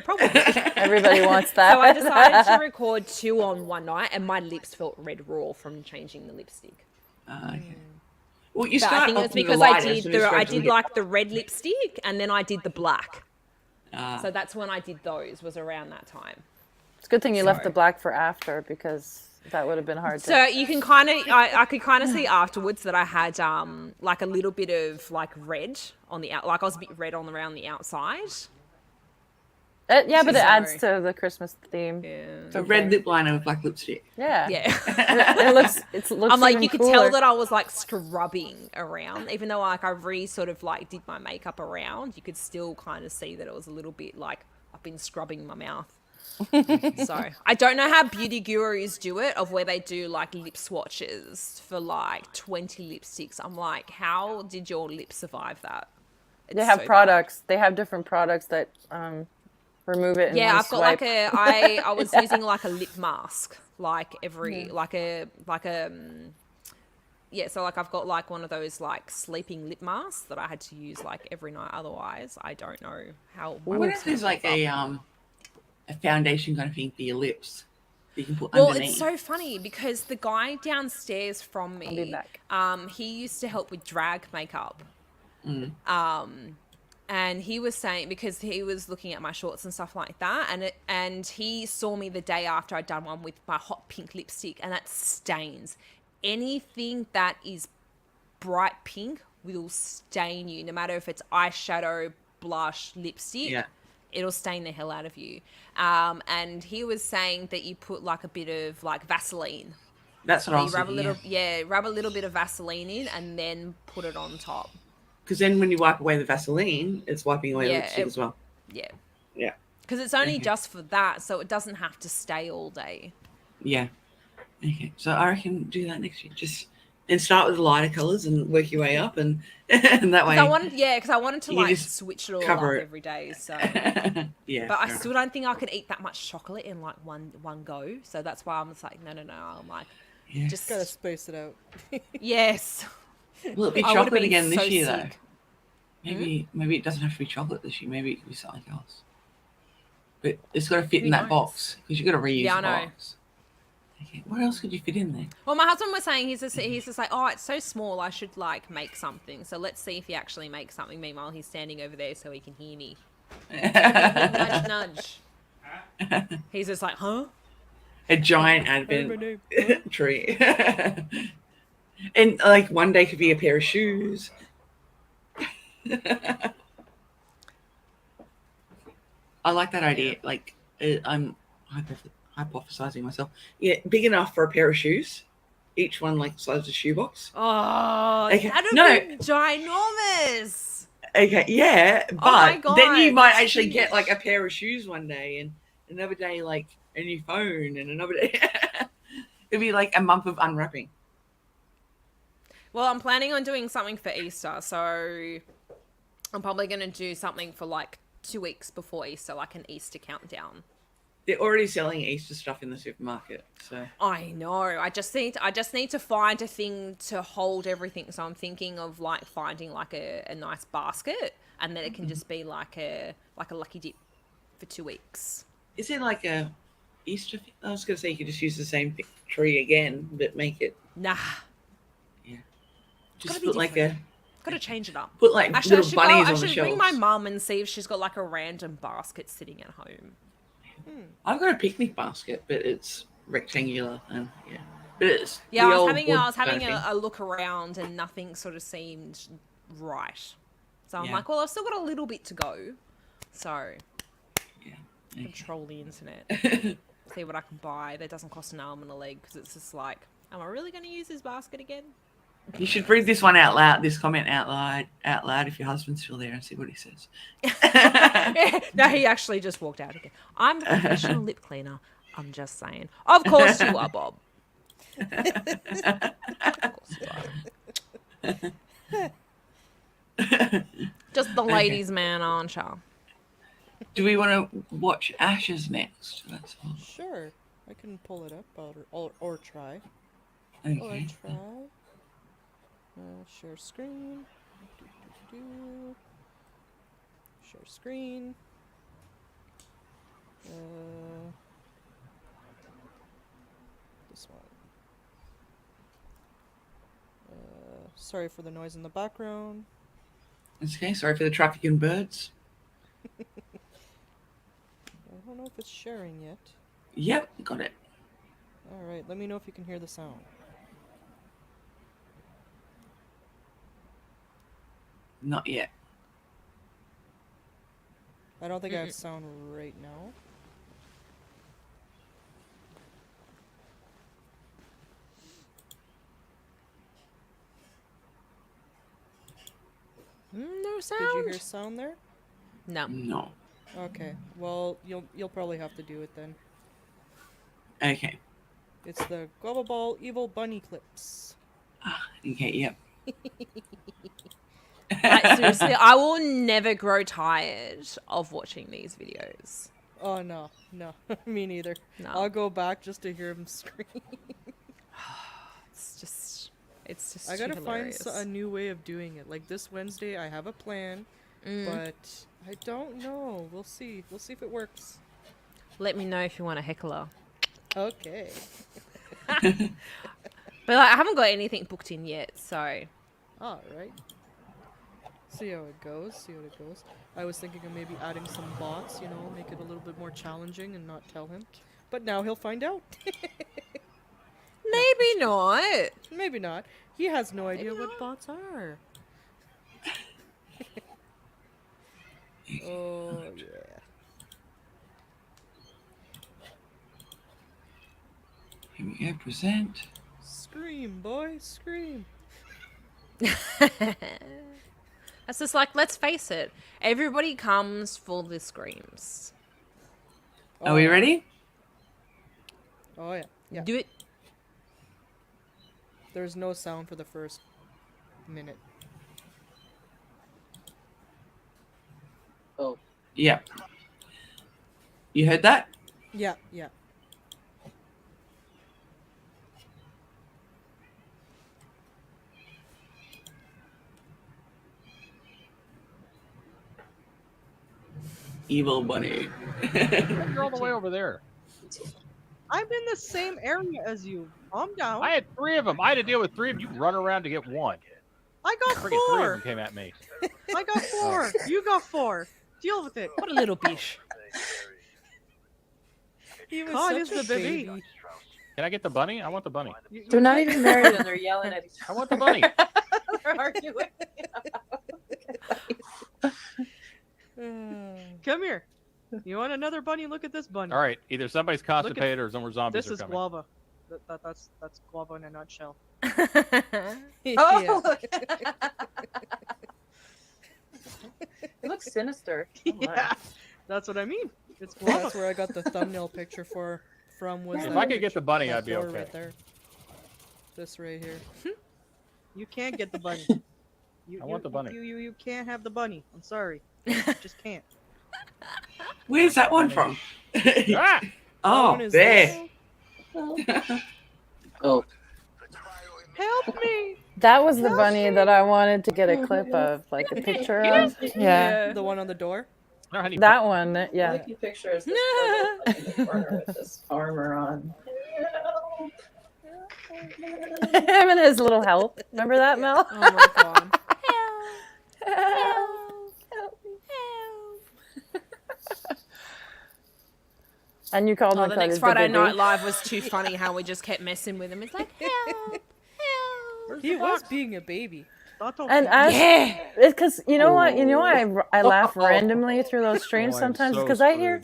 probably. Everybody wants that. So I decided to record 2 on one night, and my lips felt red raw from changing the lipstick. Okay. Well, you But start I think off it's with the because I lightest did and just I gradually did get- like the red lipstick, and then I did the black. Ah. So that's when I did those. Was around that time. It's a good thing you left So- the black for after because that would have been hard So to. you can kind of, I could kind of see afterwards that I had like a little bit of like red on the out, like I was a bit red on around the outside. Yeah, but it adds Sorry. to the Christmas theme. a red lip liner with black lipstick. Yeah. Yeah. It looks. It looks. I'm like, even you could cooler. tell that I was like scrubbing around, even though like I sort of like did my makeup around. You could still kind of see that it was a little bit like I've been scrubbing my mouth. So I don't know how beauty gurus do it, of where they do like lip swatches for like 20 lipsticks. I'm like, how did your lips survive that? They It's have so bad. products. They have different products that remove it. In Yeah, one I've got swipe. like I was using like a lip mask, like every like a yeah, so like I've got like one of those like sleeping lip masks that I had to use like every night. Otherwise, I don't know how. my What lips if there's would like hold up. a foundation kind of thing for your lips that you can put Well, underneath? it's so funny because the guy downstairs from I'll be me, back. he used to help with drag makeup. Mm. And he was saying, because he was looking at my shorts and stuff like that, and he saw me the day after I'd done one with my hot pink lipstick, and that stains. Anything that is bright pink will stain you, no matter if it's eyeshadow, blush, lipstick. Yeah. It'll stain the hell out of you. And he was saying that you put like a bit of like Vaseline. That's what I So you was rub a thinking. little, rub a little bit of Vaseline in, and then put it on top. Because then when you wipe away the Vaseline, it's wiping away the Yeah, lipstick it- as well. Yeah. Yeah. Because it's only Okay. just for that, so it doesn't have to stay all day. Yeah. Okay. So I reckon do that next year. Just and start with the lighter colours and work your way up, and and that way. 'Cause I wanted to You can like just switch it all up cover it. every day. So, Yeah. but I fair still don't think I could eat that much chocolate in like one go. So that's why I'm just like, no. I'm like, Yeah. Just Gotta space it out. yes. Will it be I would've chocolate been again this so year, though? sick. Maybe it doesn't have to be chocolate this year. Maybe it could be something else. But it's got to fit Who in that knows? box because you got to reuse Yeah, I the know. box. Okay, what else could you fit in there? Well, my husband was saying he's just like, oh, it's so small. I should like make something. So let's see if he actually makes something. Meanwhile, he's standing over there so he can hear me. Nudge, nudge. He's just like, huh? A giant Hey, my advent name. tree. And like one day could be a pair of shoes. I like that idea. Like I'm hypothesizing myself. Yeah, big enough for a pair of shoes. Each one like the size of a shoebox. Oh, Okay, that'd no. be ginormous. Okay, yeah, Oh my but then you God, might that's actually huge. get like a pair of shoes one day, and another day like a new phone, and another day it'd be like a month of unwrapping. Well, I'm planning on doing something for Easter, so I'm probably going to do something for like 2 weeks before Easter, like an Easter countdown. They're already selling Easter stuff in the supermarket, so I know. I just need to find a thing to hold everything. So I'm thinking of like finding like a nice basket, and then it can just be like a lucky dip for 2 weeks. is it like a Easter? I was gonna say you could just use the same tree again, but make it Nah, just gotta be put like different. Gotta change it up. put like Actually, little bunnies I on the should shelves. bring my mum and see if she's got like a random basket sitting at home. I've got a picnic basket, but it's rectangular and yeah, but it's Yeah, the I was old having wood I was having kind of thing. a look around and nothing sort of seemed right. So I'm Yeah. like, well, I've still got a little bit to go. So Yeah. control the internet, see what I can buy that doesn't cost an arm and a leg, because it's just like, am I really going to use this basket again? You should read this one out loud, this comment out loud if your husband's still there and see what he says. No, he actually just walked out again. I'm the professional lip cleaner. I'm just saying. Of course you are, Bob. Of course you are. Just the ladies' man, aren't you? Do we want to watch Ashes next? That's all. Sure, I can pull it up or try. Okay. Or try. Share screen. Do. Share screen. This one. Sorry for the noise in the background. It's okay. Sorry for the traffic and birds. I don't know if it's sharing yet. Yep, got it. Alright, let me know if you can hear the sound. Not yet. I don't think I have sound right now. No sound. Did you hear sound there? No. No. Okay. Well, you'll probably have to do it then. Okay. It's the Global Ball Evil Bunny clips. Okay. Yep. Like, seriously, I will never grow tired of watching these videos. Oh no, me neither. No. I'll go back just to hear him scream. It's just I gotta too find hilarious. a new way of doing it. Like this Wednesday, I have a plan, but I don't know. We'll see. We'll see if it works. Let me know if you want a heckler. Okay. But like, I haven't got anything booked in yet, so All right. See how it goes. See how it goes. I was thinking of maybe adding some bots. You know, make it a little bit more challenging and not tell him. But now he'll find out. maybe not. Maybe not. He has no idea Maybe what not. bots are. Oh yeah. Here we go. Present. Scream, boy, scream. That's just like, let's face it, everybody comes for the screams. Are we ready? Oh yeah. Yeah. Do it. There's no sound for the first minute. Yep. You heard that? Yeah, yeah. Evil bunny. You're all the way over there. I'm in the same area as you. Calm down. I had 3 of them. I had to deal with 3 of them. You run around to get 1. I got Freaking 3 of 4. them came at me. I got 4. You got 4. Deal with it. What a little bitch. He was God, such is a the baby. baby. Can I get the bunny? I want the bunny. They're not even married and they're yelling at each I want the bunny. other, arguing. Come here. You want another bunny? Look at this bunny. All right, either somebody's constipated or some more zombies This are is coming. guava. That's guava in a nutshell. Oh, it looks sinister. Yeah, that's what I mean. It's Well, guava. that's where I got the thumbnail picture from. Was If that I could get the bunny, that I'd be door okay. Right there. This right here. You can't get the bunny. I want the bunny. You can't have the bunny. I'm sorry. Just can't. Where's that one from? Ah! Oh, one is there. Oh, Help me! That was the bunny that I wanted to get a clip of, like a picture of. Yeah. The one on the door. No, honey, That one, yeah. Lucky picture is this photo, like, in the corner with this armor on. Him and his little help. Remember that, Mel? Oh my god. And you called Oh, him the because next he's Friday baby. Night Live was too funny how we just kept messing with him. It's like, help, help. He was being a baby. Not And as, Yeah. because you know what, I laugh randomly through those streams I'm sometimes so because I hear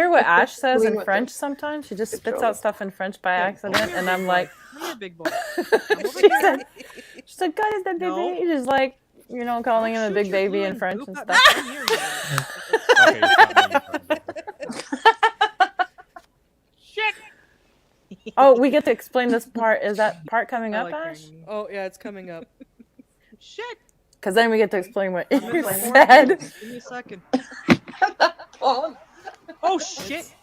what Ash says in With French the sometimes. She just spits out stuff in French by accident, and I'm like, Come here, big boy. she said, guys, that baby. No. She's like, calling him a Shoot big your baby in gun. French Loop and that stuff. back in here, you Okay, it's not me. Shit! Oh, we get to explain this part. Is that part coming I up, like Ash? hearing me. Oh yeah, it's coming up. Shit! Because then we get to explain what you gonna play more said. Give me a second. Oh, Oh shit!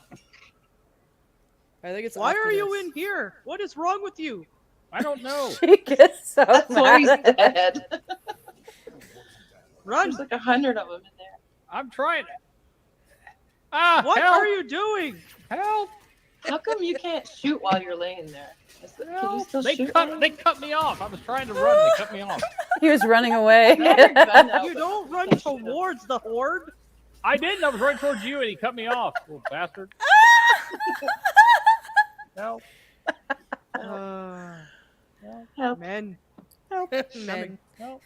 I think it's. Why after are you this. in here? What is wrong with you? I don't know. She gets so that's why he's mad. dead. Run! There's like 100 of them in there. I'm trying. Ah! What help! are you doing? Help! How come you can't shoot while you're laying there? Can you Help! still They shoot? cut me off. I was trying to run. They cut me off. He was running away. Grab your gun out, You but- don't run towards the horde. I didn't. I was running towards you, and he cut me off. Little bastard. Help! Help. Men. Men. Help!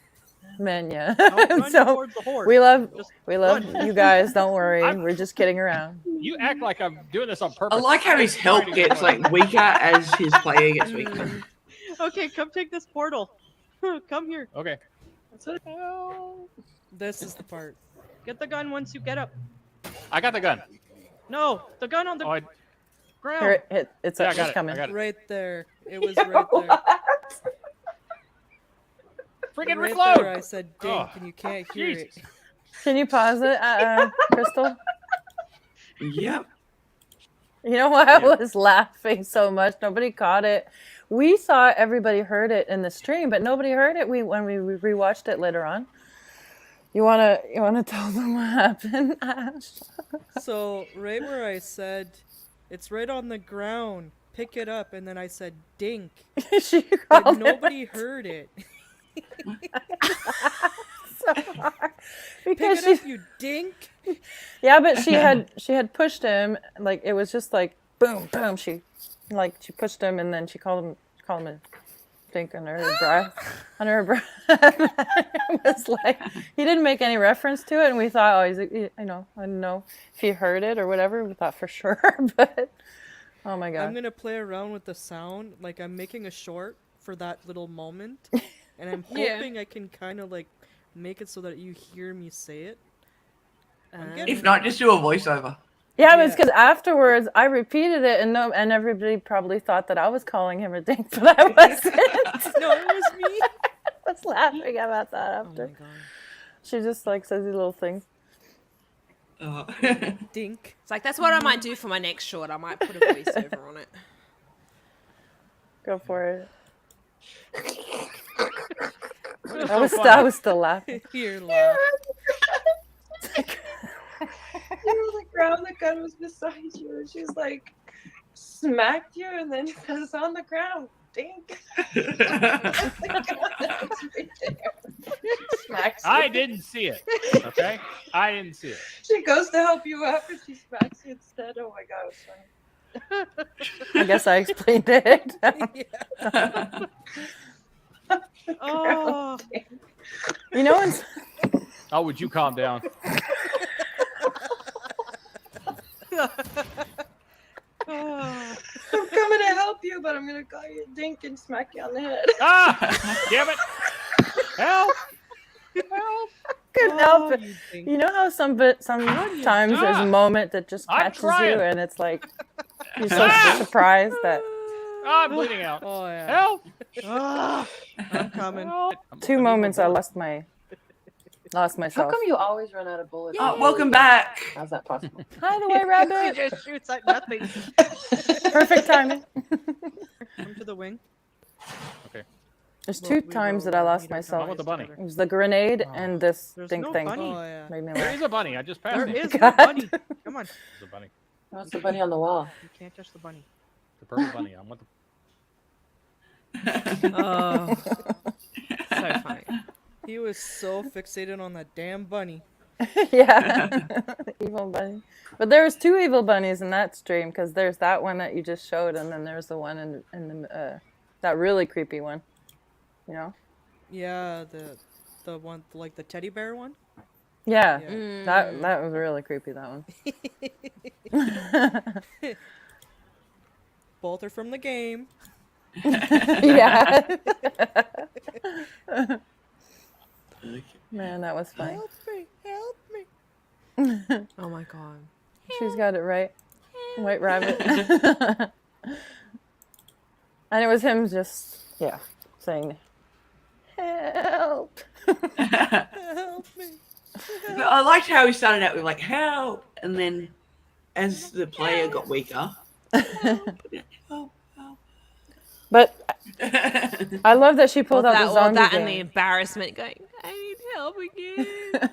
Men, yeah. Don't run So towards the horde. we love Just you guys. Don't worry. I'm- We're just kidding around. You act like I'm doing this on purpose. I like how his health gets like weaker as his player gets weaker. Okay, come take this portal. Come here. Okay. That's what This is the part. Get the gun once you get up. I got the gun. No, the gun on the Oh, I, ground. Here, it's yeah, I got it's it. coming. I got it. Right there. It was right there. Freaking Right reload! there, I said dink, Oh, and you can't hear Jesus. it. Can you pause it, Crystal? Yep. You know why I Yeah. was laughing so much? Nobody caught it. We thought everybody heard it in the stream, but nobody heard it. When we rewatched it later on. You wanna tell them what happened, Ash? So right where I said, it's right on the ground. Pick it up, and then I said dink, She but called nobody heard it. so hard Pick because it she up, you dink. yeah, but she had pushed him like it was just like boom boom. She pushed him and then she called him a dink under her breath. Under her breath. It was like he didn't make any reference to it, and we thought, oh, I don't know if he heard it or whatever. We thought for sure, but oh my I'm god. gonna play around with the sound, like I'm making a short for that little moment, and I'm Yeah. hoping I can kind of like make it so that you hear me say it. I'm Uh, getting If not, just do a voiceover. Yeah, but it's Yeah. because afterwards I repeated it, and everybody probably thought that I was calling him a dink, but I wasn't. No, it was me. I was laughing about that Oh after. my god. She just like says these little things. Oh. Dink. It's like, that's what I might do for my next short. I might put a voiceover on it. Go for it. It's I so was funny. still laughing. Here, laugh. ground, the gun was beside you, and she's like, smacked you, and then it's on the ground. Dink. The gun was right there. Smacks you. I didn't see it. Okay, I didn't see it. She goes to help you up, and she smacks you instead. Oh my god, it was funny. I guess I explained it. Oh, You know, it's, Oh, would you calm down? oh. I'm coming to help you, but I'm gonna call you a dink and smack you on the head. Ah! Damn it! Help! Help! Couldn't help it. You You know how sometimes there's a moment that just I'm catches you, trying. and it's like you're so surprised that Ah, I'm bleeding out. Oh yeah. Help! Ah, I'm coming. Help! two moments I lost How myself. come you always run out of bullets? Oh, welcome back. How's that possible? Hi, the white He rabbit. just shoots at nothing. Perfect timing. Come to the wing. There's Well, two we times will that I lost meet our myself. I want the bunny. It was the grenade and this There's dink no thing. bunny. Oh, Oh yeah. made me There laugh. is a bunny. I just passed There it. is God. no bunny. Come on. There's a bunny. What's the bunny on the wall? You can't touch the bunny. The purple bunny. I want the. Oh, so funny. He was so fixated on that damn bunny. Yeah, evil bunny. But there was two evil bunnies in that stream because there's that one that you just showed, and then there's the one in the that really creepy one. You know? Yeah, the one like the teddy bear one. Yeah, Yeah. that was really creepy. That one. Both are from the game. Yeah. Man, that was funny. Help me! Help me! Oh my god. She's got it right. White rabbit. And it was him just, saying, help. Help me! But I liked how he started out with like help, and then as the player got weaker, help, help. But I love that she Or pulled out that, the or zombie that and the game. embarrassment going, I need help again.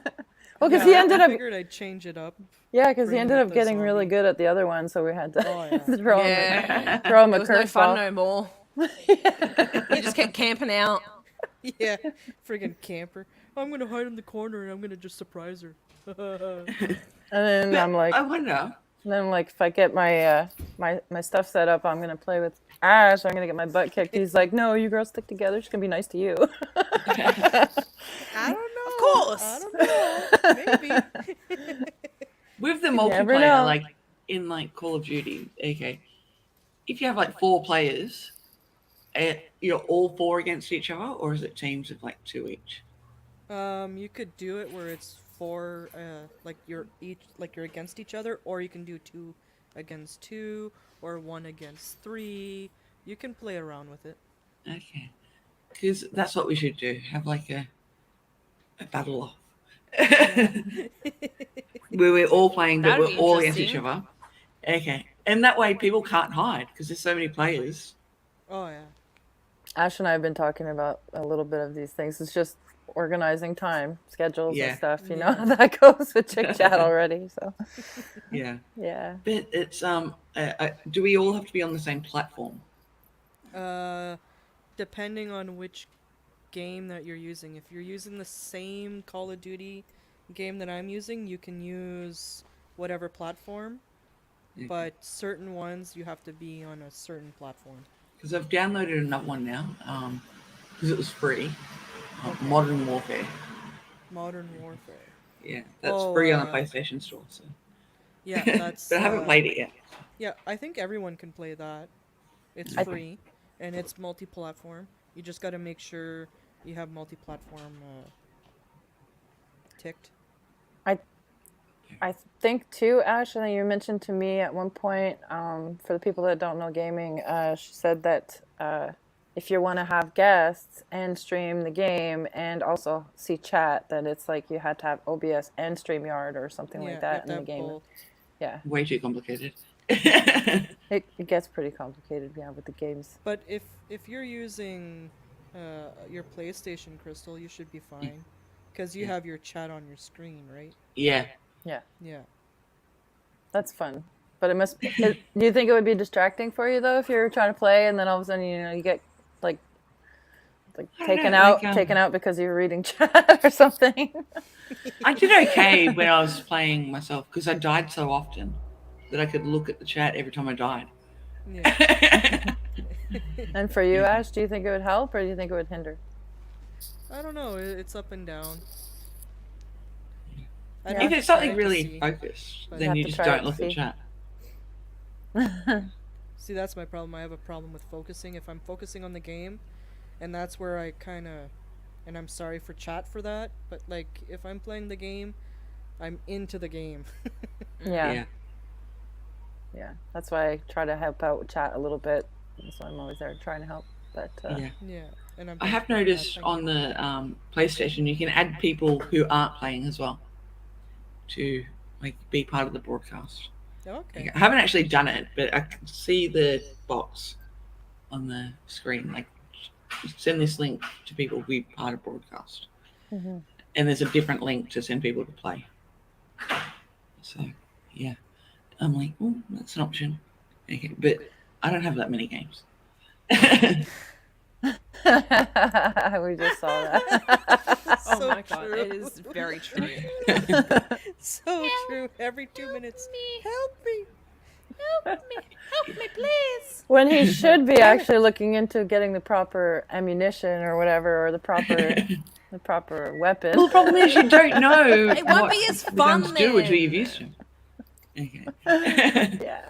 Well, because Yeah, he ended I up, figured I'd change it up. yeah, because he bring ended up up the getting really zombie. good at the other one, so we had to Oh, yeah. throw him, Yeah. throw him It a was no curveball. fun no more. He just kept camping out. Yeah, friggin' camper. I'm gonna hide in the corner and I'm gonna just surprise her. And then I'm like, I wonder. if I get my my stuff set up, I'm gonna play with Ash. I'm gonna get my butt kicked. He's like, no, you girls stick together. She's gonna be nice to you. I don't know. Of course. I don't know. Maybe. With the never multiplayer, know. like in like Call of Duty, okay, if you have like 4 players, you're all 4 against each other, or is it teams of like 2 each? You could do it where it's 4, like you're against each other, or you can do 2 against 2, or 1 against 3. You can play around with it. Okay, because that's what we should do. Have like a battle off. Where we're all playing, but That'd we're be all against each interesting. other. Okay, and that way people can't hide because there's so many players. Oh yeah. Ash and I have been talking about a little bit of these things. It's just organizing time, schedules, Yeah. and stuff. You know how that goes with Chick Chat already. So Yeah, yeah. but it's do we all have to be on the same platform? Depending on which game that you're using. If you're using the same Call of Duty game that I'm using, you can use whatever platform. Yeah. But certain ones you have to be on a certain platform. Because I've downloaded another one now, because it was free. Modern Warfare. Modern Warfare. Yeah, that's Oh, free on the PlayStation Store. So. Yeah, that's. But I haven't played it yet. Yeah, I think everyone can play that. It's I- free, and it's multi-platform. You just got to make sure you have multi-platform ticked. I think too, Ash, and you mentioned to me at one point, for the people that don't know gaming, she said that if you want to have guests and stream the game and also see chat, that it's like you had to have OBS and StreamYard or something Yeah, like you that have in to the have game. both. Yeah, Way too complicated. it gets pretty complicated, yeah, with the games. But if you're using your PlayStation, Crystal, you should be fine, because you Yeah. have your chat on your screen, right? Yeah. Yeah. That's fun. But do you think it would be distracting for you though if you're trying to play and then all of a sudden you get like I don't taken know, out like, because you're reading chat or something? I did okay when I was playing myself because I died so often that I could look at the chat every time I died. Yeah. And for you, Yeah. Ash, do you think it would help or do you think it would hinder? I don't know. It's up and down. Yeah. I'd If have it's to try something it to really see. focused, But- then Have you to just try it don't to look at see. chat. See, that's my problem. I have a problem with focusing. If I'm focusing on the game, and that's where I kind of, and I'm sorry for chat for that, but like if I'm playing the game, I'm into the game. Yeah. That's why I try to help out with chat a little bit. So I'm always there trying to help. But Yeah. Yeah, and I'm. I have noticed on the PlayStation you can add people who aren't playing as well to like be part of the broadcast. Okay. I haven't actually done it, but I can see the box on the screen. Like, send this link to people who be part of broadcast, Mhm. and there's a different link to send people to play. So, yeah, I'm like, oh, that's an option. Okay, but I don't have that many games. we just saw that. Oh So my god, true. it is very true. So true. Every 2 minutes. Help me. Help me, please. When he should be actually looking into getting the proper ammunition or whatever, or the proper weapon. Well, the problem is you don't know It won't what be as the fun guns do until then. you've used them. Okay. Yeah.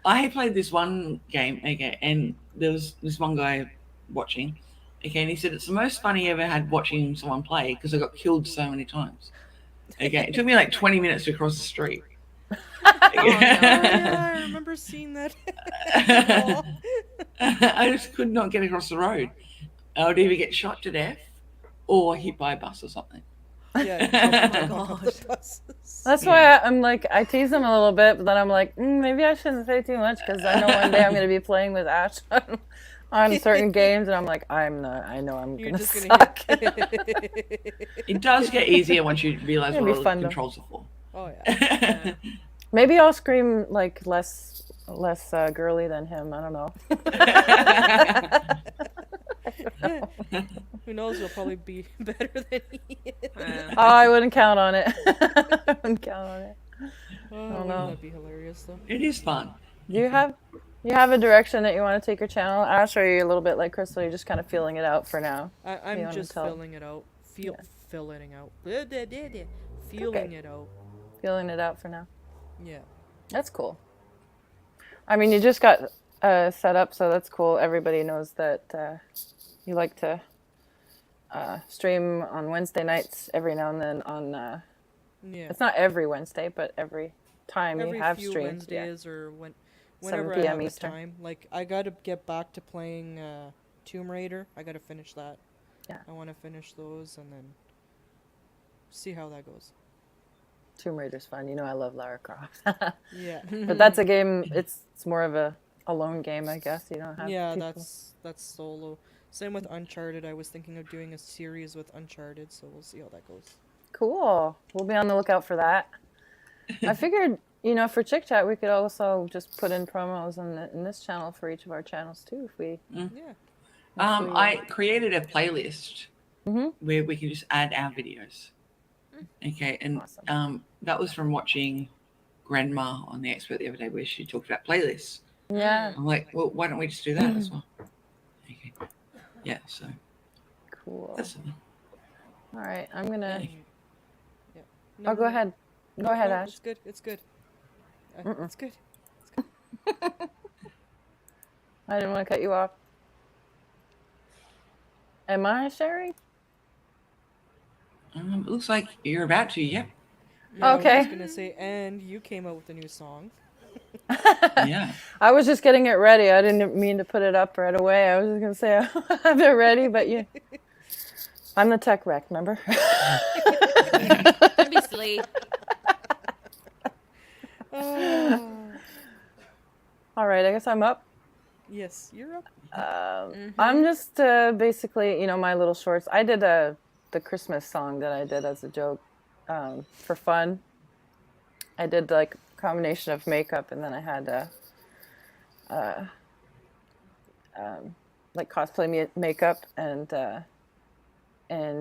I played this one game, okay, and there was this one guy watching, okay, and he said it's the most fun he ever had watching someone play because I got killed so many times. Okay, it took me like 20 minutes to cross the street. Oh, yeah, I remember seeing that. I just could not get across the road. I would either get shot to death or hit by a bus or something. Yeah. Oh my god. The buses. That's why I'm like, I tease him a little bit, but then I'm like, maybe I shouldn't say too much because I know one day I'm going to be playing with Ash on certain games, and I'm like, I know I'm You're going to just suck. gonna It does get easier once you realize It'd what be all fun, the though. controls are for. Oh yeah. Maybe I'll scream like less girly than him. I don't know. Who knows? You'll probably be better than he is. Yeah. Oh, I wouldn't count on it. I wouldn't count on it. Oh, no. wouldn't that be hilarious though? It is fun. Do you have a direction that you want to take your channel, Ash, or are you a little bit like Crystal? You're just kind of feeling it out for now. I'm wanna just tell? filling it out. Filling out. Feeling it out. Feeling it out for now. Yeah. That's cool. I mean, you just got set up, so that's cool. Everybody knows that you like to stream on Wednesday nights every now and then. Yeah. It's not every Wednesday, but every time Every you have few streams. Yeah. Wednesdays or whenever I 7 have p.m. the Eastern. time. Like I gotta get back to playing Tomb Raider. I gotta finish that. Yeah. I want to finish those and then see how that goes. Tomb Raider's fun. You know I love Lara Croft. Yeah. But that's a game. It's more of a lone game, I guess. You don't have. Yeah, people. that's solo. Same with Uncharted. I was thinking of doing a series with Uncharted, so we'll see how that goes. Cool. We'll be on the lookout for that. I figured, for Chick Chat, we could also just put in promos in this channel for each of our channels too, if we. Yeah. I created a playlist Mhm. where we can just add our videos. Okay, and Awesome. that was from watching Grandma on the Expert the other day, where she talked about playlists. Yeah. I'm like, well, why don't we just do that as well? Okay. Yeah, so Cool. that's All right. I'm gonna. Yeah. Oh, go ahead. Go ahead, Ash. It's good. It's good. Mm-mm. It's good. I didn't want to cut you off. Am I sharing? it looks like you're about to. Yep. Yeah, I Okay. was just gonna say, and you came out with a new song. Yeah. I was just getting it ready. I didn't mean to put it up right away. I was just gonna say I have it ready, but I'm the tech wreck, remember? Don't be silly. Oh. All right, I guess I'm up. Yes, you're up. I'm just basically, my little shorts. I did the Christmas song that I did as a joke for fun. I did like combination of makeup, and then I had like cosplay makeup, and I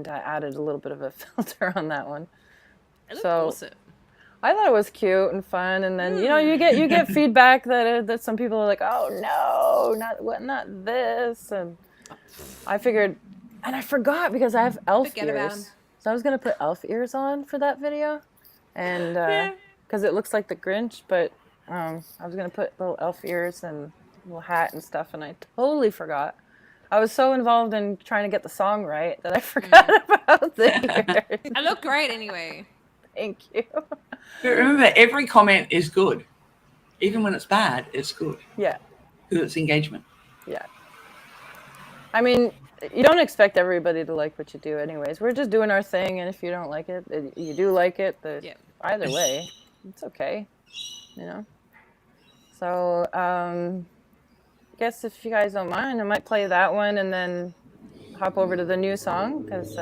added a little bit of a filter on that one. It looked So awesome. I thought it was cute and fun, and then you get feedback that some people are like, oh no, not this, and I figured, and I forgot because I have elf Forget about 'em. ears, so I was gonna put elf ears on for that video, and because it looks like the Grinch, but I was gonna put little elf ears and little hat and stuff, and I totally forgot. I was so involved in trying to get the song right that I forgot about the ears. I look great anyway. Thank you. But remember, every comment is good. Even when it's bad, it's good. Yeah. Because it's engagement. Yeah. I mean, you don't expect everybody to like what you do anyways. We're just doing our thing, and if you don't like it, you do like it. Either way, it's okay. You know? So, I guess if you guys don't mind, I might play that one and then hop over to the new song, because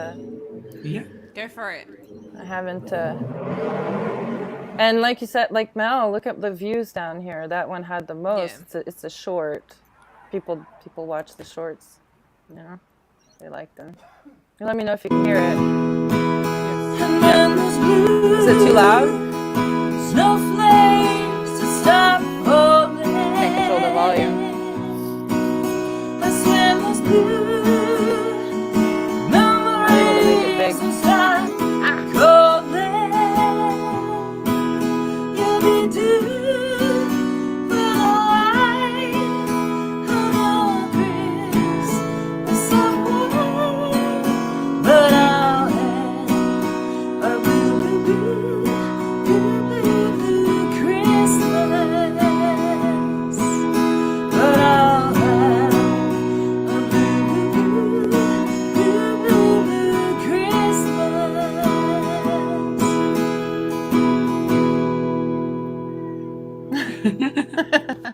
Yeah. Go for it. I haven't... And like you said, like Mel, look at the views down here. That one had the most. Yeah. It's a short. People watch the shorts. You know, they like them. You let me know if you can hear it. Is it too loud? Can't control the volume. I'm gonna make it big.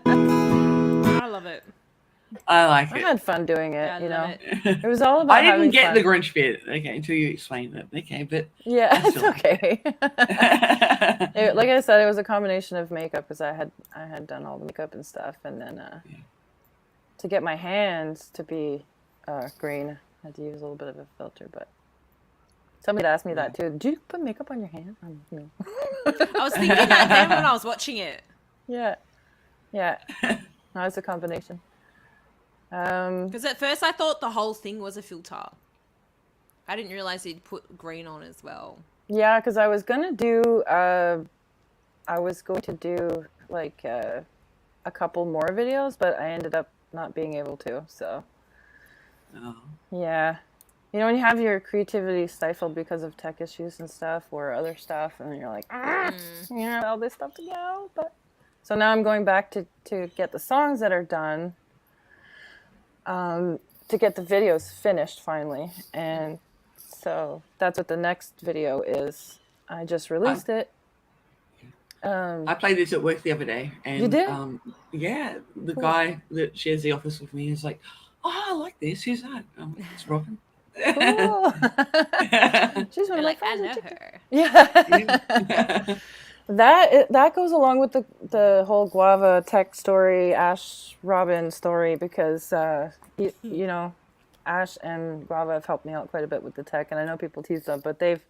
I love it. I like I it. had fun doing it, Yeah, I you love know. it. It was all about I didn't having get fun. the Grinch bit, okay, until you explained it. Okay, but Yeah, I it's still like okay. Like I said, it was a combination of makeup, because I had done all the makeup and stuff, and then to get my hands to be green, I had to use a little bit of a filter. But somebody asked me that too. Did you put makeup on your hand? No. I was thinking that then when I was watching it. Yeah. No, it's a combination. Because at first I thought the whole thing was a filter. I didn't realize he'd put green on as well. Yeah, because I was gonna do like a couple more videos, but I ended up not being able to. So Oh. yeah, you know, when you have your creativity stifled because of tech issues and stuff or other stuff, and you're like, you know, all this stuff to go. But so now I'm going back to get the songs that are done, to get the videos finished finally, and so that's what the next video is. I just released it. I played this at work the other day, and You did? Yeah, the Cool. guy that shares the office with me is like, "Oh, I like this. Who's that?" It's Robin. Cool. She's one You're of my like, I friends. know her. Yeah. That goes along with the whole Guava tech story, Ash Robin story, because you know, Ash and Guava have helped me out quite a bit with the tech, and I know people tease them, but they've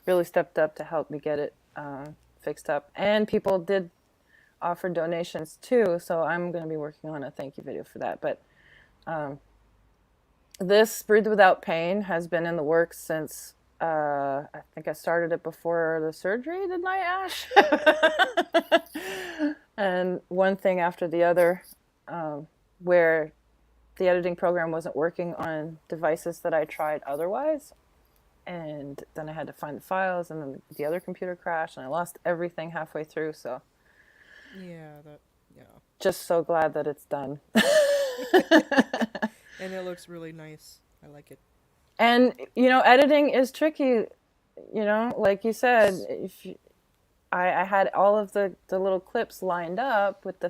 really stepped up to help me get it fixed up. And people did offer donations too, so I'm going to be working on a thank you video for that. But this Breathe Without Pain has been in the works since I think I started it before the surgery, didn't I, Ash? And one thing after the other, where the editing program wasn't working on devices that I tried otherwise. And then I had to find the files, and then the other computer crashed, and I lost everything halfway through. So Yeah, just so glad that it's done. and it looks really nice. I like it. And you know, editing is tricky. You know, like you said, I had all of the little clips lined up with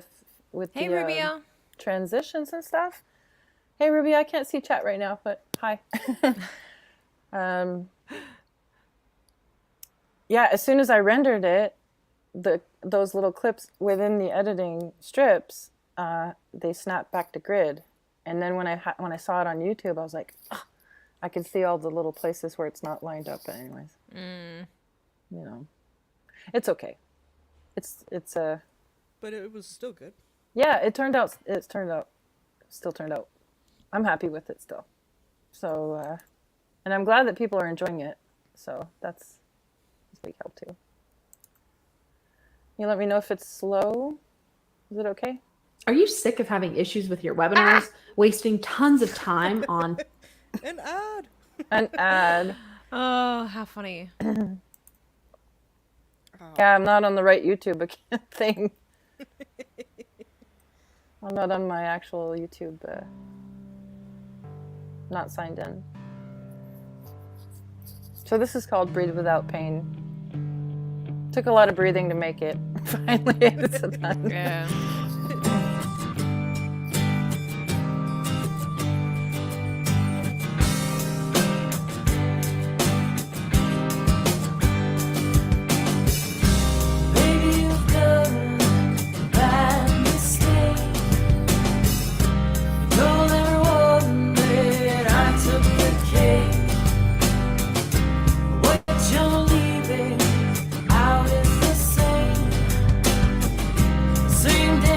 Hey, the Rubia. transitions and stuff. Hey, Ruby, I can't see chat right now, but hi. Yeah, as soon as I rendered it, those little clips within the editing strips, they snap back to grid. And then when I saw it on YouTube, I was like, oh, I could see all the little places where it's not lined up. But anyways, you know, it's okay. It's But it was still good. yeah. Still turned out. I'm happy with it still. So, and I'm glad that people are enjoying it. So that's a big help too. You let me know if it's slow. Is it okay? Are you sick of having issues with your webinars, wasting tons of time on An ad. An ad. Oh, how funny. Yeah, I'm not on the right YouTube thing. I'm not on my actual YouTube. Not signed in. So this is called Breathe Without Pain. Took a lot of breathing to make it. Finally, it's done. Yeah. Maybe you've done a bad mistake. You told everyone that I took the cake. What you're leaving out is the same. Same day.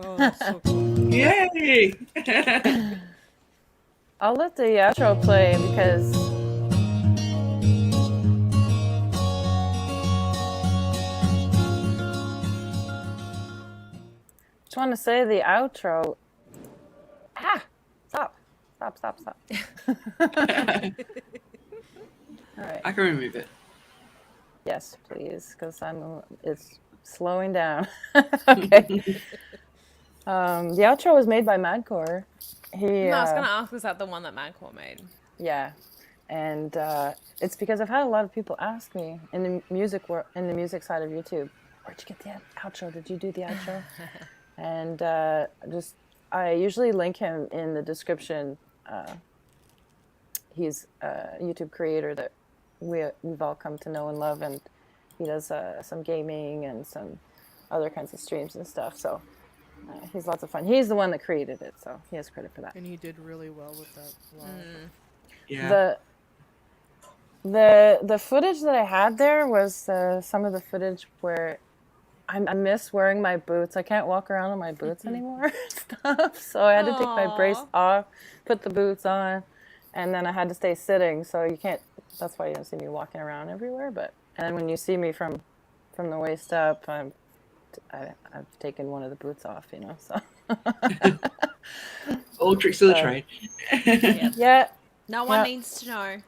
Oh, that's so cool. Yay! I'll let the outro play because just want to say the outro. Stop. All right. I can remove it. Yes, please, because it's slowing down. Okay. The outro was made by Madcore. No, I was gonna ask, is that the one that Madcore made? Yeah, and it's because I've had a lot of people ask me in the music side of YouTube, where'd you get the outro? Did you do the outro? And I usually link him in the description. He's a YouTube creator that we've all come to know and love, and he does some gaming and some other kinds of streams and stuff. So he's lots of fun. He's the one that created it, so he has credit for that. And he did really well with that live. Yeah. The footage that I had there was some of the footage where I miss wearing my boots. I can't walk around in my boots anymore and stuff. So I had to take my brace off, put the boots on, and then I had to stay sitting. So you can't. That's why you don't see me walking around everywhere. But and when you see me from the waist up, I've taken one of the boots off. So. All tricks of the trade. Yeah. No one needs to know.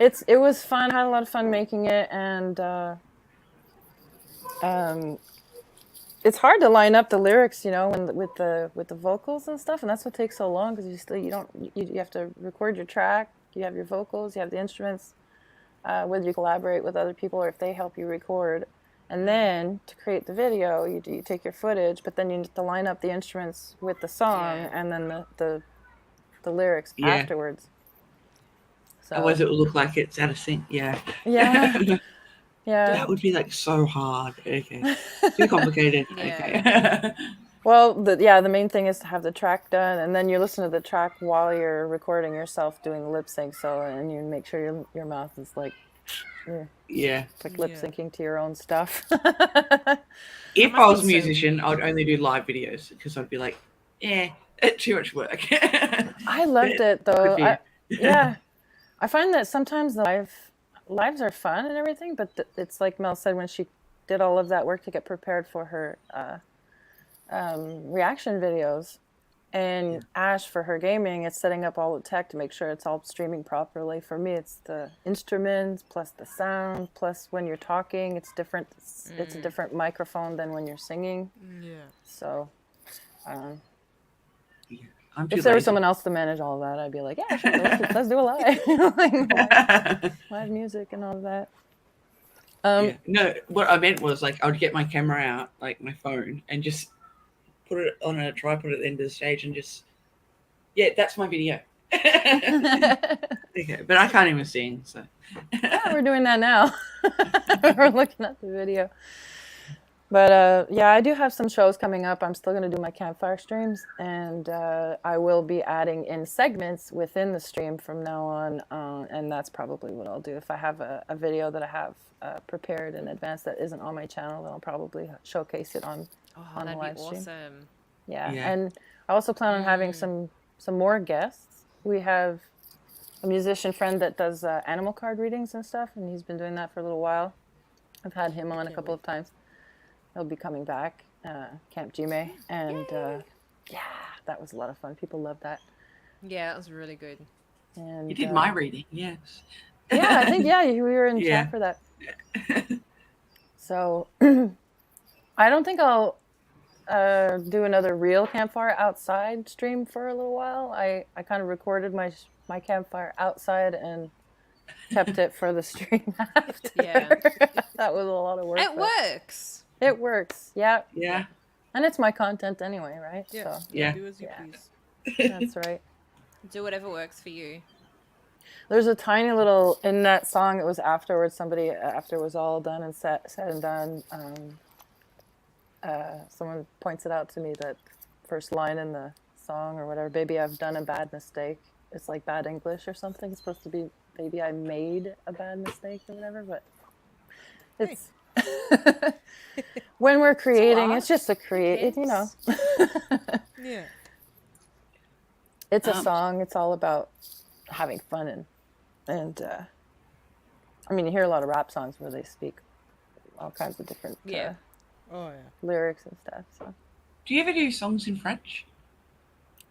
It was fun. I had a lot of fun making it, and it's hard to line up the lyrics, with the vocals and stuff, and that's what takes so long because you have to record your track, you have your vocals, you have the instruments, whether you collaborate with other people or if they help you record, and then to create the video, you take your footage, but then you need to line up the instruments with the song and then the lyrics afterwards. So, otherwise, it will look like it's out of sync. Yeah. Yeah. Yeah. That would be so hard. Okay. Too complicated. Okay. Well, the main thing is to have the track done, and then you listen to the track while you're recording yourself doing the lip sync. And you make sure your mouth is like lip syncing to your own stuff. If I was a musician, I'd only do live videos because I'd be like, too much work. I loved it though. I find that sometimes the lives are fun and everything, but it's like Mel said when she did all of that work to get prepared for her reaction videos, and Ash for her gaming, it's setting up all the tech to make sure it's all streaming properly. For me, it's the instruments plus the sound plus when you're talking, it's different. It's a different microphone than when you're singing. Yeah. So. I'm if there was someone else to manage all of that, I'd be like, yeah, sure, let's do a live. Live music and all of that. No, what I meant was I would get my camera out, like my phone, and just put it on a tripod at the end of the stage and just, that's my video. Okay, but I can't even sing, so. Yeah, we're doing that now. We're looking at the video. But I do have some shows coming up. I'm still going to do my campfire streams, and I will be adding in segments within the stream from now on, and that's probably what I'll do. If I have a video that I have prepared in advance that isn't on my channel, then I'll probably showcase it on the live stream. Awesome. Yeah, and I also plan on having some more guests. We have a musician friend that does animal card readings and stuff, and he's been doing that for a little while. I've had him on a couple of times. He'll be coming back, Camp Jime, and that was a lot of fun. People loved that. Yeah, it was really good. And you did my reading, yes. Yeah, I think we were in chat for that. So I don't think I'll do another real campfire outside stream for a little while. I kind of recorded my campfire outside and kept it for the stream after. Yeah. That was a lot of work. It works. It works, yeah. Yeah. And it's my content anyway, right? Yeah. So, Do as you please. that's right. Do whatever works for you. There's a tiny little, in that song, it was afterwards, somebody, after it was all done and said and done, someone points it out to me, that first line in the song or whatever, baby, I've done a bad mistake. It's like bad English or something. It's supposed to be, baby, I made a bad mistake or whatever, but it's... When we're creating, art, it's just a create. You know, Yeah. it's a song. It's all about having fun and I mean, you hear a lot of rap songs where they speak all kinds of different Yeah. Oh yeah. lyrics and stuff. So Do you ever do songs in French?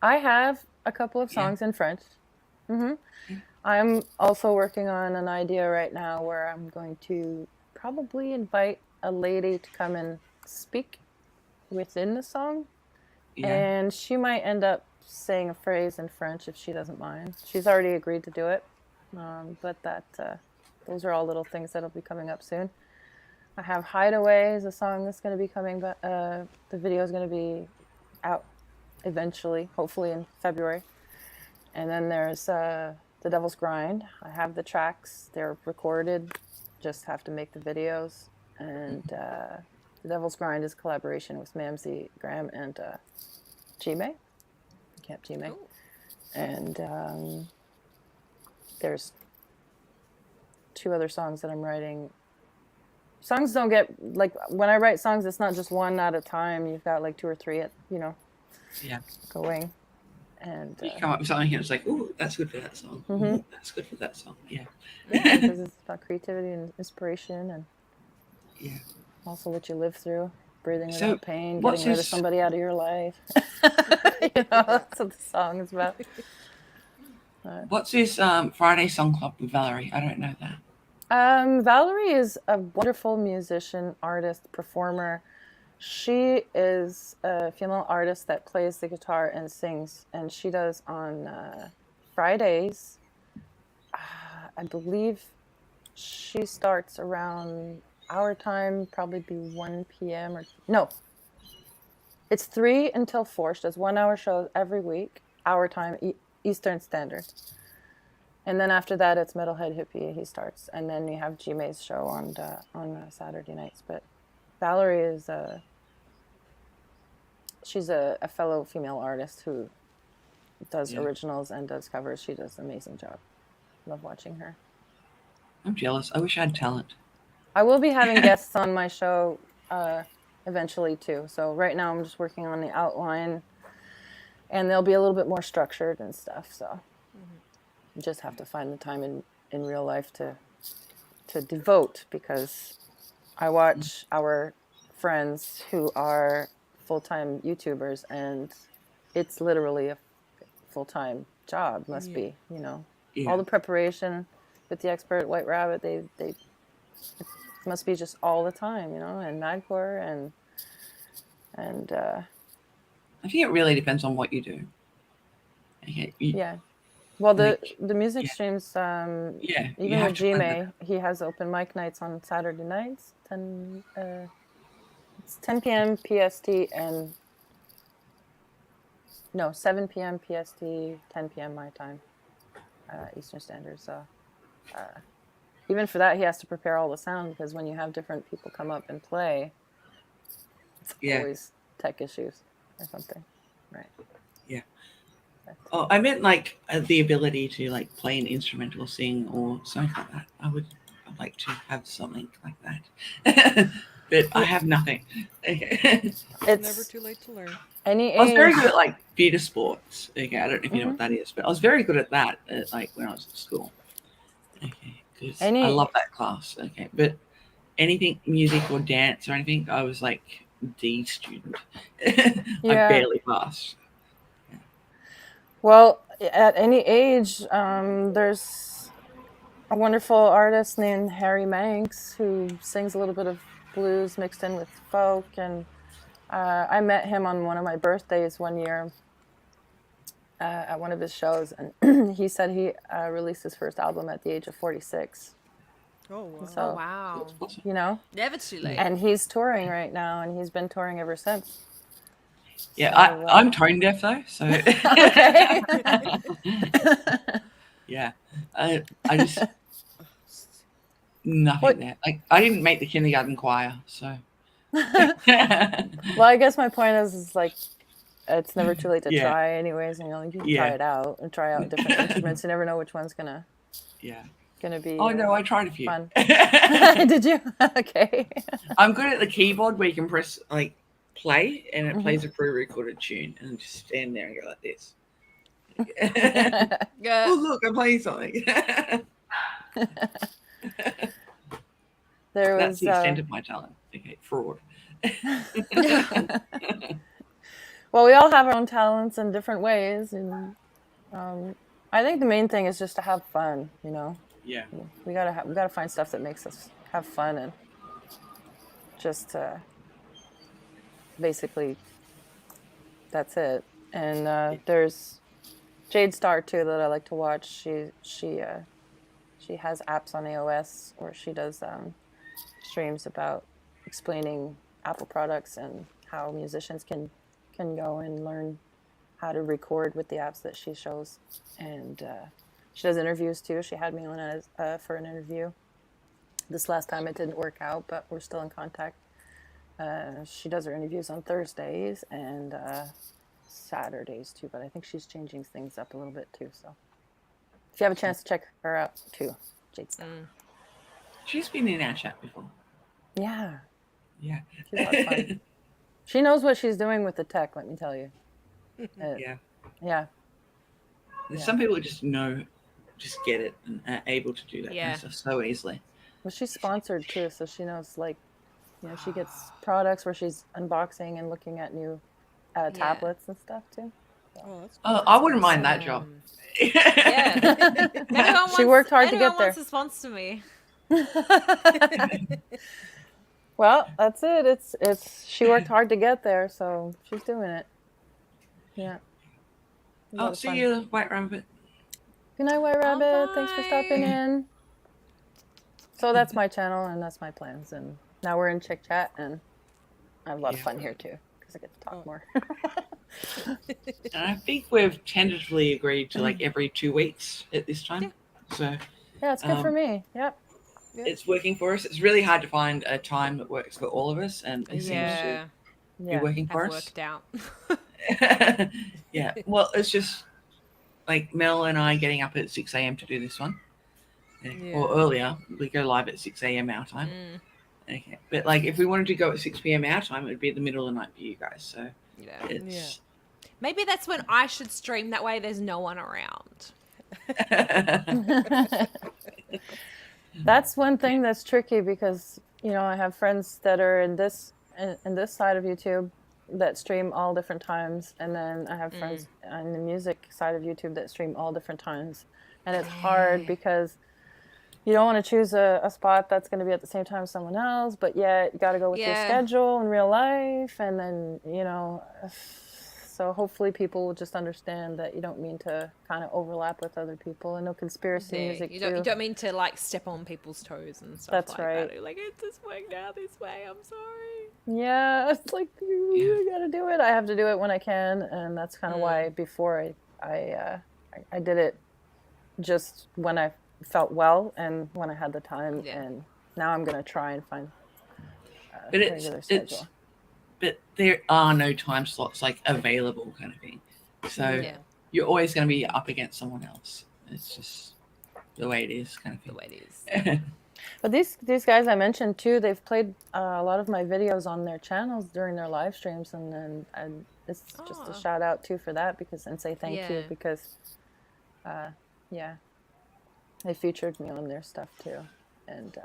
I have a couple of Yeah. songs in French. I'm also working on an idea right now where I'm going to probably invite a lady to come and speak within the song, Yeah. and she might end up saying a phrase in French if she doesn't mind. She's already agreed to do it, but those are all little things that'll be coming up soon. I have Hideaway is a song that's going to be coming, but the video is going to be out eventually, hopefully in February. And then there's The Devil's Grind. I have the tracks, they're recorded, just have to make the videos. And The Devil's Grind is a collaboration with Mamsie Graham and G-May, Camp G-May. And there's 2 other songs that I'm writing. Songs don't get, like, when I write songs, it's not just one at a time. You've got like 2 or 3, Yeah. going. And You come up with something and it's like, oh, that's good for that song. Mhm. Ooh, that's good for that song. Yeah. because it's about creativity and inspiration, and Yeah. also what you live through, breathing So, without pain, what's getting rid of this- somebody out of your life. That's what the song is about. What's this Friday Song Club with Valerie? I don't know that. Valerie is a wonderful musician, artist, performer. She is a female artist that plays the guitar and sings, and she does on Fridays. I believe she starts around our time, probably be 1 p.m. or no. It's 3 until 4. She does 1-hour shows every week, our time, Eastern Standard. And then after that, it's Metalhead Hippie. He starts, and then you have G-May's show on Saturday nights. But Valerie is she's a fellow female artist who does originals and does covers. She does an amazing job. Love watching her. I'm jealous. I wish I had talent. I will be having guests on my show eventually too. So right now I'm just working on the outline, and they'll be a little bit more structured and stuff. So you just have to find the time in real life to devote, because I watch our friends who are full-time YouTubers, and it's literally a full-time job. Must be, all the preparation with the expert White Rabbit. They it must be just all the time, and Magpor and I think it really depends on what you do. Okay. yeah. Well, the Like, music yeah. streams, you even have with to find G-May, he has open mic nights on Saturday nights, 10 p.m. PST and 7 p.m. PST, 10 p.m. my time, Eastern Standard. So even for that, he has to prepare all the sound, because when you have different people come up and play, it's always tech issues or something, right? Yeah. Oh, I meant like the ability to like play an instrument or sing or something like that. I'd like to have something like that, but I have nothing. It's never too late to learn. Any I was very age- good at like theatre sports. Okay, I don't know if you know what that is, but I was very good at that. Like when I was at school. Okay, because I love that class. Okay, but anything music or dance or anything, I was like D student. I barely passed. Well, at any age, there's a wonderful artist named Harry Manx who sings a little bit of blues mixed in with folk, and I met him on one of my birthdays one year at one of his shows, and he said he released his first album at the age of 46. Oh wow! So, Oh, wow. Never too late. And he's touring right now, and he's been touring ever since. Yeah, So, I'm tone deaf though, so Okay. yeah, I just nothing there. Like I didn't make the kindergarten choir, so Well, I guess my point is like, it's never too late to Yeah. try anyways, and you can Yeah. try it out and try out different instruments. You never know which one's gonna yeah. gonna be. Oh no, I tried a few. Fun. Did you? Okay. I'm good at the keyboard where you can press like play and it Mhm. plays a pre-recorded tune and just stand there and go like this. Yeah. Oh look, I'm playing something. There That's was. the extent of my talent. Okay, fraud. Well, we all have our own talents in different ways, and I think the main thing is just to have fun. You know, Yeah. we gotta find stuff that makes us have fun and just basically that's it. And there's Jade Star too that I like to watch. She has apps on iOS where she does streams about explaining Apple products and how musicians can go and learn how to record with the apps that she shows. And she does interviews too. She had me on as for an interview. This last time it didn't work out, but we're still in contact. She does her interviews on Thursdays and Saturdays too, but I think she's changing things up a little bit too. So if you have a chance to check her out too, Jade Star. She's been in our chat before. Yeah, Yeah. she's a lot of fun. She knows what she's doing with the tech, let me tell you. Yeah. Yeah. There's Yeah. some people who just get it and are able to do that kind Yeah. of stuff so easily. Well, she's sponsored too, so she knows, like, she gets products where she's unboxing and looking at new tablets and stuff too. Oh, that's Oh, cool. I wouldn't mind that job. Yeah. She worked hard to get there. Wants to sponsor me. Well, that's it. It's she worked hard to get there, so she's doing it. Yeah. A lot Oh, of see fun. you, White Rabbit. Good night, White Rabbit. Thanks for stopping bye. in. So that's my channel and that's my plans. And now we're in Chick Chat and I have a lot of fun here too because I get to talk more. And I think we've tentatively agreed to like every 2 weeks at this time. So Yeah, it's good for me. Yep. it's working for us. It's really hard to find a time that works for all of us, and it Yeah. seems to be working for Have us. worked out. Yeah. Well, it's just like Mel and I getting up at 6 a.m. to do this one. Or earlier. We go live at 6 a.m. our time. Okay. But like if we wanted to go at 6 p.m. our time, it would be the middle of the night for you guys. So Yeah. it's Maybe that's when I should stream. That way there's no one around. That's one thing that's tricky because I have friends that are in this side of YouTube that stream all different times, and then I have friends on the music side of YouTube that stream all different times, and it's hard because you don't want to choose a spot that's going to be at the same time as someone else, but yet you got to go with your schedule in real life, and then so hopefully people will just understand that you don't mean to kind of overlap with other people, and no conspiracy music you too. don't mean to like step on people's toes and stuff. That's like right. That. Like it just worked out this way. I'm sorry. Yeah, it's like you gotta do it. I have to do it when I can, and that's kind of why before I did it just when I felt well and when I had the time, and now I'm gonna try and find a but regular schedule. but there are no time slots like available kind of thing. So you're always going to be up against someone else. It's just the way it is kind of thing. The way it is. But these guys I mentioned too, they've played a lot of my videos on their channels during their live streams, and it's just a shout out too for that and say thank you because they featured me on their stuff too, and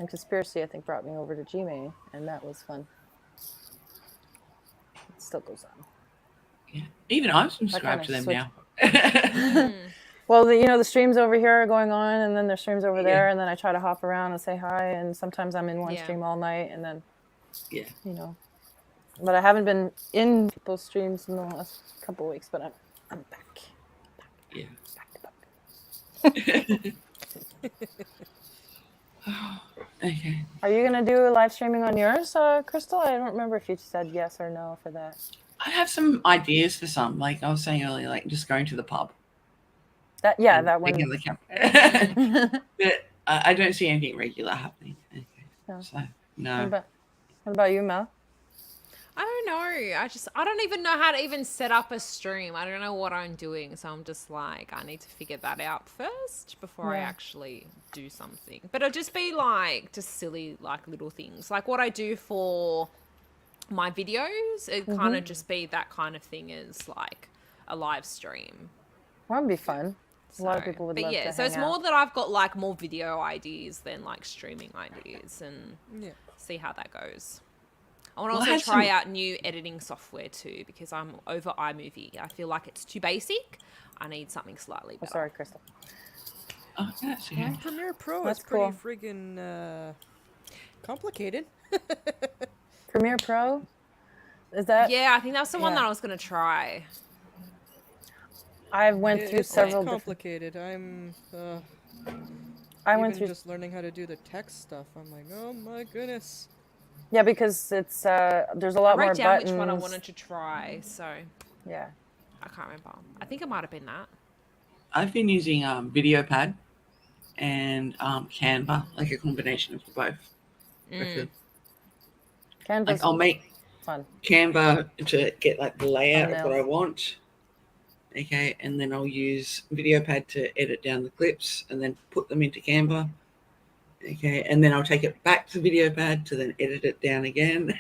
Conspiracy I think brought me over to Gmail, and that was fun. It still goes on. Yeah, even I'm subscribed to them now. Well, the streams over here are going on, and then there's streams over there, and then I try to hop around and say hi, and sometimes I'm in one stream all night, and then, but I haven't been in people's streams in the last couple of weeks, but I'm back. Yeah. Okay. Are you gonna do live streaming on yours, Crystal? I don't remember if you said yes or no for that. I have some ideas for some, like I was saying earlier, like just going to the pub. That one. Taking the camera. But I don't see anything regular happening. Okay. No. So no. What about you, Mel? I don't know. I don't even know how to even set up a stream. I don't know what I'm doing. So I'm just like, I need to figure that out first before I Yeah. actually do something. But it'll just be like, just silly, like little things. Like what I do for my videos, it kind of just be that kind of thing as like a live stream. That'd be fun. A lot of So- people would but love yeah, to so hang it's out. more that I've got like more video ideas than like streaming ideas and Yeah. see how that goes. I want to Well, I also had try some- out new editing software too because I'm over iMovie. I feel like it's too basic. I need something slightly Oh, better. sorry, Crystal. Oh, that's okay. Premiere Pro That's is pretty cool. friggin' complicated. Premiere Pro? Is that? Yeah, I think that's the one Yeah. that I was gonna try. I went through It's several different. complicated. I'm I went even through. just learning how to do the text stuff. I'm like, oh my goodness. Yeah, because it's there's a I lot more wrote down buttons. which one I wanted to try, so Yeah. I can't remember. I think it might have been that. I've been using VideoPad and Canva, like a combination of both. Because, Canva's like, I'll make fun. Canva to get like the layout of what I Thumbnails. want. Okay, and then I'll use VideoPad to edit down the clips and then put them into Canva. Okay, and then I'll take it back to VideoPad to then edit it down again.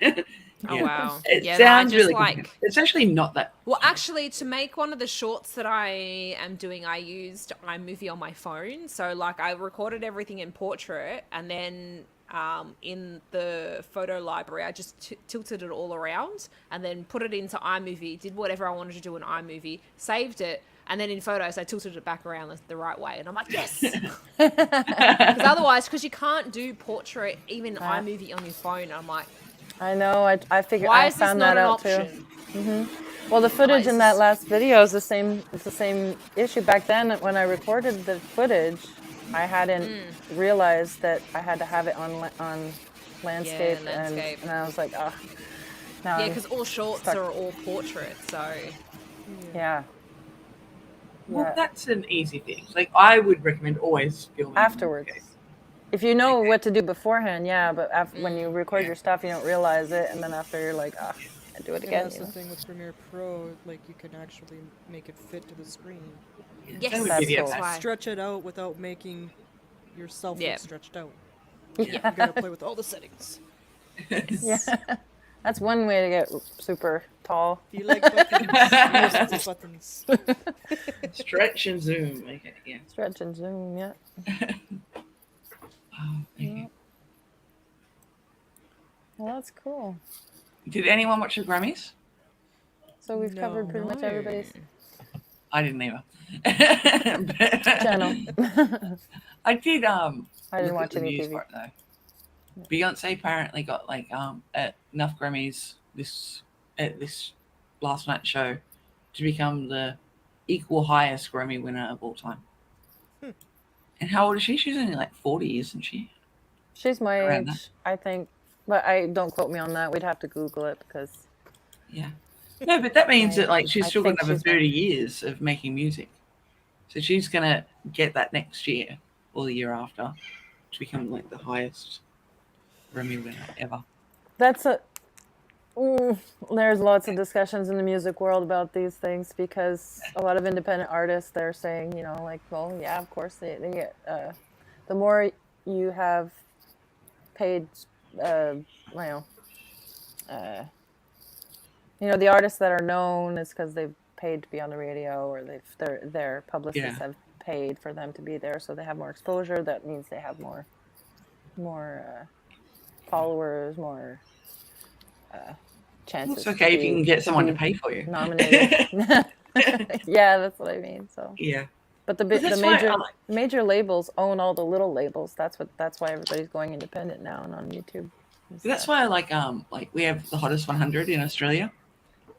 Oh Yeah. wow. It Yeah, no, I sounds just really like complicated. It's actually not that. Well, actually, to make one of the shorts that I am doing, I used iMovie on my phone. So, like, I recorded everything in portrait, and then in the photo library, I just tilted it all around, and then put it into iMovie. Did whatever I wanted to do in iMovie, saved it, and then in Photos, I tilted it back around the right way, and I'm like, yes. Because otherwise, because you can't do portrait even iMovie on your phone, I'm like, I know. I figured. why I is this found not that an out option? too. Well, the footage in that last video is the same. It's the same issue. Back then, when I recorded the footage, I hadn't realized that I had to have it on landscape, landscape. And I was like, oh. Now Yeah, I'm because all shorts stuck. are all portrait, so Yeah. Well, Yeah. that's an easy thing. Like, I would recommend always filming Afterwards. Okay. If you know what to do beforehand, yeah, but when you record your stuff, you don't realize it, and then after you're like, ah, I do it And again. that's You the know? thing with Premiere Pro, like you can actually make it fit to the screen. yes, Same with That's video. cool. That's why. Stretch it out without making yourself Yeah. look stretched out. Yeah. You gotta play with all the settings. Yeah. That's one way to get super tall. If you like buttons, use the buttons. Stretch and zoom. Okay, yeah. Stretch and zoom, yeah. Oh, thank you. Well, that's cool. Did anyone watch the Grammys? So we've covered pretty much No. everybody's I didn't either. channel. I did I didn't look watch at the any news TV. for it though. Beyonce apparently got like enough Grammys at this last night show to become the equal highest Grammy winner of all time. And how old is she? She's only like 40, isn't she? She's my Around age, that. I think. But I don't quote me on that. We'd have to Google it because Yeah. No, but that means that like she's I still think got another she's 30 years of making music. So she's gonna get that next year or the year after to become like the highest Grammy winner ever. that's a. There's lots of discussions in the music world about these things because a lot of independent artists, they're saying, you know, like, well, yeah, of course they get. The more you have paid, the artists that are known is because they've paid to be on the radio or their publicists Yeah. have paid for them to be there, so they have more exposure. That means they have more followers, more chances. It's okay if you can get someone to pay for you. Nominated. Yeah, that's what I mean. So, Yeah. but the But that's why I like- major labels own all the little labels. That's why everybody's going independent now and on YouTube. and That's stuff. why I like we have the hottest 100 in Australia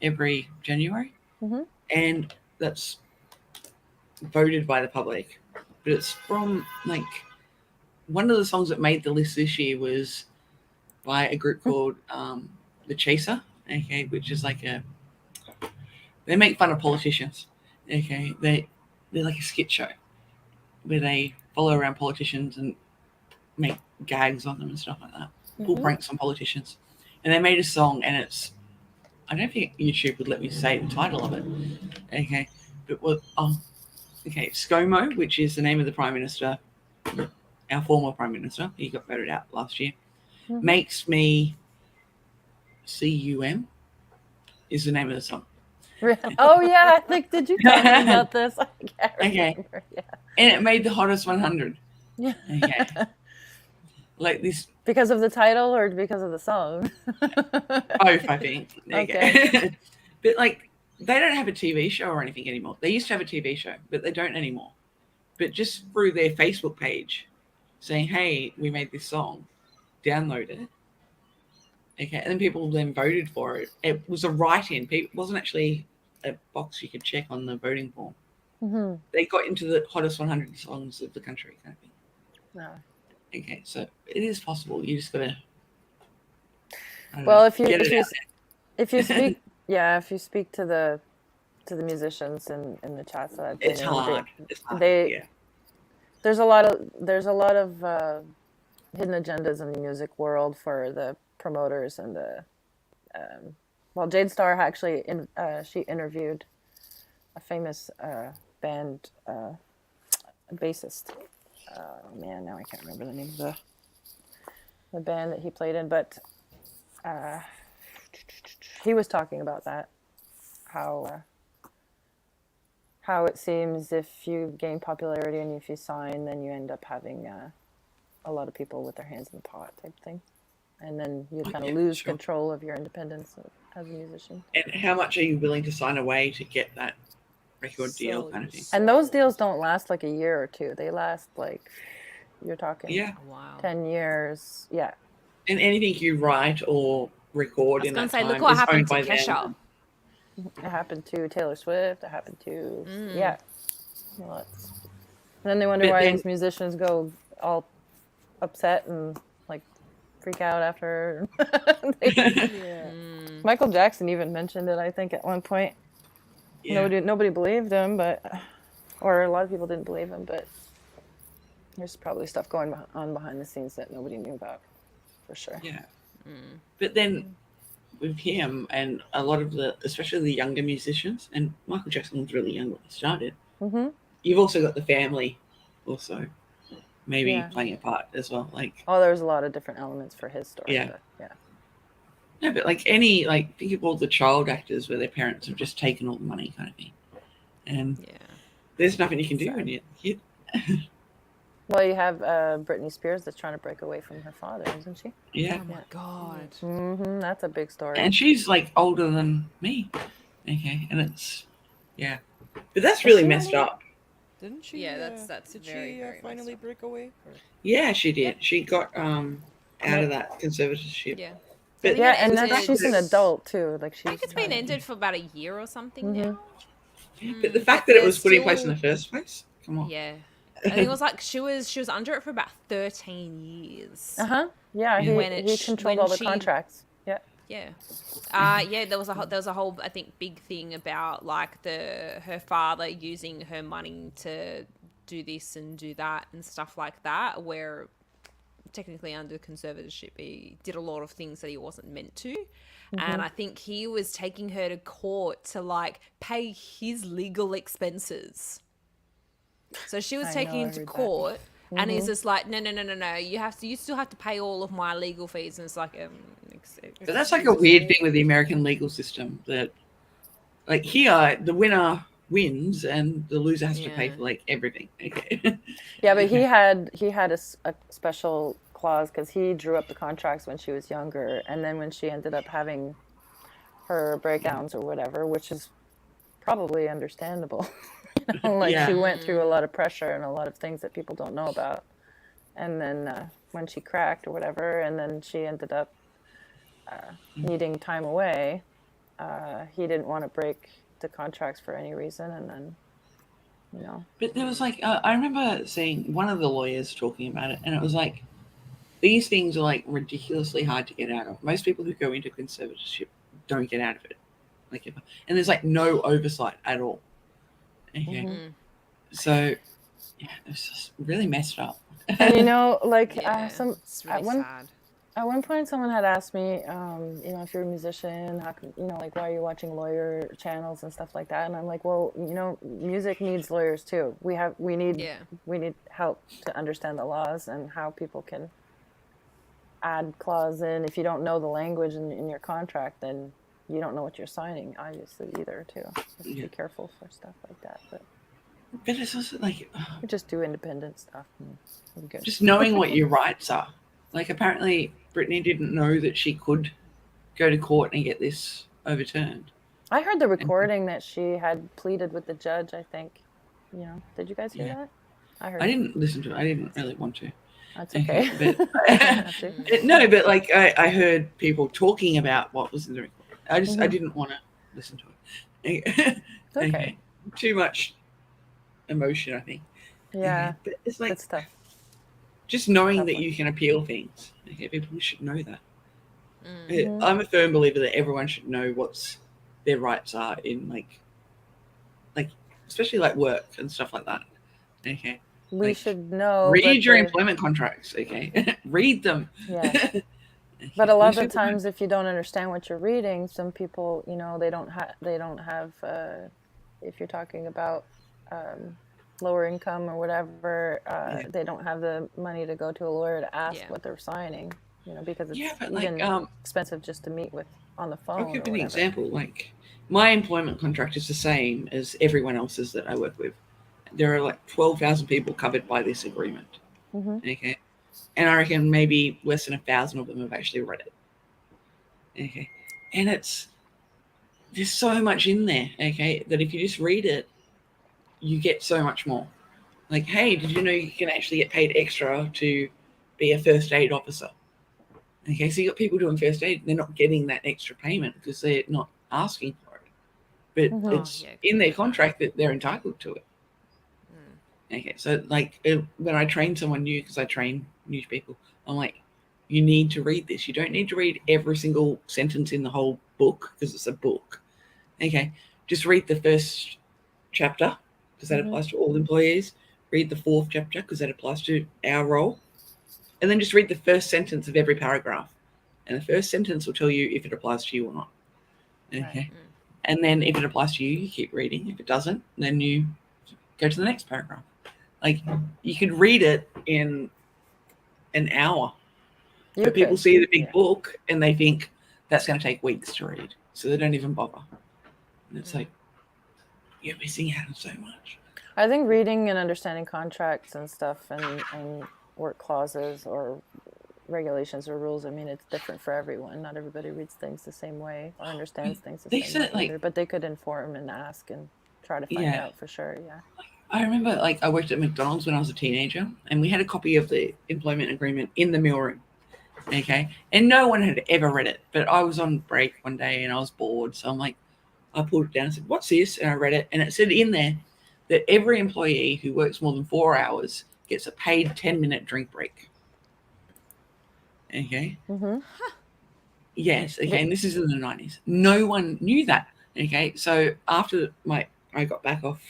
every January, Mhm. and that's voted by the public. But it's from like one of the songs that made the list this year was by a group called The Chaser, okay, which is like they make fun of politicians, okay. They're like a skit show where they follow around politicians and make gags on them and stuff like that. Pull Mhm. pranks on politicians. And they made a song and it's I don't think YouTube would let me say the title of it. Okay, but what? Okay, ScoMo, which is the name of the Prime Minister, our former Prime Minister, he got voted out last year, Makes Me CUM is the name of the song. Oh yeah, I think did you tell me about this? I can't remember. Yeah. And it made the hottest 100. Yeah. Okay. Like this. Because of the title or because of the song? Both, I think. Okay. But like, they don't have a TV show or anything anymore. They used to have a TV show, but they don't anymore. But just through their Facebook page, saying, "Hey, we made this song, download it." Okay, and then people then voted for it. It was a write-in. It wasn't actually a box you could check on the voting form. Mm-hmm. They got into the hottest 100 songs of the country, kind of thing. No. Okay, so it is possible. You just gotta. Well, if you get it out if you speak if you speak to the musicians in the chats that I've been It's in, hard. It's hard. they there's a lot of hidden agendas in the music world for the promoters and the well, Jade Starr actually she interviewed a famous band bassist. Oh man, now I can't remember the name of the band that he played in, but he was talking about that, how it seems if you gain popularity and if you sign, then you end up having a lot of people with their hands in the pot type thing, and then you kind of lose control of your independence as a musician. And how much are you willing to sign away to get that record deal, kind of thing? And those deals don't last like a year or two. They last like, you're talking 10 years. Yeah. And anything you write or record in that time look what is happened owned to by Kesha. them. It happened to Taylor Swift. It happened to lots. And then they wonder But why then- these musicians go all upset and like freak out after. Michael Jackson even mentioned it, I think, at one point. Yeah. Nobody believed him, or a lot of people didn't believe him, but there's probably stuff going on behind the scenes that nobody knew about, for sure. Yeah. But then with him and a lot of especially the younger musicians, and Michael Jackson was really young when he started, Mm-hmm. you've also got the family also maybe Yeah. playing a part as well. Like, Oh, there's a lot of different elements for his story. Yeah. But yeah. no, but like think of all the child actors where their parents have just taken all the money, kind of thing. And there's nothing you can do when you're a kid. Well, you have Britney Spears that's trying to break away from her father, isn't she? Yeah. Oh my god. Mm-hmm. That's a big story. And she's like older than me. Okay. And it's, yeah. But that's really messed up. Didn't she? Yeah, that's did very, she very messed finally break away? Or? Yeah, she did. She got out of that conservatorship. Yeah. But yeah, and ended- that's, she's an adult too. Like she's. I think it's been ended for about a year or something now. But the fact that it was put in place in still- the first place, come on. Yeah. I think it was like she was under it for about 13 years. Yeah, he When it he sh- controlled when all the she- contracts. Yeah. Yeah. Yeah, there was a whole I think big thing about like her father using her money to do this and do that and stuff like that, where technically under conservatorship he did a lot of things that he wasn't meant to. And I think he was taking her to court to like pay his legal expenses. So she was I taking know, I him to heard that. court, and he's just like, no, you still have to pay all of my legal fees, and it's like, But that's like a weird thing with the American legal system that, like here, the winner wins and the loser has to pay Yeah. for like everything. Okay. Yeah, but he had a special clause because he drew up the contracts when she was younger, and then when she ended up having her breakdowns or whatever, which is probably understandable. Like she went through a lot of pressure and a lot of things that people don't know about, and then when she cracked or whatever, and then she ended up needing time away, he didn't want to break the contracts for any reason, and then But there was like, I remember seeing one of the lawyers talking about it, and it was like, these things are like ridiculously hard to get out of. Most people who go into conservatorship don't get out of it, like, and there's like no oversight at all. Okay. So, yeah, it's just really messed up. and like yeah, some it's really at one sad. At one point, someone had asked me, if you're a musician, how can, like, why are you watching lawyer channels and stuff like that? And I'm like, well, music needs lawyers too. We need help to understand the laws and how people can add clause in. If you don't know the language in your contract, then you don't know what you're signing, obviously, either too. Just be careful for stuff like that. But it's also like we just do independent stuff. And we're good. just knowing what your rights are. Like, apparently Brittany didn't know that she could go to court and get this overturned. I heard the recording that she had pleaded with the judge, I think. Did you guys hear that? I didn't listen to it. I didn't really want to. That's okay. But, no, but like I heard people talking about what was in the recording. I didn't want to listen to it. Okay. Too much emotion, I think. Yeah. But it's like Good stuff. just knowing that you can appeal things. Okay, people should know that. Mhm. I'm a firm believer that everyone should know what's their rights are in like especially like work and stuff like that. Okay. We should know. Read your employment contracts, okay? Read them. Yeah. But a lot of the times, if you don't understand what you're reading, some people, they don't have. If you're talking about lower income or whatever, they don't have the money to go to a lawyer to ask what they're signing. Because it's even expensive just to meet with on the phone. I'll give you an example. Like, my employment contract is the same as everyone else's that I work with. There are like 12,000 people covered by this agreement. Mm-hmm. Okay. And I reckon maybe less than 1,000 of them have actually read it. Okay. And there's so much in there, okay, that if you just read it, you get so much more. Like, hey, did you know you can actually get paid extra to be a first aid officer? Okay, so you got people doing first aid, they're not getting that extra payment because they're not asking for it. But it's in their contract that they're entitled to it. Okay, so like when I train someone new, because I train new people, I'm like, you need to read this. You don't need to read every single sentence in the whole book because it's a book. Okay, just read the first chapter because that applies to all employees. Read the fourth chapter because that applies to our role. And then just read the first sentence of every paragraph. And the first sentence will tell you if it applies to you or not. Okay. Right. And then if it applies to you, you keep reading. If it doesn't, then you go to the next paragraph. Like, you could read it in an hour. But people see the big book and they think that's going to take weeks to read. So they don't even bother. And it's like, you're missing out on so much. I think reading and understanding contracts and stuff and work clauses or regulations or rules, I mean, it's different for everyone. Not everybody reads things the same way or understands things the same way either, but they could inform and ask and try to find out for sure. Yeah. I remember, like, I worked at McDonald's when I was a teenager, and we had a copy of the employment agreement in the meal room. Okay. And no one had ever read it, but I was on break one day and I was bored. So I'm like, I pulled it down and said, what's this? And I read it, and it said in there that every employee who works more than 4 hours gets a paid 10-minute drink break. Okay. Mm-hmm. Yes. Okay. And this is in the 90s. No one knew that. Okay. So after I got back off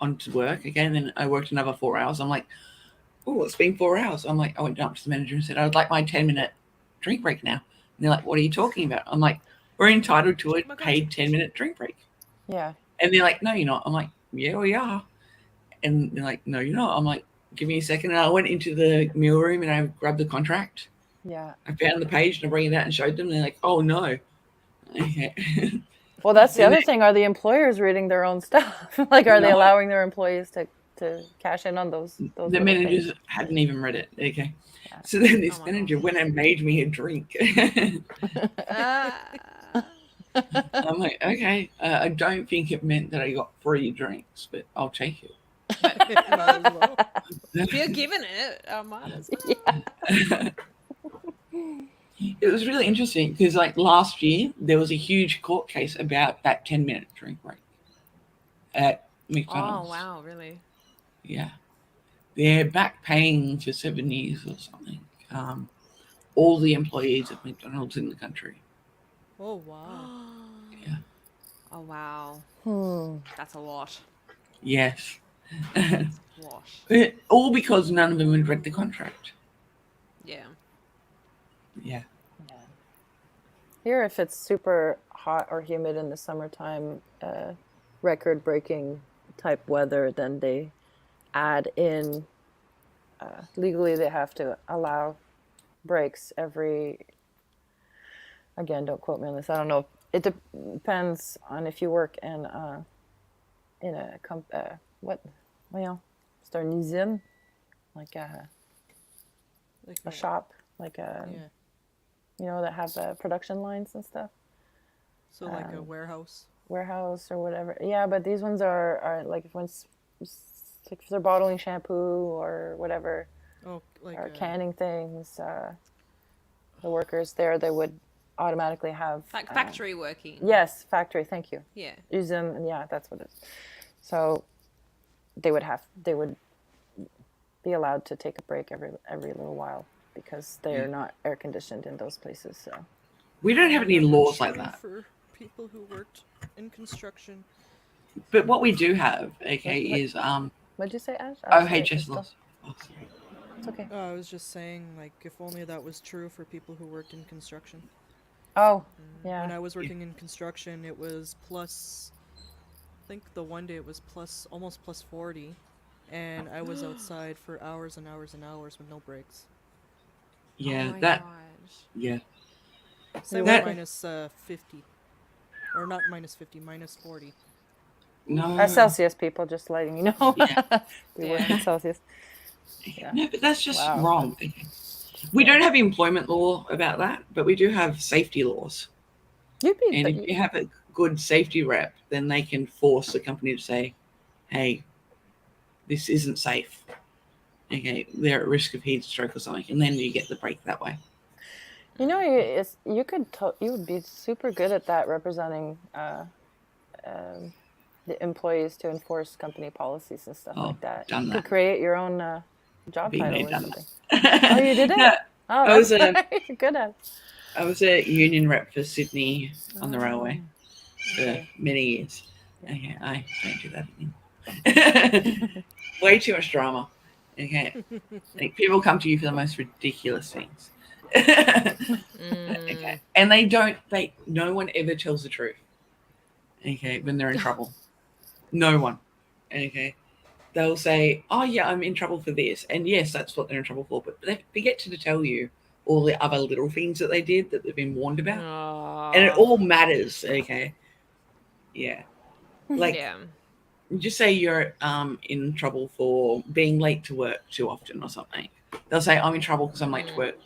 onto work again, and then I worked another 4 hours. I'm like, oh, it's been 4 hours. I'm like, I went up to the manager and said, I would like my 10-minute drink break now. And they're like, what are you talking about? I'm like, we're entitled to a paid 10-minute drink break. Yeah. And they're like, no, you're not. I'm like, yeah, we are. And they're like, no, you're not. I'm like, give me a second. And I went into the meal room and I grabbed the contract. Yeah. I found the page and I bring it out and showed them. And they're like, oh, no. Okay. Well, that's the other thing. Are the employers reading their own stuff? Like, are they allowing their employees to cash in on those the managers hadn't even read it. Okay. Yeah. So then this manager went and made me a drink. I'm like, okay, I don't think it meant that I got free drinks, but I'll take it. If you're giving it, I might as well. Yeah. It was really interesting because, like, last year there was a huge court case about that 10-minute drink break at McDonald's. Oh wow, really? Yeah, they're back paying for 7 years or something. All the employees of McDonald's in the country. Oh wow. Yeah. Oh wow. That's a lot. Yes. What? All because none of them had read the contract. Yeah. Yeah. Here, if it's super hot or humid in the summertime, record-breaking type weather, then they add in. Legally, they have to allow breaks every. Again, don't quote me on this. I don't know. It depends on if you work in a c'est un usine, like a shop, like a. Yeah. You know, that have production lines and stuff. So like a warehouse. Warehouse or whatever. Yeah, but these ones are like if they're bottling shampoo or whatever, Oh, like or a, canning things. The workers there, they would automatically have Like factory working. Yes, factory. Thank you. Yeah. Usum, and yeah, that's what it is. So they would be allowed to take a break every little while because they are not air conditioned in those places. So We don't have any laws like that. For people who worked in construction. But what we do have, okay, is what'd you say, Ash? OHS laws. Oh, sorry. It's okay. I was just saying, like, if only that was true for people who worked in construction. Oh, When yeah. I was working in construction, it was plus. I think the one day it was almost plus 40, and I was outside for hours and hours and hours with no breaks. Yeah, Oh my that. gosh. Yeah. Say That- minus 50, or not minus 50, minus 40. No. Celsius people, just letting you know. Yeah. We work in Celsius. Yeah. No, but that's just Wow. wrong. We don't have employment law about that, but we do have safety laws. You'd be, And but if you have a good safety rep, then they can force the company to say, hey, this isn't safe. Okay, they're at risk of heat stroke or something. And then you get the break that way. you know, you would be super good at that, representing the employees to enforce company policies and stuff Oh, like that. done You that. could create your own job Been title there, or done something. that. Oh, you did it? No, Oh, I was that's a- you're good at it. I was a union rep for Sydney on the railway for okay. many years. Okay, I don't do that again. Way too much drama. Okay, like, people come to you for the most ridiculous things. Okay, and no one ever tells the truth. Okay, when they're in trouble, no one. Okay, they'll say, "Oh yeah, I'm in trouble for this," and yes, that's what they're in trouble for. But they forget to tell you all the other little things that they did that they've been warned about, and it all matters. Okay, yeah, like yeah. just say you're in trouble for being late to work too often or something. They'll say, "I'm in trouble because I'm late to work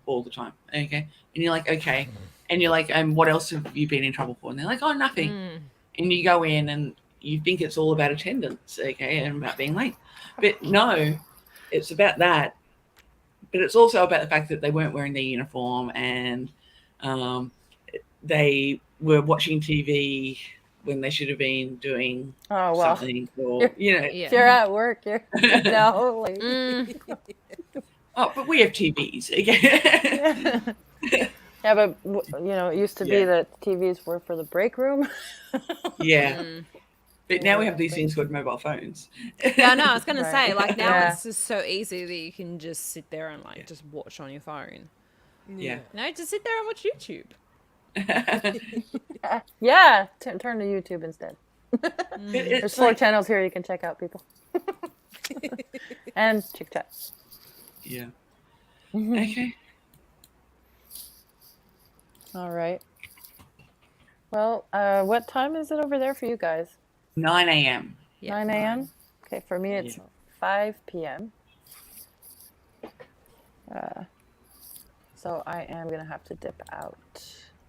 all the time." Okay, and you're like, "Okay," and you're like, what else have you been in trouble for?" And they're like, "Oh, nothing." And you go in and you think it's all about attendance, okay, and about being late. But no, it's about that. But it's also about the fact that they weren't wearing their uniform and they were watching TV when they should have been doing Oh well. something. Or, you know, If you're at work, you're no. Like, oh, but we have TVs. Okay. yeah, but you know, it used to be Yeah. that TVs were for the break room. Yeah. But now we have these things called mobile phones. Yeah, no, I was gonna Right. say, like now Yeah. it's just so easy that you can just sit there and like just watch on your phone. Yeah. No, just sit there and watch YouTube. Yeah, turn to YouTube instead. It's There's 4 like- channels here you can check out, people. And Chick Chat. Yeah. Okay. All right. Well, what time is it over there for you guys? 9 a.m. 9 a.m. Okay, for me it's 5 p.m. So I am gonna have to dip out.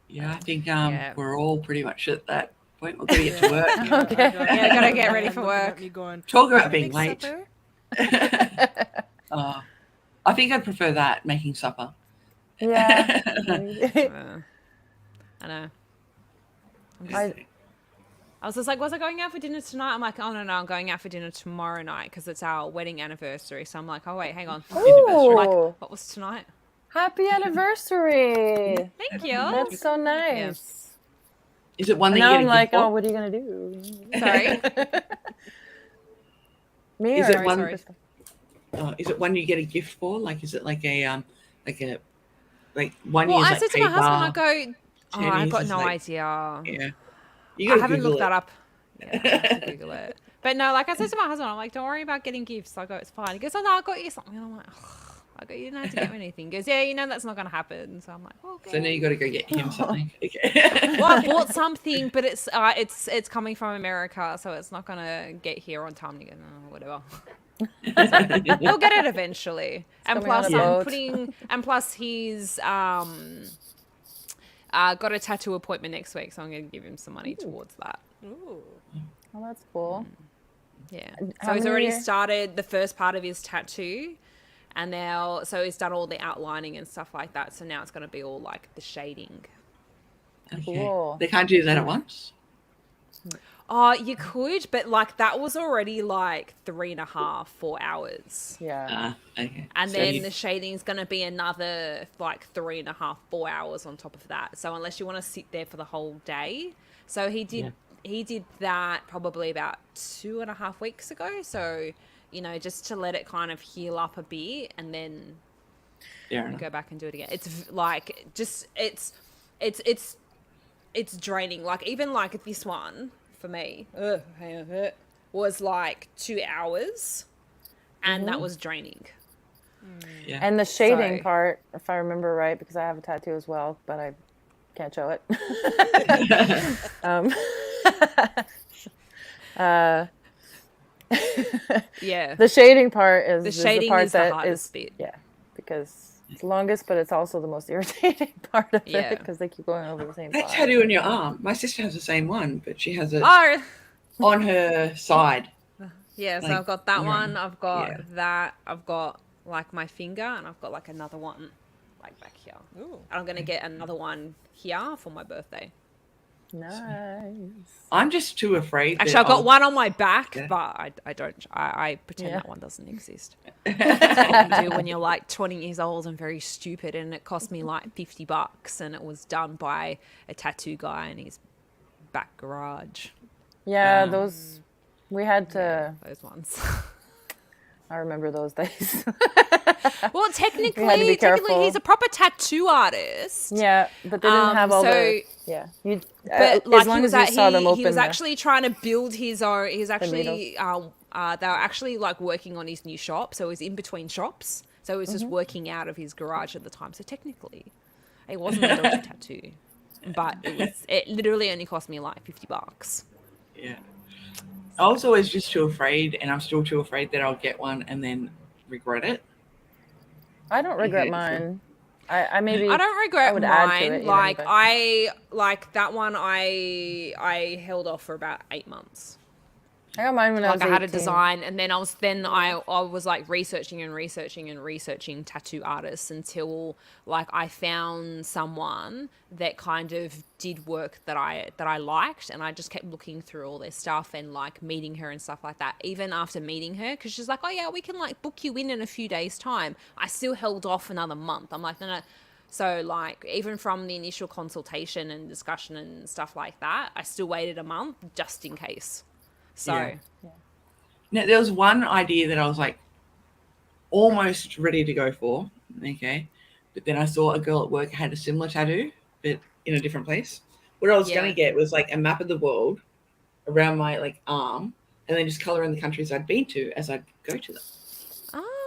Yeah, I think Yeah. we're all pretty much at that point. We're going to get to work. Okay. Yeah, gotta get ready for work. Me going, Talk about being "Big late. supper?" I think I'd prefer that, making supper. Yeah. I know. I- I was just like, was I going out for dinner tonight? I'm like, oh no, I'm going out for dinner tomorrow night because it's our wedding anniversary. So I'm like, oh wait, hang on. Ooh. Like, what was tonight? Happy anniversary! Thank you. That's so nice. Is it one that Now you I'm get a like, gift oh, for? what are you gonna do? Sorry. Me Is or it one? sorry. Is it one you get a gift for? Like, is it like a like 1 Well, year's I like said to my paid husband, I bar. go, oh, I've 10 got is no like- idea. Yeah. You I gotta haven't Google looked it. that up. Yeah, I have to Google it. But no, like I said to my husband, I'm like, don't worry about getting gifts. I go, it's fine. He goes, oh no, I got you something. And I'm like, "Ugh." I go, you didn't have to get me anything. He goes, yeah, you know that's not going to happen. So I'm like, okay. So now you got to go get him something. Okay. Well, I bought something, but it's coming from America, so it's not going to get here on time again or whatever. We'll get it eventually. And coming on plus, a I'm boat. putting. And plus, he's got a tattoo appointment next week, so I'm going to give him some money towards that. Ooh. Oh, that's cool. Yeah. How So he's many already years? started the first part of his tattoo, and now so he's done all the outlining and stuff like that. So now it's going to be all like the shading. Okay. Cool. They can't do that at once. Oh, you could, but like that was already like 3.5, 4 hours. Yeah. Okay. And So then you- the shading's going to be another like 3.5, 4 hours on top of that. So unless you want to sit there for the whole day. So he did that probably about 2.5 weeks ago. So, you know, just to let it kind of heal up a bit and then Fair enough. go back and do it again. It's like just it's draining. Like even like this one for me was like 2 hours, and that was draining. Yeah. And the shading So- part, if I remember right, because I have a tattoo as well, but I can't show it. Yeah. The shading part is The is shading the part is the that hardest bit. Yeah, because it's the longest, but it's also the most irritating part of Yeah. it because they keep going over the same That spot. tattoo on your arm. My sister has the same one, but she has it Oh, on her side. yeah. So Like, I've got that yeah. one. I've got Yeah. that. I've got like my finger, and I've got like another one like back here. Ooh. And I'm gonna get another one here for my birthday. Nice. I'm just too afraid. Actually, that I've got I'll- one on my back, Yeah. but I don't. I pretend Yeah. that one doesn't exist. That's what you do when you're like 20 years old and very stupid. And it cost me like $50, and it was done by a tattoo guy in his back garage. Yeah, those we had to. Those ones. I remember those days. Well, technically, be careful. he's a proper tattoo artist. Yeah, but they didn't have all so- the. Yeah, you. But as long as you saw them open. he was the- actually trying to build his own. He's actually needles. they were actually like working on his new shop, so he was in between shops. So he was just working out of his garage at the time. So technically, it wasn't a dodgy tattoo, but it literally only cost me like $50. Yeah. I was always just too afraid, and I'm still too afraid that I'll get one and then regret it. I don't regret Okay, so- mine. I maybe. I don't regret would add to mine. it even, like but- I like that one. I held off for about 8 months. I got mine when I was Like I had a 18. design, and then I was like researching tattoo artists until like I found someone that kind of did work that I liked, and I just kept looking through all their stuff and like meeting her and stuff like that. Even after meeting her, because she's like, oh yeah, we can like book you in a few days time. I still held off another month. I'm like, no. So like even from the initial consultation and discussion and stuff like that, I still waited a month just in case. So. Yeah. Now, there was one idea that I was like almost ready to go for. Okay. But then I saw a girl at work had a similar tattoo, but in a different place. What I was Yeah. going to get was like a map of the world around my like arm, and then just color in the countries I'd been to as I'd go to them.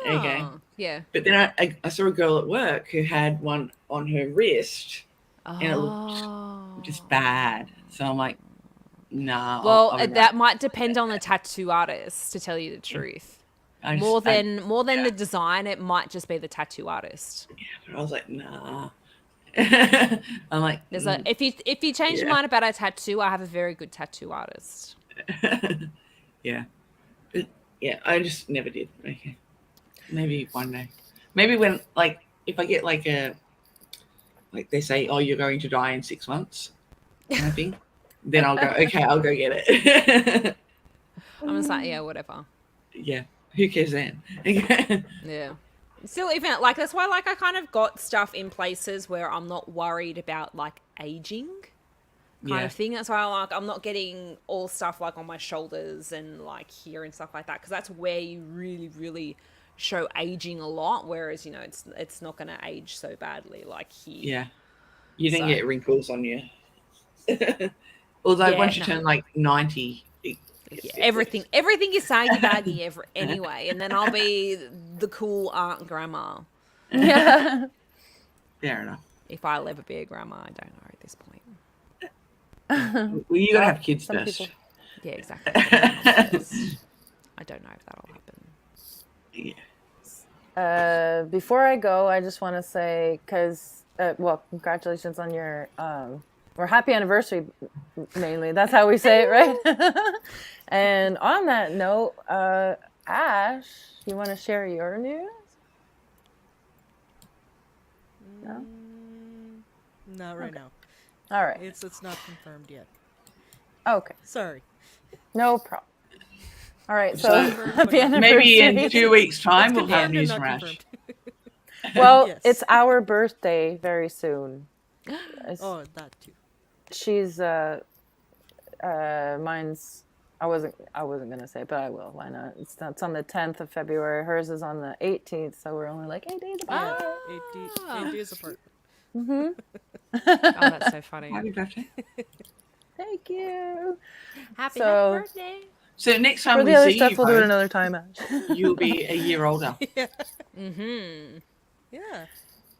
Okay. Yeah. But then I saw a girl at work who had one on her wrist, and it looked just bad. So I'm like, nah. Well, I'll that might depend on the tattoo artist, to tell you the truth. I just- More I- than the design, it might just be the tattoo artist. But I was like, nah. I'm like, There's a if you change your Yeah. mind about a tattoo, I have a very good tattoo artist. yeah. But, yeah, I just never did. Okay. Maybe one day. Maybe when, like, if I get like like they say, oh, you're going to die in 6 months, kind of thing, then I'll go, okay, I'll go get it. I'm just like, yeah, whatever. Yeah. Who cares then? Yeah. Still, even like that's why like I kind of got stuff in places where I'm not worried about like aging, kind Yeah. of thing. That's why I'm not getting all stuff like on my shoulders and like here and stuff like that, because that's where you really show aging a lot, whereas it's not going to age so badly like here. Yeah. You didn't So- get wrinkles on you. Although Yeah, once you no. turn like 90, Yeah, everything is saggy baggy anyway, and then I'll be the cool aunt and grandma. Yeah. fair enough. If I'll ever be a grandma, I don't know at this point. Well, you gotta have kids some first. people- Yeah, exactly. I don't know if that'll happen. Yeah. Before I go, I just want to say, because, well, congratulations on your, or happy anniversary, mainly. That's how we say it, right? And on that note, Ash, you want to share your news? No? Not right now. All right. It's not confirmed yet. Okay. Sorry. No problem. All right. So, So, happy anniversary. Maybe in 2 weeks' time we'll have Confirmed or news not from Ash. confirmed? Well, Yes. it's our birthday very soon. It's- Oh, that too. She's mine's I wasn't gonna say, but I will. Why not? It's on the 10th of February. Hers is on the 18th, so we're only like 8 days apart. Yeah, 8 days apart. Mm-hmm. Oh, that's so funny. Happy birthday. Thank you. Happy So- birthday. So next time For we the other see stuff, you we'll do it both, another time, Ash. you'll be a year older. Mm-hmm. Yeah.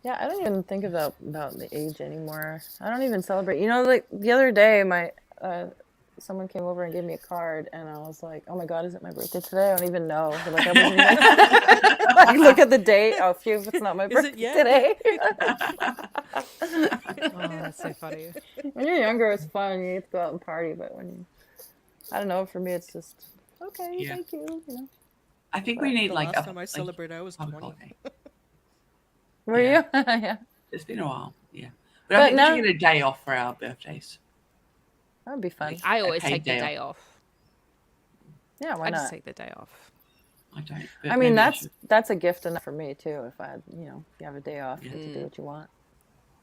Yeah, I don't even think about the age anymore. I don't even celebrate. Like the other day, my someone came over and gave me a card, and I was like, "Oh my God, is it my birthday today?" I don't even know. But, like I wasn't even like look at the date. Oh, phew, it's not my Is it birthday yet? today. Oh, that's so funny. When you're younger, it's fun. You get to go out and party, but when you, I don't know. For me, it's just okay. Yeah. Thank you. I think we need The like last a time I celebrated, I was public 20. holiday. Were Yeah. you? Yeah, It's been a while, yeah. But I But think now- we should get a day off for our birthdays. that would be fun. I always paid take the day day off. Yeah, why I not? just take the day off. I don't. But I mean, maybe I that's should. that's a gift enough for me too. If I had, if you have a day off, you get to do Mm. what you want.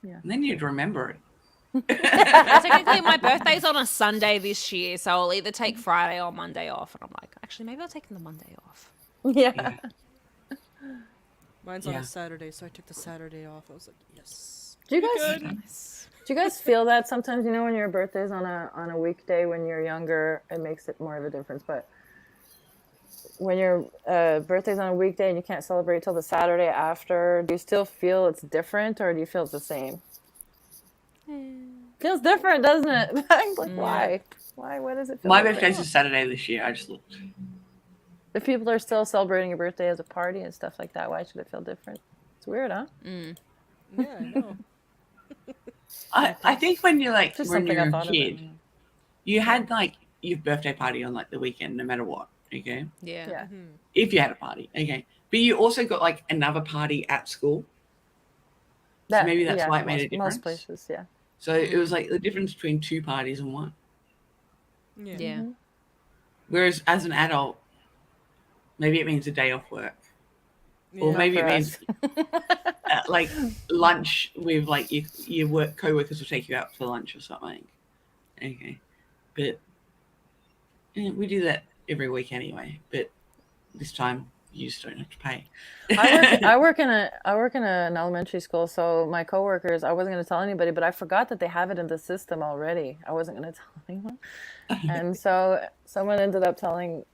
And then you'd remember it. Technically, my birthday's on a Sunday this year, so I'll either take Friday or Monday off. And I'm like, actually, maybe I'll take the Monday off. Yeah. Yeah. Mine's on Yeah. a Saturday, so I took the Saturday off. I was like, yes. Do you guys Good. do you guys feel that sometimes? When your birthday's on a weekday when you're younger, it makes it more of a difference. But when your birthday's on a weekday and you can't celebrate till the Saturday after, do you still feel it's different, or do you feel it's the same? Feels different, doesn't it? I'm like, why? Why? What does it feel? My different? birthday's a Saturday this year. I just looked. If people are still celebrating your birthday as a party and stuff like that, why should it feel different? It's weird, huh? Mm. Yeah, I know. I think when you're like Just when something you're I a thought kid, of. you had like your birthday party on like the weekend, no matter what. Okay, Yeah. Yeah. Mhm. if you had a party, okay, but you also got like another party at school. maybe that's why it made a Most difference. places, yeah. So it was like the difference between two parties and one. Yeah. Yeah. Mm-hmm. Whereas as an adult, maybe it means a day off work, or Yeah. maybe it for means like lunch with like your work co-workers will take you out for lunch or something. Okay, but we do that every week anyway. But this time you just don't have to pay. I work in an elementary school, so my coworkers, I wasn't going to tell anybody, but I forgot that they have it in the system already. I wasn't going to tell anyone, and so someone ended up telling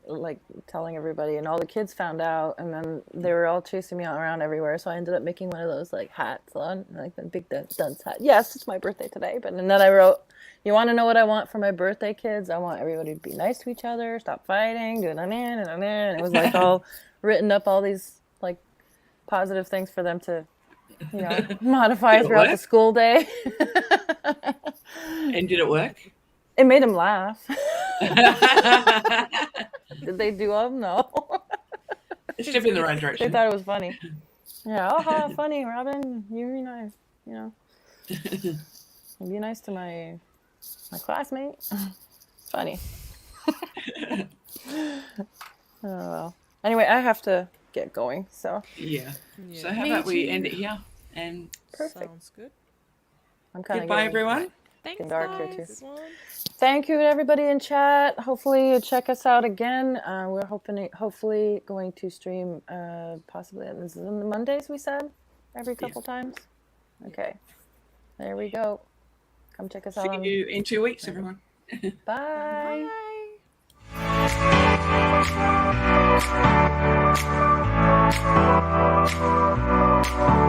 everybody, and all the kids found out, and then they were all chasing me around everywhere. So I ended up making one of those like hats on, like the big dunce hat. Yes, it's my birthday today, and then I wrote, "You want to know what I want for my birthday, kids? I want everybody to be nice to each other, stop fighting, do it, and it was like all written up, all these like positive things for them to, modify Did it throughout the work? school day. And did it work? It made them laugh. Did they do them? No. It's a step in the right They direction. thought it was funny. Yeah. Oh, how funny, Robin. You're nice. Be nice to my classmate. Funny. Oh well. Anyway, I have to get going. So Yeah. Yeah. So how about we end it here? And perfect. Sounds good. I'm kind of goodbye, everyone. Thanks, Getting dark here, guys. too. Thank you to everybody in chat. Hopefully you check us out again. We're hopefully going to stream possibly on the Mondays, we said, every couple times. Okay. There we go. Come check us out. See you in 2 weeks, everyone. Bye. Bye.